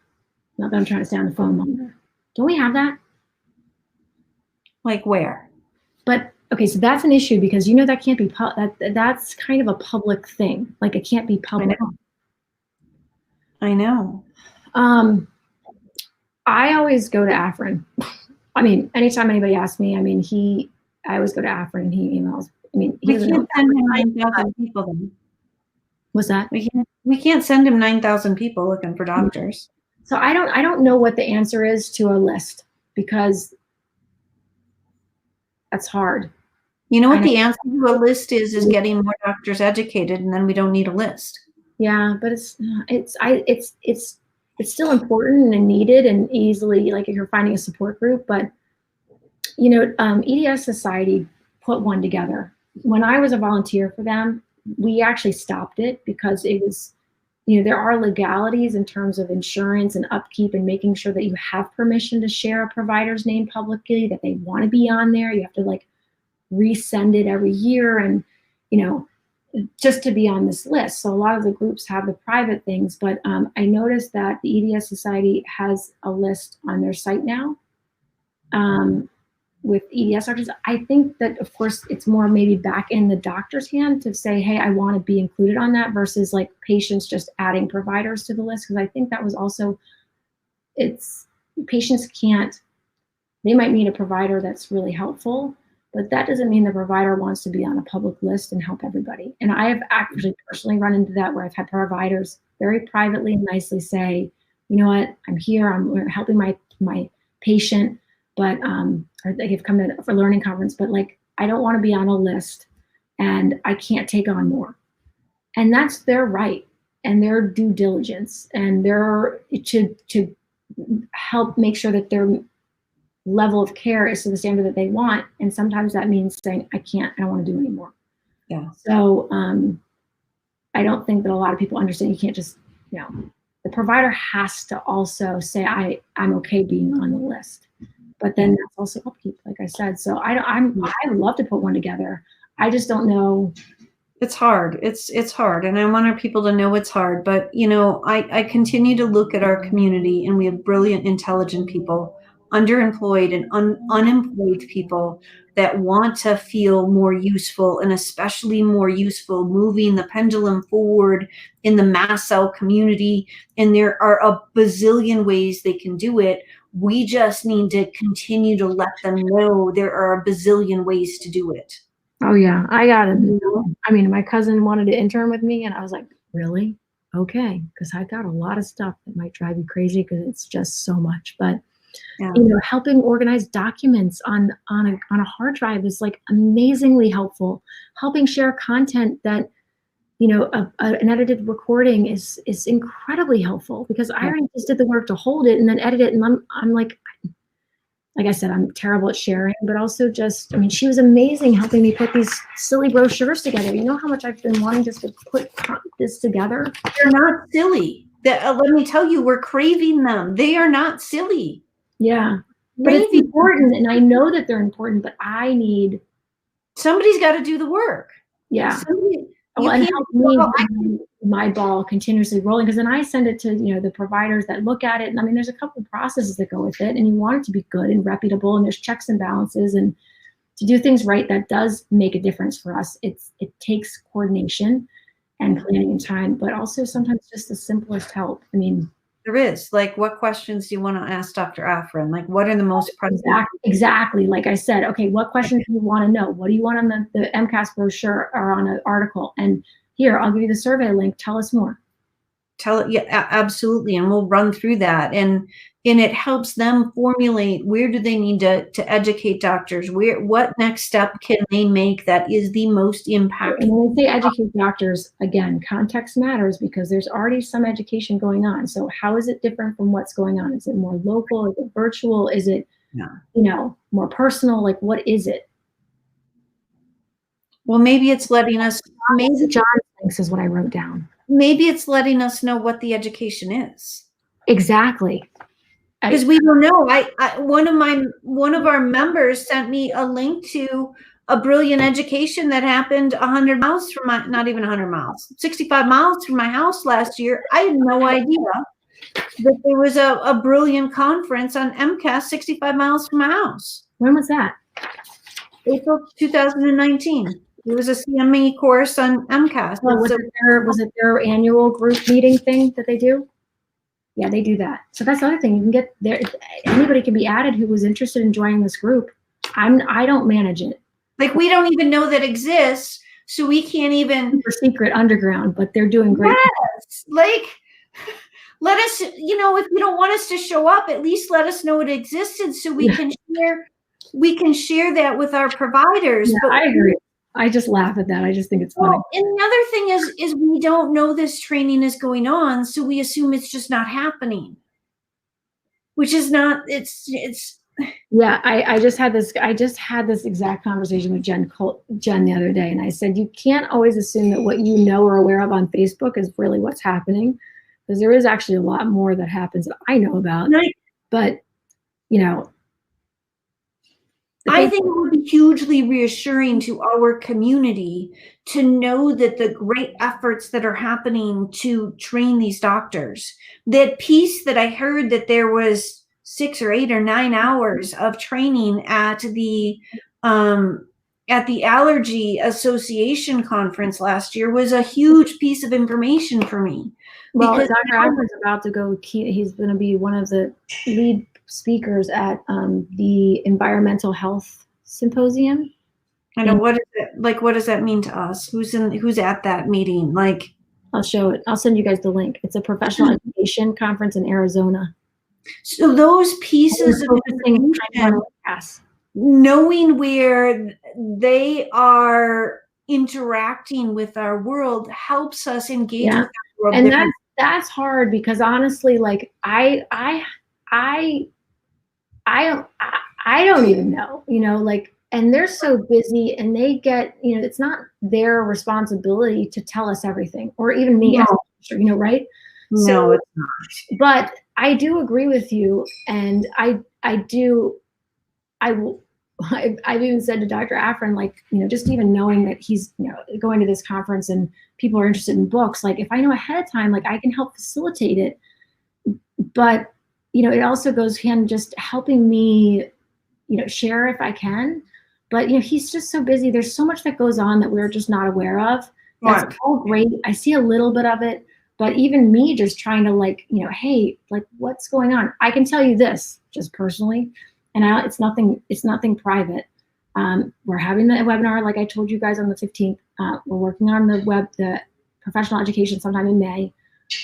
Not that I'm trying to stay on the phone longer. Don't we have that? Like where? But okay, so that's an issue because that can't be that's kind of a public thing. Like, it can't be public. I know. I always go to Afrin. I mean, anytime anybody asks me, I always go to Afrin and he emails. We can't send him 9,000 people then. What's that? We can't send him 9,000 people looking for doctors. So I don't know what the answer is to a list, because that's hard. You know what the answer to a list is getting more doctors educated, and then we don't need a list. Yeah, but it's still important and needed and easily, like if you're finding a support group. But EDS Society put one together. When I was a volunteer for them, we actually stopped it because it was, there are legalities in terms of insurance and upkeep and making sure that you have permission to share a provider's name publicly, that they want to be on there. You have to resend it every year, and just to be on this list. So a lot of the groups have the private things, but I noticed that the EDS Society has a list on their site now with EDS doctors. I think that, of course, it's more maybe back in the doctor's hand to say, hey, I want to be included on that, versus like patients just adding providers to the list. Because I think that was also, patients can't, they might need a provider that's really helpful, but that doesn't mean the provider wants to be on a public list and help everybody. And I have actually personally run into that, where I've had providers very privately and nicely say, you know what, I'm here, I'm helping my patient, but or they've come to for learning conference, but I don't want to be on a list and I can't take on more. And that's their right and their due diligence, and their to help make sure that their level of care is to the standard that they want. And sometimes that means saying, I don't want to do anymore. Yeah. So I don't think that a lot of people understand you can't just, the provider has to also say, I'm okay being on the list. But then that's also upkeep, like I said. So I would love to put one together. I just don't know. It's hard. It's hard. And I want our people to know it's hard. But, I continue to look at our community, and we have brilliant, intelligent people, underemployed and unemployed people that want to feel more useful, and especially more useful moving the pendulum forward in the mast cell community. And there are a bazillion ways they can do it. We just need to continue to let them know there are a bazillion ways to do it. Oh yeah, I got it. My cousin wanted to intern with me, and I was like, really? Okay, because I got a lot of stuff that might drive you crazy because it's just so much. But Yeah. Helping organize documents on a hard drive is like amazingly helpful. Helping share content that, an edited recording is incredibly helpful, because I already just did the work to hold it and then edit it. And I'm like I said, I'm terrible at sharing, but also she was amazing helping me put these silly brochures together. You know how much I've been wanting just to put this together? They're not silly. Let me tell you, we're craving them. They are not silly. Yeah. But it's important, and I know that they're important, but somebody's got to do the work. Yeah. And help me my ball continuously rolling, because then I send it to the providers that look at it, and there's a couple of processes that go with it, and you want it to be good and reputable, and there's checks and balances, and to do things right, that does make a difference for us. It takes coordination and planning and time, but also sometimes just the simplest help. There is, like, what questions do you want to ask Dr. Afrin? Like, what are the most pressing? Exactly. Like I said, okay, what questions do you want to know? What do you want on the MCAS brochure or on an article? And here, I'll give you the survey link. Tell us more. Yeah, absolutely. And we'll run through that. And it helps them formulate, where do they need to educate doctors? What next step can they make that is the most impactful? And when I say educate doctors, again, context matters, because there's already some education going on. So how is it different from what's going on? Is it more local? Is it virtual? Is it, more personal? Like, what is it? Well, maybe it's letting us, John thinks is what I wrote down. Maybe it's letting us know what the education is. Exactly. Because we don't know. One of our members sent me a link to a brilliant education that happened 100 miles from not even 100 miles, 65 miles from my house last year. I had no idea that there was a brilliant conference on MCAS 65 miles from my house. When was that? April 2019. It was a CME course on MCAS. Well, was it their annual group meeting thing that they do? Yeah, they do that. So that's the other thing. You can get there. Anybody can be added who was interested in joining this group. I don't manage it. Like, we don't even know that exists, so we can't even. Super secret underground, but they're doing great. Yes, like, let us. If you don't want us to show up, at least let us know it existed, so we can share. We can share that with our providers. Yeah, I agree. I just laugh at that. I just think it's funny. And the other thing is we don't know this training is going on, so we assume it's just not happening, which is not. It's. Yeah, I just had this exact conversation with Jen the other day, and I said, you can't always assume that what you know or aware of on Facebook is really what's happening, because there is actually a lot more that happens that I know about. Right. But I think it would be hugely reassuring to our community to know that the great efforts that are happening to train these doctors, that piece that I heard that there was 6 or 8 or 9 hours of training at the Allergy Association conference last year was a huge piece of information for me. Well, because Dr. Afrin's about to go. He's going to be one of the lead speakers at the Environmental Health Symposium. I know. What is it like? What does that mean to us? Who's at that meeting? Like, I'll show it. I'll send you guys the link. It's a professional education conference in Arizona. So those pieces of information, knowing where they are interacting with our world, helps us engage with our world. And that's hard, because honestly, like I don't even know, and they're so busy, and they get, it's not their responsibility to tell us everything, or even me, as a teacher, right? No, it's not. But I do agree with you, and I've even said to Dr. Afrin, like, just even knowing that he's, going to this conference and people are interested in books, like, if I know ahead of time, like, I can help facilitate it. But, it also goes hand just helping me, share if I can. But, he's just so busy. There's so much that goes on that we're just not aware of. That's all great. I see a little bit of it. But even me just trying to hey, like, what's going on? I can tell you this just personally, and it's nothing private. We're having the webinar, like I told you guys, on the 15th. We're working on the professional education sometime in May.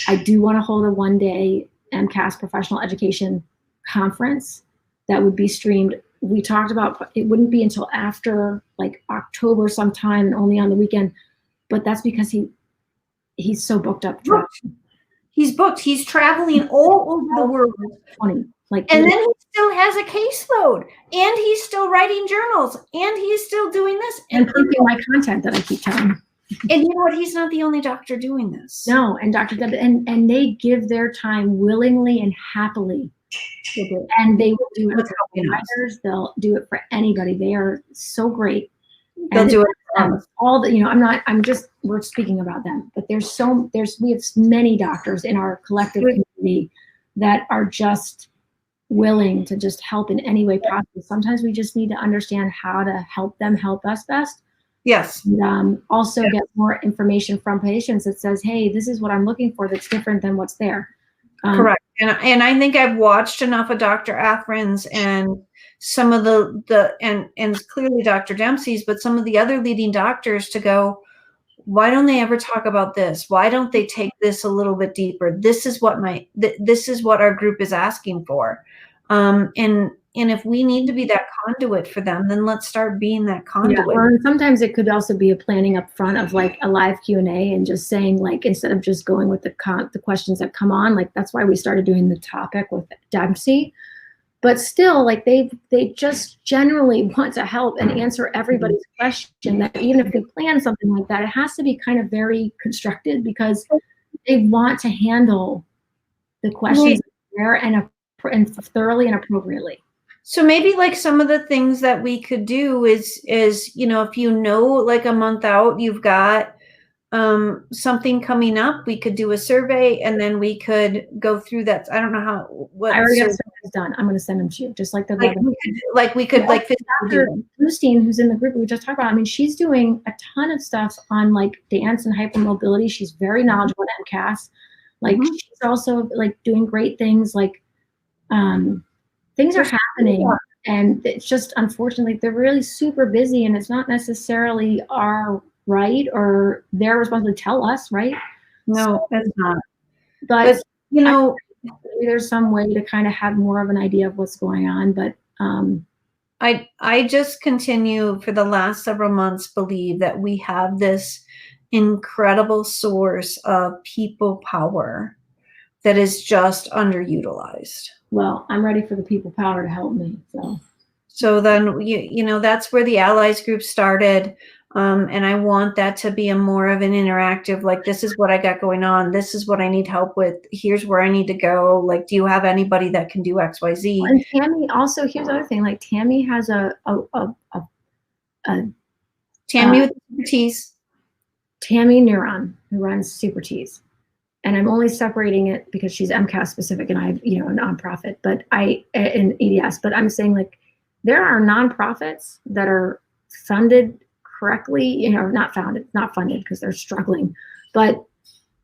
I do want to hold a 1-day MCAS professional education conference that would be streamed. We talked about it wouldn't be until after like October sometime and only on the weekend, but that's because he's so booked up. He's booked. He's traveling all over the world. 20, like, and then he still has a caseload, and he's still writing journals, and he's still doing this and printing my content that I keep telling him. And you know what? He's not the only doctor doing this. No, and Dr. Deb, and they give their time willingly and happily. And they will do it for providers. They'll do it for anybody. They are so great. They'll do it for us. All the, we're speaking about them, but we have many doctors in our collective community that are just willing to just help in any way possible. Sometimes we just need to understand how to help them help us best. Yes. And, also get more information from patients that says, hey, this is what I'm looking for that's different than what's there. Correct. And I think I've watched enough of Dr. Atherin's and some of and clearly Dr. Dempsey's, but some of the other leading doctors to go, why don't they ever talk about this? Why don't they take this a little bit deeper? This is what this is what our group is asking for. And if we need to be that conduit for them, then let's start being that conduit. Yeah, or sometimes it could also be a planning up front of like a live Q&A and just saying, like, instead of just going with the questions that come on, like that's why we started doing the topic with Dempsey. But still, like they just generally want to help and answer everybody's question. That even if we plan something like that, it has to be kind of very constructed because they want to handle the questions there and thoroughly and appropriately. So maybe like some of the things that we could do is, if like a month out, you've got something coming up, we could do a survey and then we could go through that. I don't know what I already got surveys done. I'm going to send them to you, just like the we could Dr. Bluestein, who's in the group we just talked about. I mean, she's doing a ton of stuff on like dance and hypermobility. She's very knowledgeable at MCAS. Like she's also like doing great things. Like things are happening, and it's just unfortunately they're really super busy, and it's not necessarily our right or their responsibility to tell us, right? No, that's not. But there's some way to kind of have more of an idea of what's going on. But I just continue for the last several months believe that we have this incredible source of people power that is just underutilized. Well, I'm ready for the people power to help me. So then, that's where the allies group started. And I want that to be a more of an interactive, like, this is what I got going on. This is what I need help with. Here's where I need to go. Like, do you have anybody that can do X, Y, Z? And Tammy also, here's the other thing, like Tammy has Tammy with Super T's. Tammy Neuron, who runs Super T's. And I'm only separating it because she's MCAS specific and I have, a nonprofit, but in EDS, but I'm saying like there are nonprofits that are funded correctly, not funded because they're struggling, but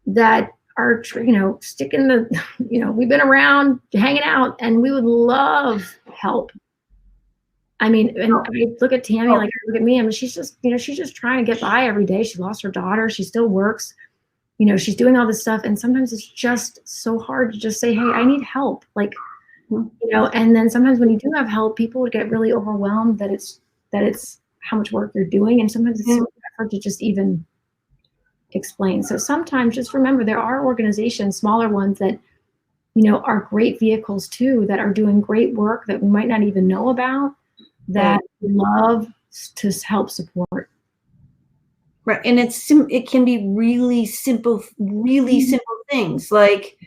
that are, sticking the, we've been around hanging out and we would love help. I mean, and I look at Tammy, like I look at me, I mean, she's just trying to get by every day. She lost her daughter. She still works. She's doing all this stuff. And sometimes it's just so hard to just say, hey, I need help. Like, and then sometimes when you do have help, people would get really overwhelmed that it's how much work you're doing. And sometimes it's so hard to just even explain. So sometimes just remember there are organizations, smaller ones that, are great vehicles too, that are doing great work that we might not even know about, that love to help support. Right. And it can be really simple things like,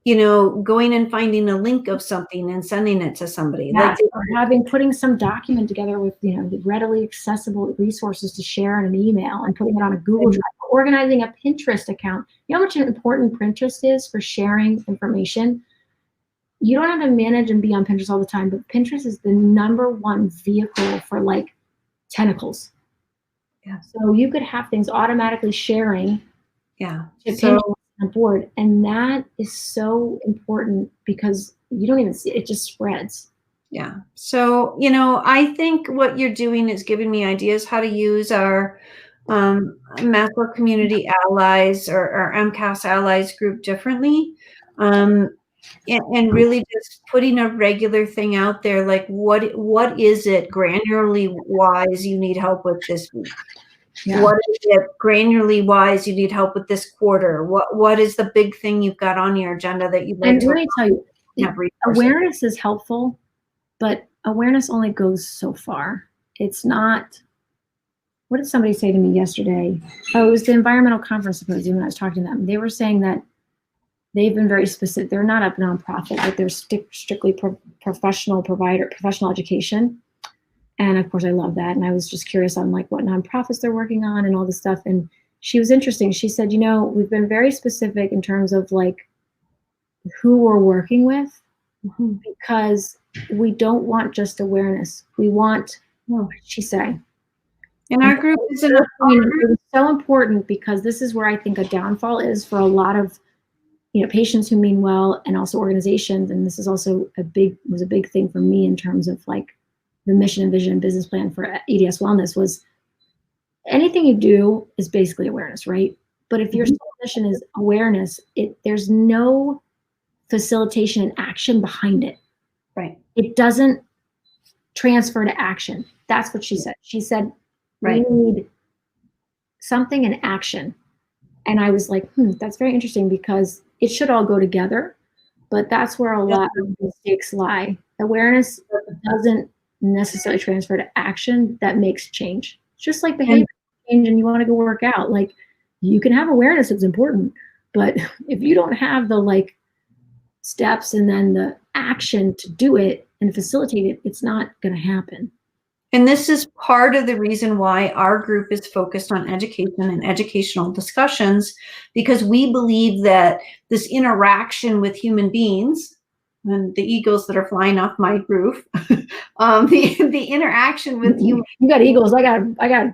going and finding a link of something and sending it to somebody. Yeah, or putting some document together with, readily accessible resources to share in an email and putting it on a Google Drive, organizing a Pinterest account. You know how much important Pinterest is for sharing information? You don't have to manage and be on Pinterest all the time, but Pinterest is the #1 vehicle for like tentacles. Yeah. So you could have things automatically sharing. Yeah. So on board, and that is so important because you don't even see it; just spreads. Yeah. So I think what you're doing is giving me ideas how to use our Macro Community Allies or our MCAS Allies group differently. And really just putting a regular thing out there, like what is it granularly wise you need help with this week? Yeah. What is it granularly wise you need help with this quarter? What is the big thing you've got on your agenda that you'd like And to let me tell you, have resources? awareness is helpful, but awareness only goes so far. It's not. What did somebody say to me yesterday? Oh, it was the environmental conference symposium when I was talking to them. They were saying that they've been very specific. They're not a nonprofit, but they're strictly professional provider, professional education. And of course, I love that. And I was just curious on like what nonprofits they're working on and all this stuff. And she was interesting. She said, you know, we've been very specific in terms of like who we're working with, because we don't want just awareness. We want, what did she say? And our group is it was so important, because this is where I think a downfall is for a lot of, you know, patients who mean well, and also organizations. And this is also was a big thing for me in terms of like the mission and vision and business plan for EDS Wellness was anything you do is basically awareness, right? But if your sole mission is awareness, there's no facilitation and action behind it. Right. It doesn't transfer to action. That's what she said. She said, right, we need something in action. And I was like, that's very interesting, because it should all go together, but that's where a lot of mistakes lie. Awareness doesn't necessarily transfer to action that makes change. It's just like behavior change, and you want to go work out. Like, you can have awareness, it's important, but if you don't have the like steps and then the action to do it and facilitate it, it's not going to happen. And this is part of the reason why our group is focused on education and educational discussions, because we believe that this interaction with human beings, and the eagles that are flying off my roof, the interaction with you got eagles, I got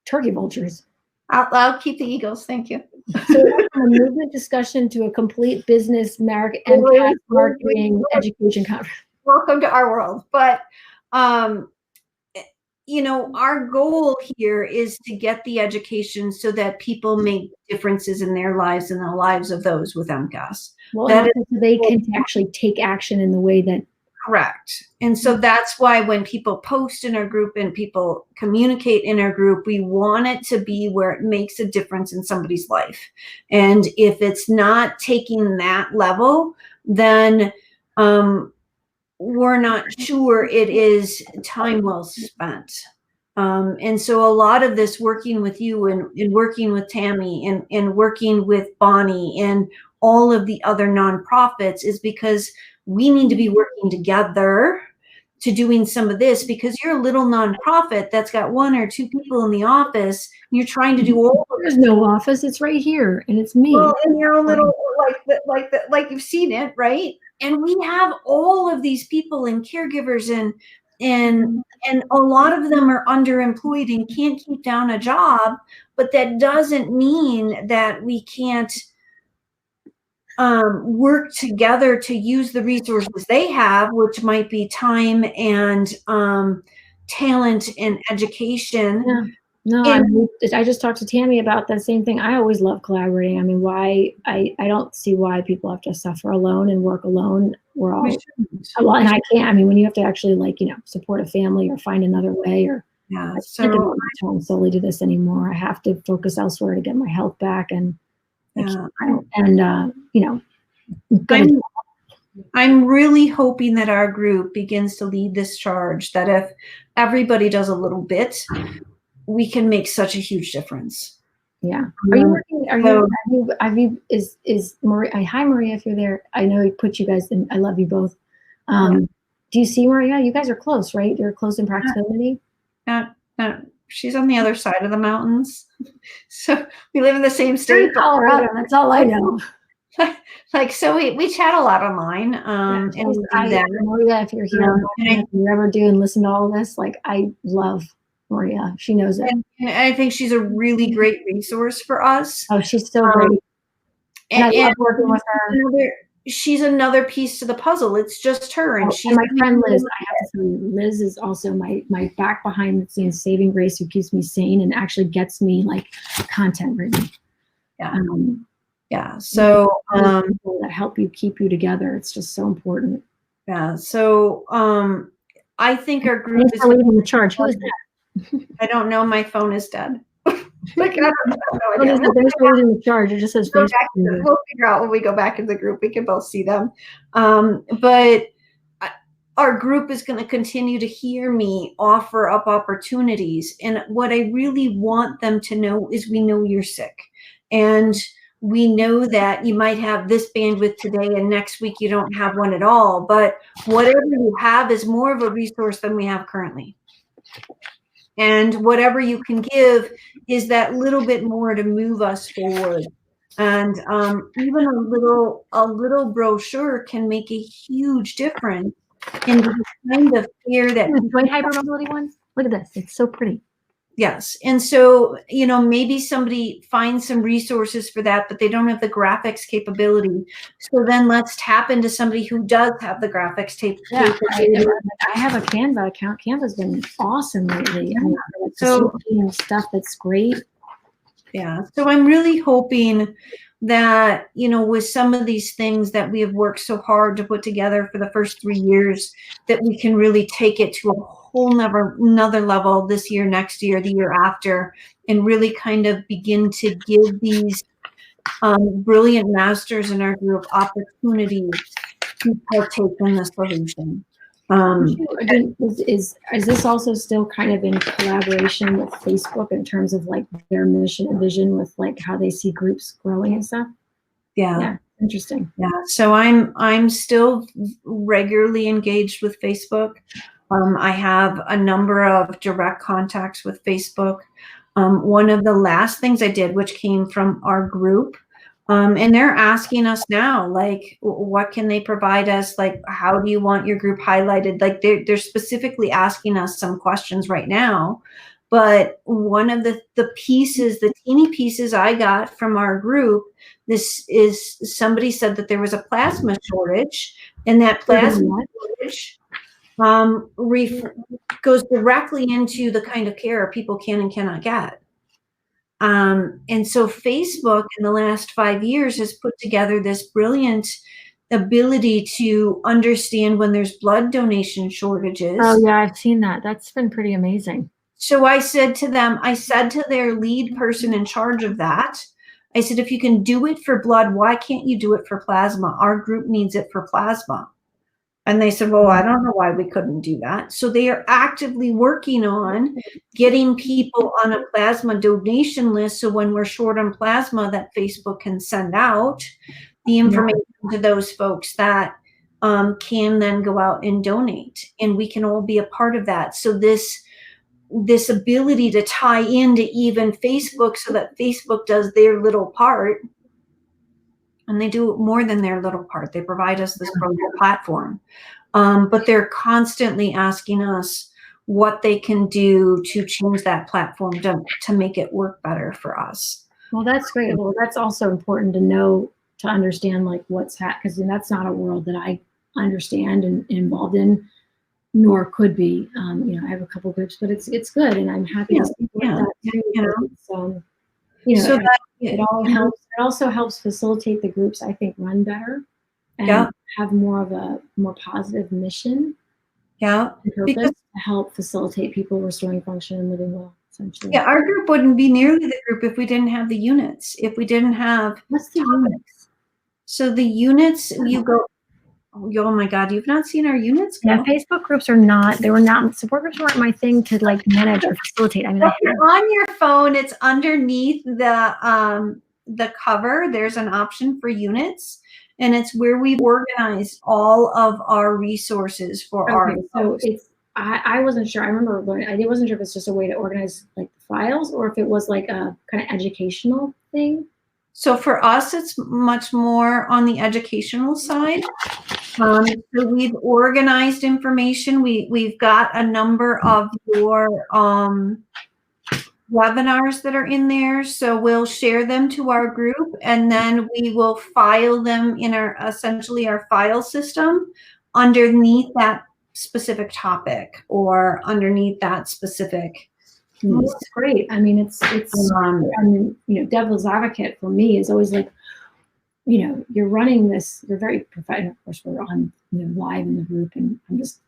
turkey vultures. I'll keep the eagles, thank you. So from a movement discussion to a complete business MCAS marketing education conference. Welcome to our world. But you know, our goal here is to get the education so that people make differences in their lives and the lives of those with MCAS. Well, that is, so they can actually take action in the way that. Correct. And so that's why when people post in our group and people communicate in our group, we want it to be where it makes a difference in somebody's life. And if it's not taking that level, then we're not sure it is time well spent. And so a lot of this working with you and working with Tammy and working with Bonnie and all of the other nonprofits is because we need to be working together to doing some of this, because you're a little nonprofit that's got 1 or 2 people in the office. And you're trying to do all of There's no office. It's right here, and it's me. Well, and you're a little like you've seen it, right? And we have all of these people and caregivers and a lot of them are underemployed and can't keep down a job, but that doesn't mean that we can't work together to use the resources they have, which might be time and talent and education. Yeah. No, I just talked to Tammy about that same thing. I always love collaborating. I mean, I don't see why people have to suffer alone and work alone. We're all, well, and I can't. I mean, when you have to actually, like, you know, support a family or find another way, or yeah, I can't turn solely to this anymore. I have to focus elsewhere to get my health back, and yeah. You know, I'm really hoping that our group begins to lead this charge, that if everybody does a little bit, we can make such a huge difference. Yeah. Are you working? Is Maria? Hi, Maria, if you're there. I know he put you guys in. I love you both. Do you see Maria? You guys are close, right? You're close in proximity. She's on the other side of the mountains. So we live in the same state. Colorado. That's all I know. Like, so we chat a lot online. And we do that. Maria, if you're here, if you ever do and listen to all of this, like, I love Maria. She knows it. And I think she's a really great resource for us. Oh, she's so great. And I love working with her. She's another piece to the puzzle. It's just her. And she's my friend Liz. I have to tell you, Liz is also my back behind the scenes saving grace, who keeps me sane and actually gets me like content ready. Yeah. Yeah. So, people that help you keep you together. It's just so important. yeah. So, I think our group Thanks is for leading the charge. Who is that? I don't know. My phone is dead. Like, I have no idea. Thanks for leading the charge. It just says Facebook. We'll figure out when we go back in the group. We can both see them. But our group is going to continue to hear me offer up opportunities. And what I really want them to know is we know you're sick. And we know that you might have this bandwidth today and next week you don't have one at all. But whatever you have is more of a resource than we have currently. And whatever you can give is that little bit more to move us forward. And even a little brochure can make a huge difference in the kind of care that joint hypermobility ones. Look at this; it's so pretty. Yes, and so maybe somebody finds some resources for that, but they don't have the graphics capability. So then let's tap into somebody who does have the graphics capability. I have a Canva account. Canva's been awesome lately. Yeah. So stuff that's great. Yeah. So I'm really hoping that, with some of these things that we have worked so hard to put together for the first 3 years, that we can really take it to a whole another level this year, next year, the year after, and really kind of begin to give these brilliant masters in our group opportunities to partake in the solution. Is this also still kind of in collaboration with Facebook in terms of like their mission and vision with like how they see groups growing and stuff? Yeah. Interesting. Yeah. So I'm still regularly engaged with Facebook. I have a number of direct contacts with Facebook. One of the last things I did, which came from our group, and they're asking us now, like, what can they provide us? Like, how do you want your group highlighted? Like, they're specifically asking us some questions right now. But one of the pieces, the teeny pieces I got from our group, this is somebody said that there was a plasma shortage, and that plasma shortage goes directly into the kind of care people can and cannot get. And so Facebook in the last 5 years has put together this brilliant ability to understand when there's blood donation shortages. Oh yeah, I've seen that. That's been pretty amazing. So I said to their lead person in charge of that, I said, if you can do it for blood, why can't you do it for plasma? Our group needs it for plasma. And they said, well, I don't know why we couldn't do that. So they are actively working on getting people on a plasma donation list. So when we're short on plasma, that Facebook can send out the information to those folks that can then go out and donate. And we can all be a part of that. So this ability to tie into even Facebook so that Facebook does their little part. And they do more than their little part. They provide us this global platform. But they're constantly asking us what they can do to change that platform to make it work better for us. Well, that's great. Well, that's also important to know, to understand like what's happening, because that's not a world that I understand and involved in, nor could be. I have a couple groups, but it's good, and I'm happy to see that too. So that it all helps. It also helps facilitate the groups, I think, run better and have more of a more positive mission. Yeah, and purpose to help facilitate people restoring function and living well. Essentially. Yeah, our group wouldn't be nearly the group if we didn't have the units. If we didn't have what's the units? So the units you go. Oh my God, you've not seen our units? Yeah, Facebook groups are not, support groups weren't my thing to like manage or facilitate. I mean, on your phone, it's underneath the cover. There's an option for units, and it's where we've organized all of our resources for our. So it's, I wasn't sure. I remember learning, I wasn't sure if it's just a way to organize like the files or if it was like a kind of educational thing. So for us, it's much more on the educational side. So we've organized information. We've got a number of your webinars that are in there. So we'll share them to our group, and then we will file them in essentially our file system underneath that specific topic or underneath that specific. Well, that's great. I mean, it's devil's advocate for me is always like, you're running this, you're very professional. Of course, we're on live in the group, and I'm just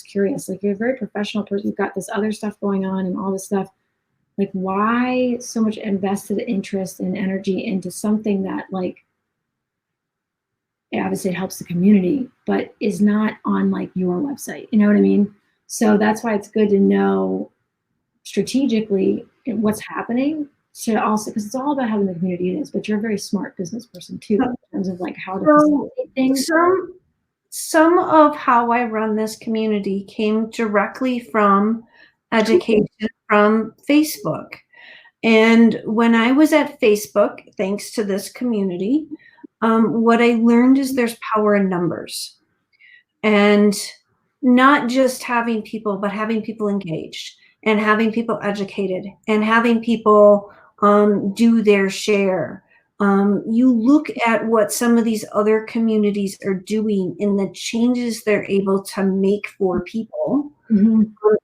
curious. Like, you're a very professional person. You've got this other stuff going on and all this stuff. Like, why so much invested interest and energy into something that, like, obviously it helps the community, but is not on like your website? You know what I mean? So that's why it's good to know strategically what's happening. So also, because it's all about having the community it is, but you're a very smart business person too, in terms of like how to facilitate things. Some of how I run this community came directly from education from Facebook. And when I was at Facebook, thanks to this community, what I learned is there's power in numbers. And not just having people, but having people engaged and having people educated and having people do their share. You look at what some of these other communities are doing and the changes they're able to make for people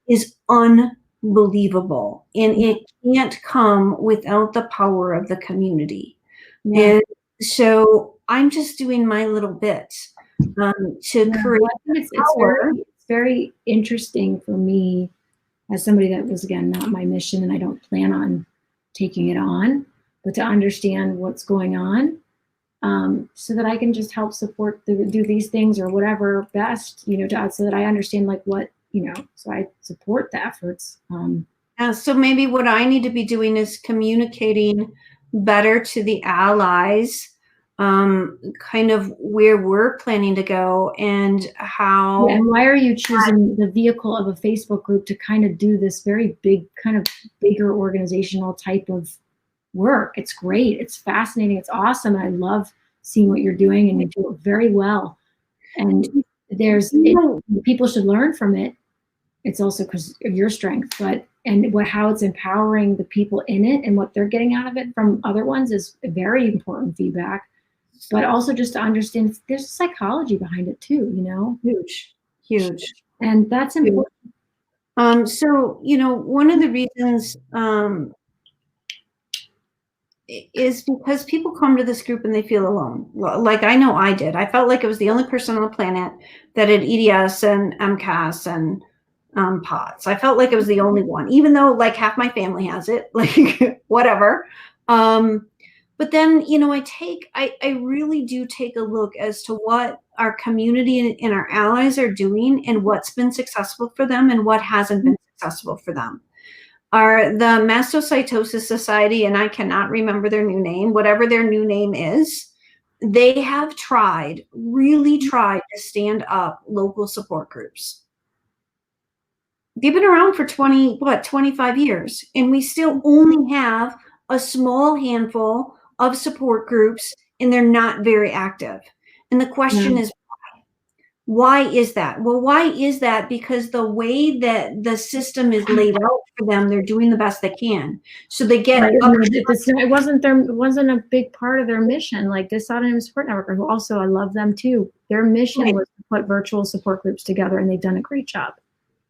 is unbelievable. And it can't come without the power of the community. And so I'm just doing my little bit to create power. It's very interesting for me as somebody that was, again, not my mission, and I don't plan on taking it on, but to understand what's going on, so that I can just help support, do these things or whatever best, so that I understand like what, so I support the efforts. So maybe what I need to be doing is communicating better to the allies, kind of where we're planning to go and how. And why are you choosing the vehicle of a Facebook group to kind of do this very big, kind of bigger organizational type of work? It's great. It's fascinating. It's awesome. I love seeing what you're doing, and you do it very well. And people should learn from it. It's also because of your strength, how it's empowering the people in it and what they're getting out of it from other ones is very important feedback. But also just to understand there's a psychology behind it too, Huge. And that's important. So, one of the reasons is because people come to this group and they feel alone. Like I know I did. I felt like I was the only person on the planet that had EDS and MCAS and POTS. I felt like I was the only one, even though like half my family has it, like whatever. But then, I really do take a look as to what our community and our allies are doing and what's been successful for them and what hasn't been successful for them. The Mastocytosis Society, and I cannot remember their new name, whatever their new name is, they have really tried to stand up local support groups. They've been around for 25 years, and we still only have a small handful of support groups, and they're not very active. And the question is, why is that? Well, why is that? Because the way that the system is laid out for them, they're doing the best they can. So they get it wasn't a big part of their mission. Like this Autonomous Support Network, who also I love them too. Their mission was to put virtual support groups together, and they've done a great job.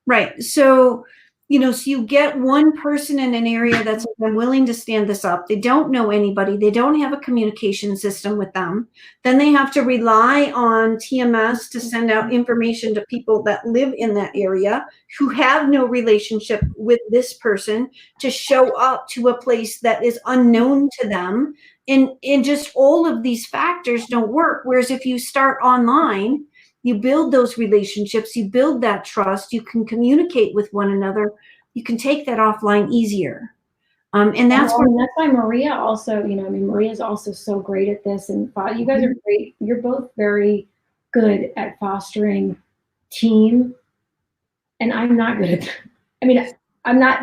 Right. So, so you get one person in an area that's willing to stand this up. They don't know anybody. They don't have a communication system with them. Then they have to rely on TMS to send out information to people that live in that area who have no relationship with this person to show up to a place that is unknown to them. And just all of these factors don't work. Whereas if you start online, you build those relationships, you build that trust, you can communicate with one another, you can take that offline easier. And that's why Maria also, Maria's also so great at this, and you guys are great. You're both very good at fostering team, and I'm not good at that.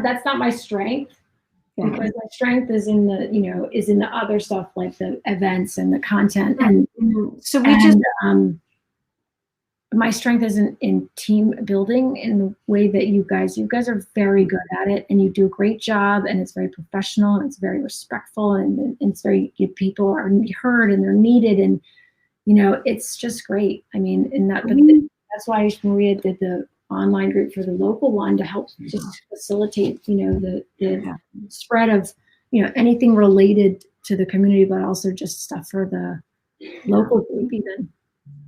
That's not my strength, because my strength is in the other stuff, like the events and the content. And so my strength isn't in team building in the way that you guys are very good at it, and you do a great job, and it's very professional, and it's very respectful, and it's very good. People are heard and they're needed, and it's just great. That's why Maria did the online group for the local one to help just facilitate the spread of anything related to the community, but also just stuff for the local group even.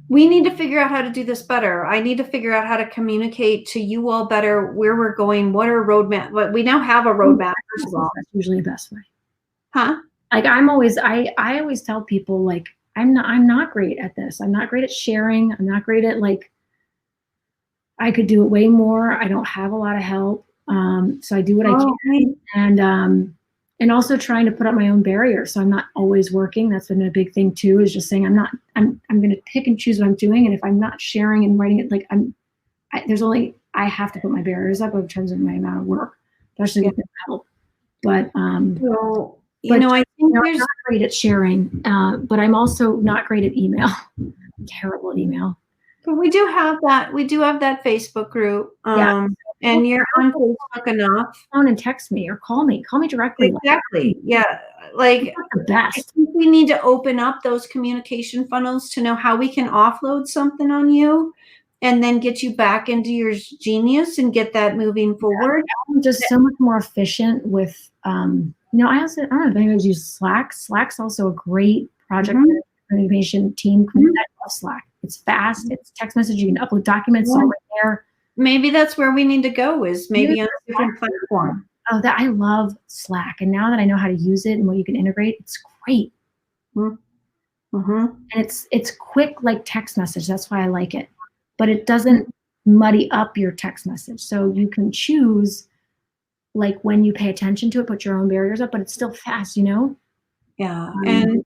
We need to figure out how to do this better. I need to figure out how to communicate to you all better where we're going, what our roadmap, but we now have a roadmap, first of all. That's usually the best way. Huh? Like I always tell people, like, I'm not great at this. I'm not great at sharing. I'm not great at, like, I could do it way more. I don't have a lot of help. So I do what I can. And also trying to put up my own barriers. So I'm not always working. That's been a big thing too, is just saying I'm going to pick and choose what I'm doing. And if I'm not sharing and writing it, like I have to put my barriers up in terms of my amount of work. That's going to help. But, so, I think I'm not great at sharing, but I'm also not great at email. I'm terrible at email. But we do have that. We do have that Facebook group. And you're on Facebook enough. Phone and text me or call me directly. Exactly. Yeah. Like, the best. I think we need to open up those communication funnels to know how we can offload something on you and then get you back into your genius and get that moving forward. I'm just so much more efficient with, I don't know if anybody's used Slack. Slack's also a great project communication team. I love Slack. It's fast. It's text message. You can upload documents all right there. Maybe that's where we need to go, is maybe on a different platform. Oh, I love Slack. And now that I know how to use it and what you can integrate, it's great. And it's quick, like text message. That's why I like it. But it doesn't muddy up your text message. So you can choose, like, when you pay attention to it, put your own barriers up, but it's still fast, Yeah. And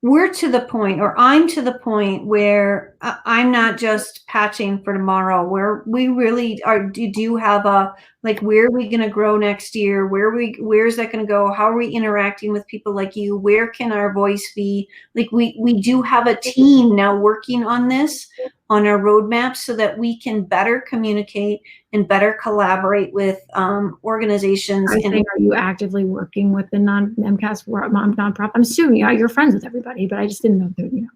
we're to the point, or I'm to the point where I'm not just patching for tomorrow, where we really do have a, like, where are we going to grow next year? Where's that going to go? How are we interacting with people like you? Where can our voice be? Like, we do have a team now working on this, on our roadmap, so that we can better communicate and better collaborate with organizations. Are you actively working with the MCAS nonprofit? I'm assuming you're friends with everybody, but I just didn't know that,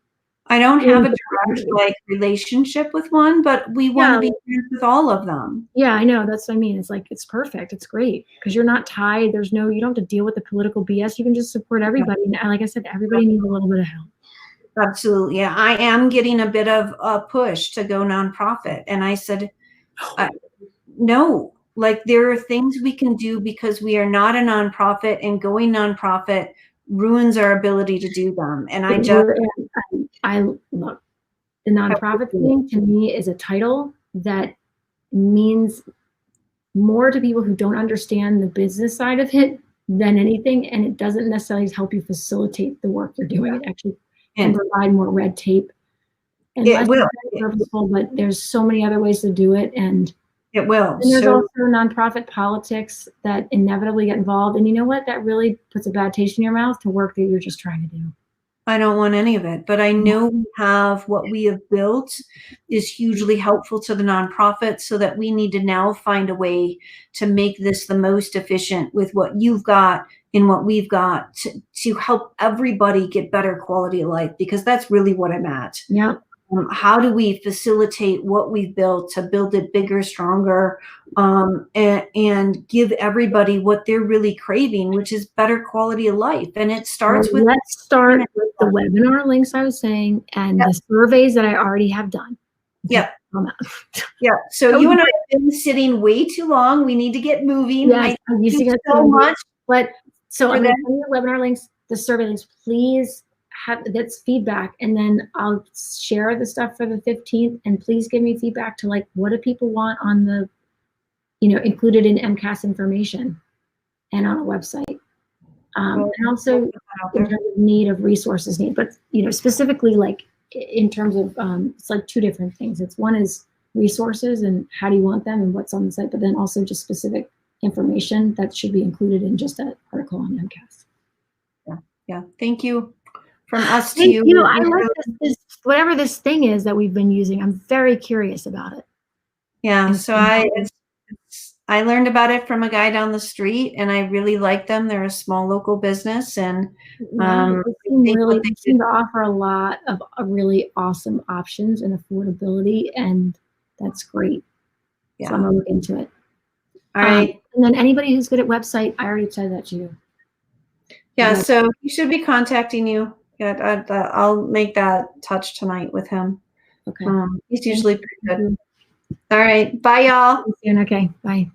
I don't have a direct relationship with one, but we want to be friends with all of them. Yeah, I know. That's what I mean. It's like, it's perfect. It's great because you're not tied. You don't have to deal with the political BS. You can just support everybody. And like I said, everybody needs a little bit of help. Absolutely. Yeah, I am getting a bit of a push to go nonprofit. And I said, no, like, there are things we can do because we are not a nonprofit, and going nonprofit ruins our ability to do them. And I look, the nonprofit thing to me is a title that means more to people who don't understand the business side of it than anything. And it doesn't necessarily help you facilitate the work you're doing. It actually can provide more red tape and less purposeful, but there's so many other ways to do it. And it will. And there's also nonprofit politics that inevitably get involved. And you know what? That really puts a bad taste in your mouth to work that you're just trying to do. I don't want any of it, but I know we have what we have built is hugely helpful to the nonprofit, so that we need to now find a way to make this the most efficient with what you've got and what we've got to help everybody get better quality of life, because that's really what I'm at. Yeah. How do we facilitate what we've built to build it bigger, stronger, and give everybody what they're really craving, which is better quality of life? And it starts with— let's start with the webinar links I was saying, and the surveys that I already have done. Yeah. Yeah. So you and I have been sitting way too long. We need to get moving. Yes, I used to get so much. But so I'm going to send you the webinar links, the survey links. Please that's feedback, and then I'll share the stuff for the 15th, and please give me feedback to, like, what do people want on the, included in MCAS information and on a website. And also in terms of need of resources but specifically, like, in terms of it's like two different things. It's one is resources and how do you want them and what's on the site, but then also just specific information that should be included in just an article on MCAS. Yeah. Thank you. From us to you. I like this, whatever this thing is that we've been using. I'm very curious about it. Yeah. So I learned about it from a guy down the street, and I really like them. They're a small local business, and they seem to offer a lot of really awesome options and affordability, and that's great. Yeah. So I'm gonna look into it. All right. And then anybody who's good at website, I already said that to you. Yeah, so he should be contacting you. Yeah, I'll make that touch tonight with him. Okay. He's usually pretty good. All right. Bye, y'all. Okay. Bye.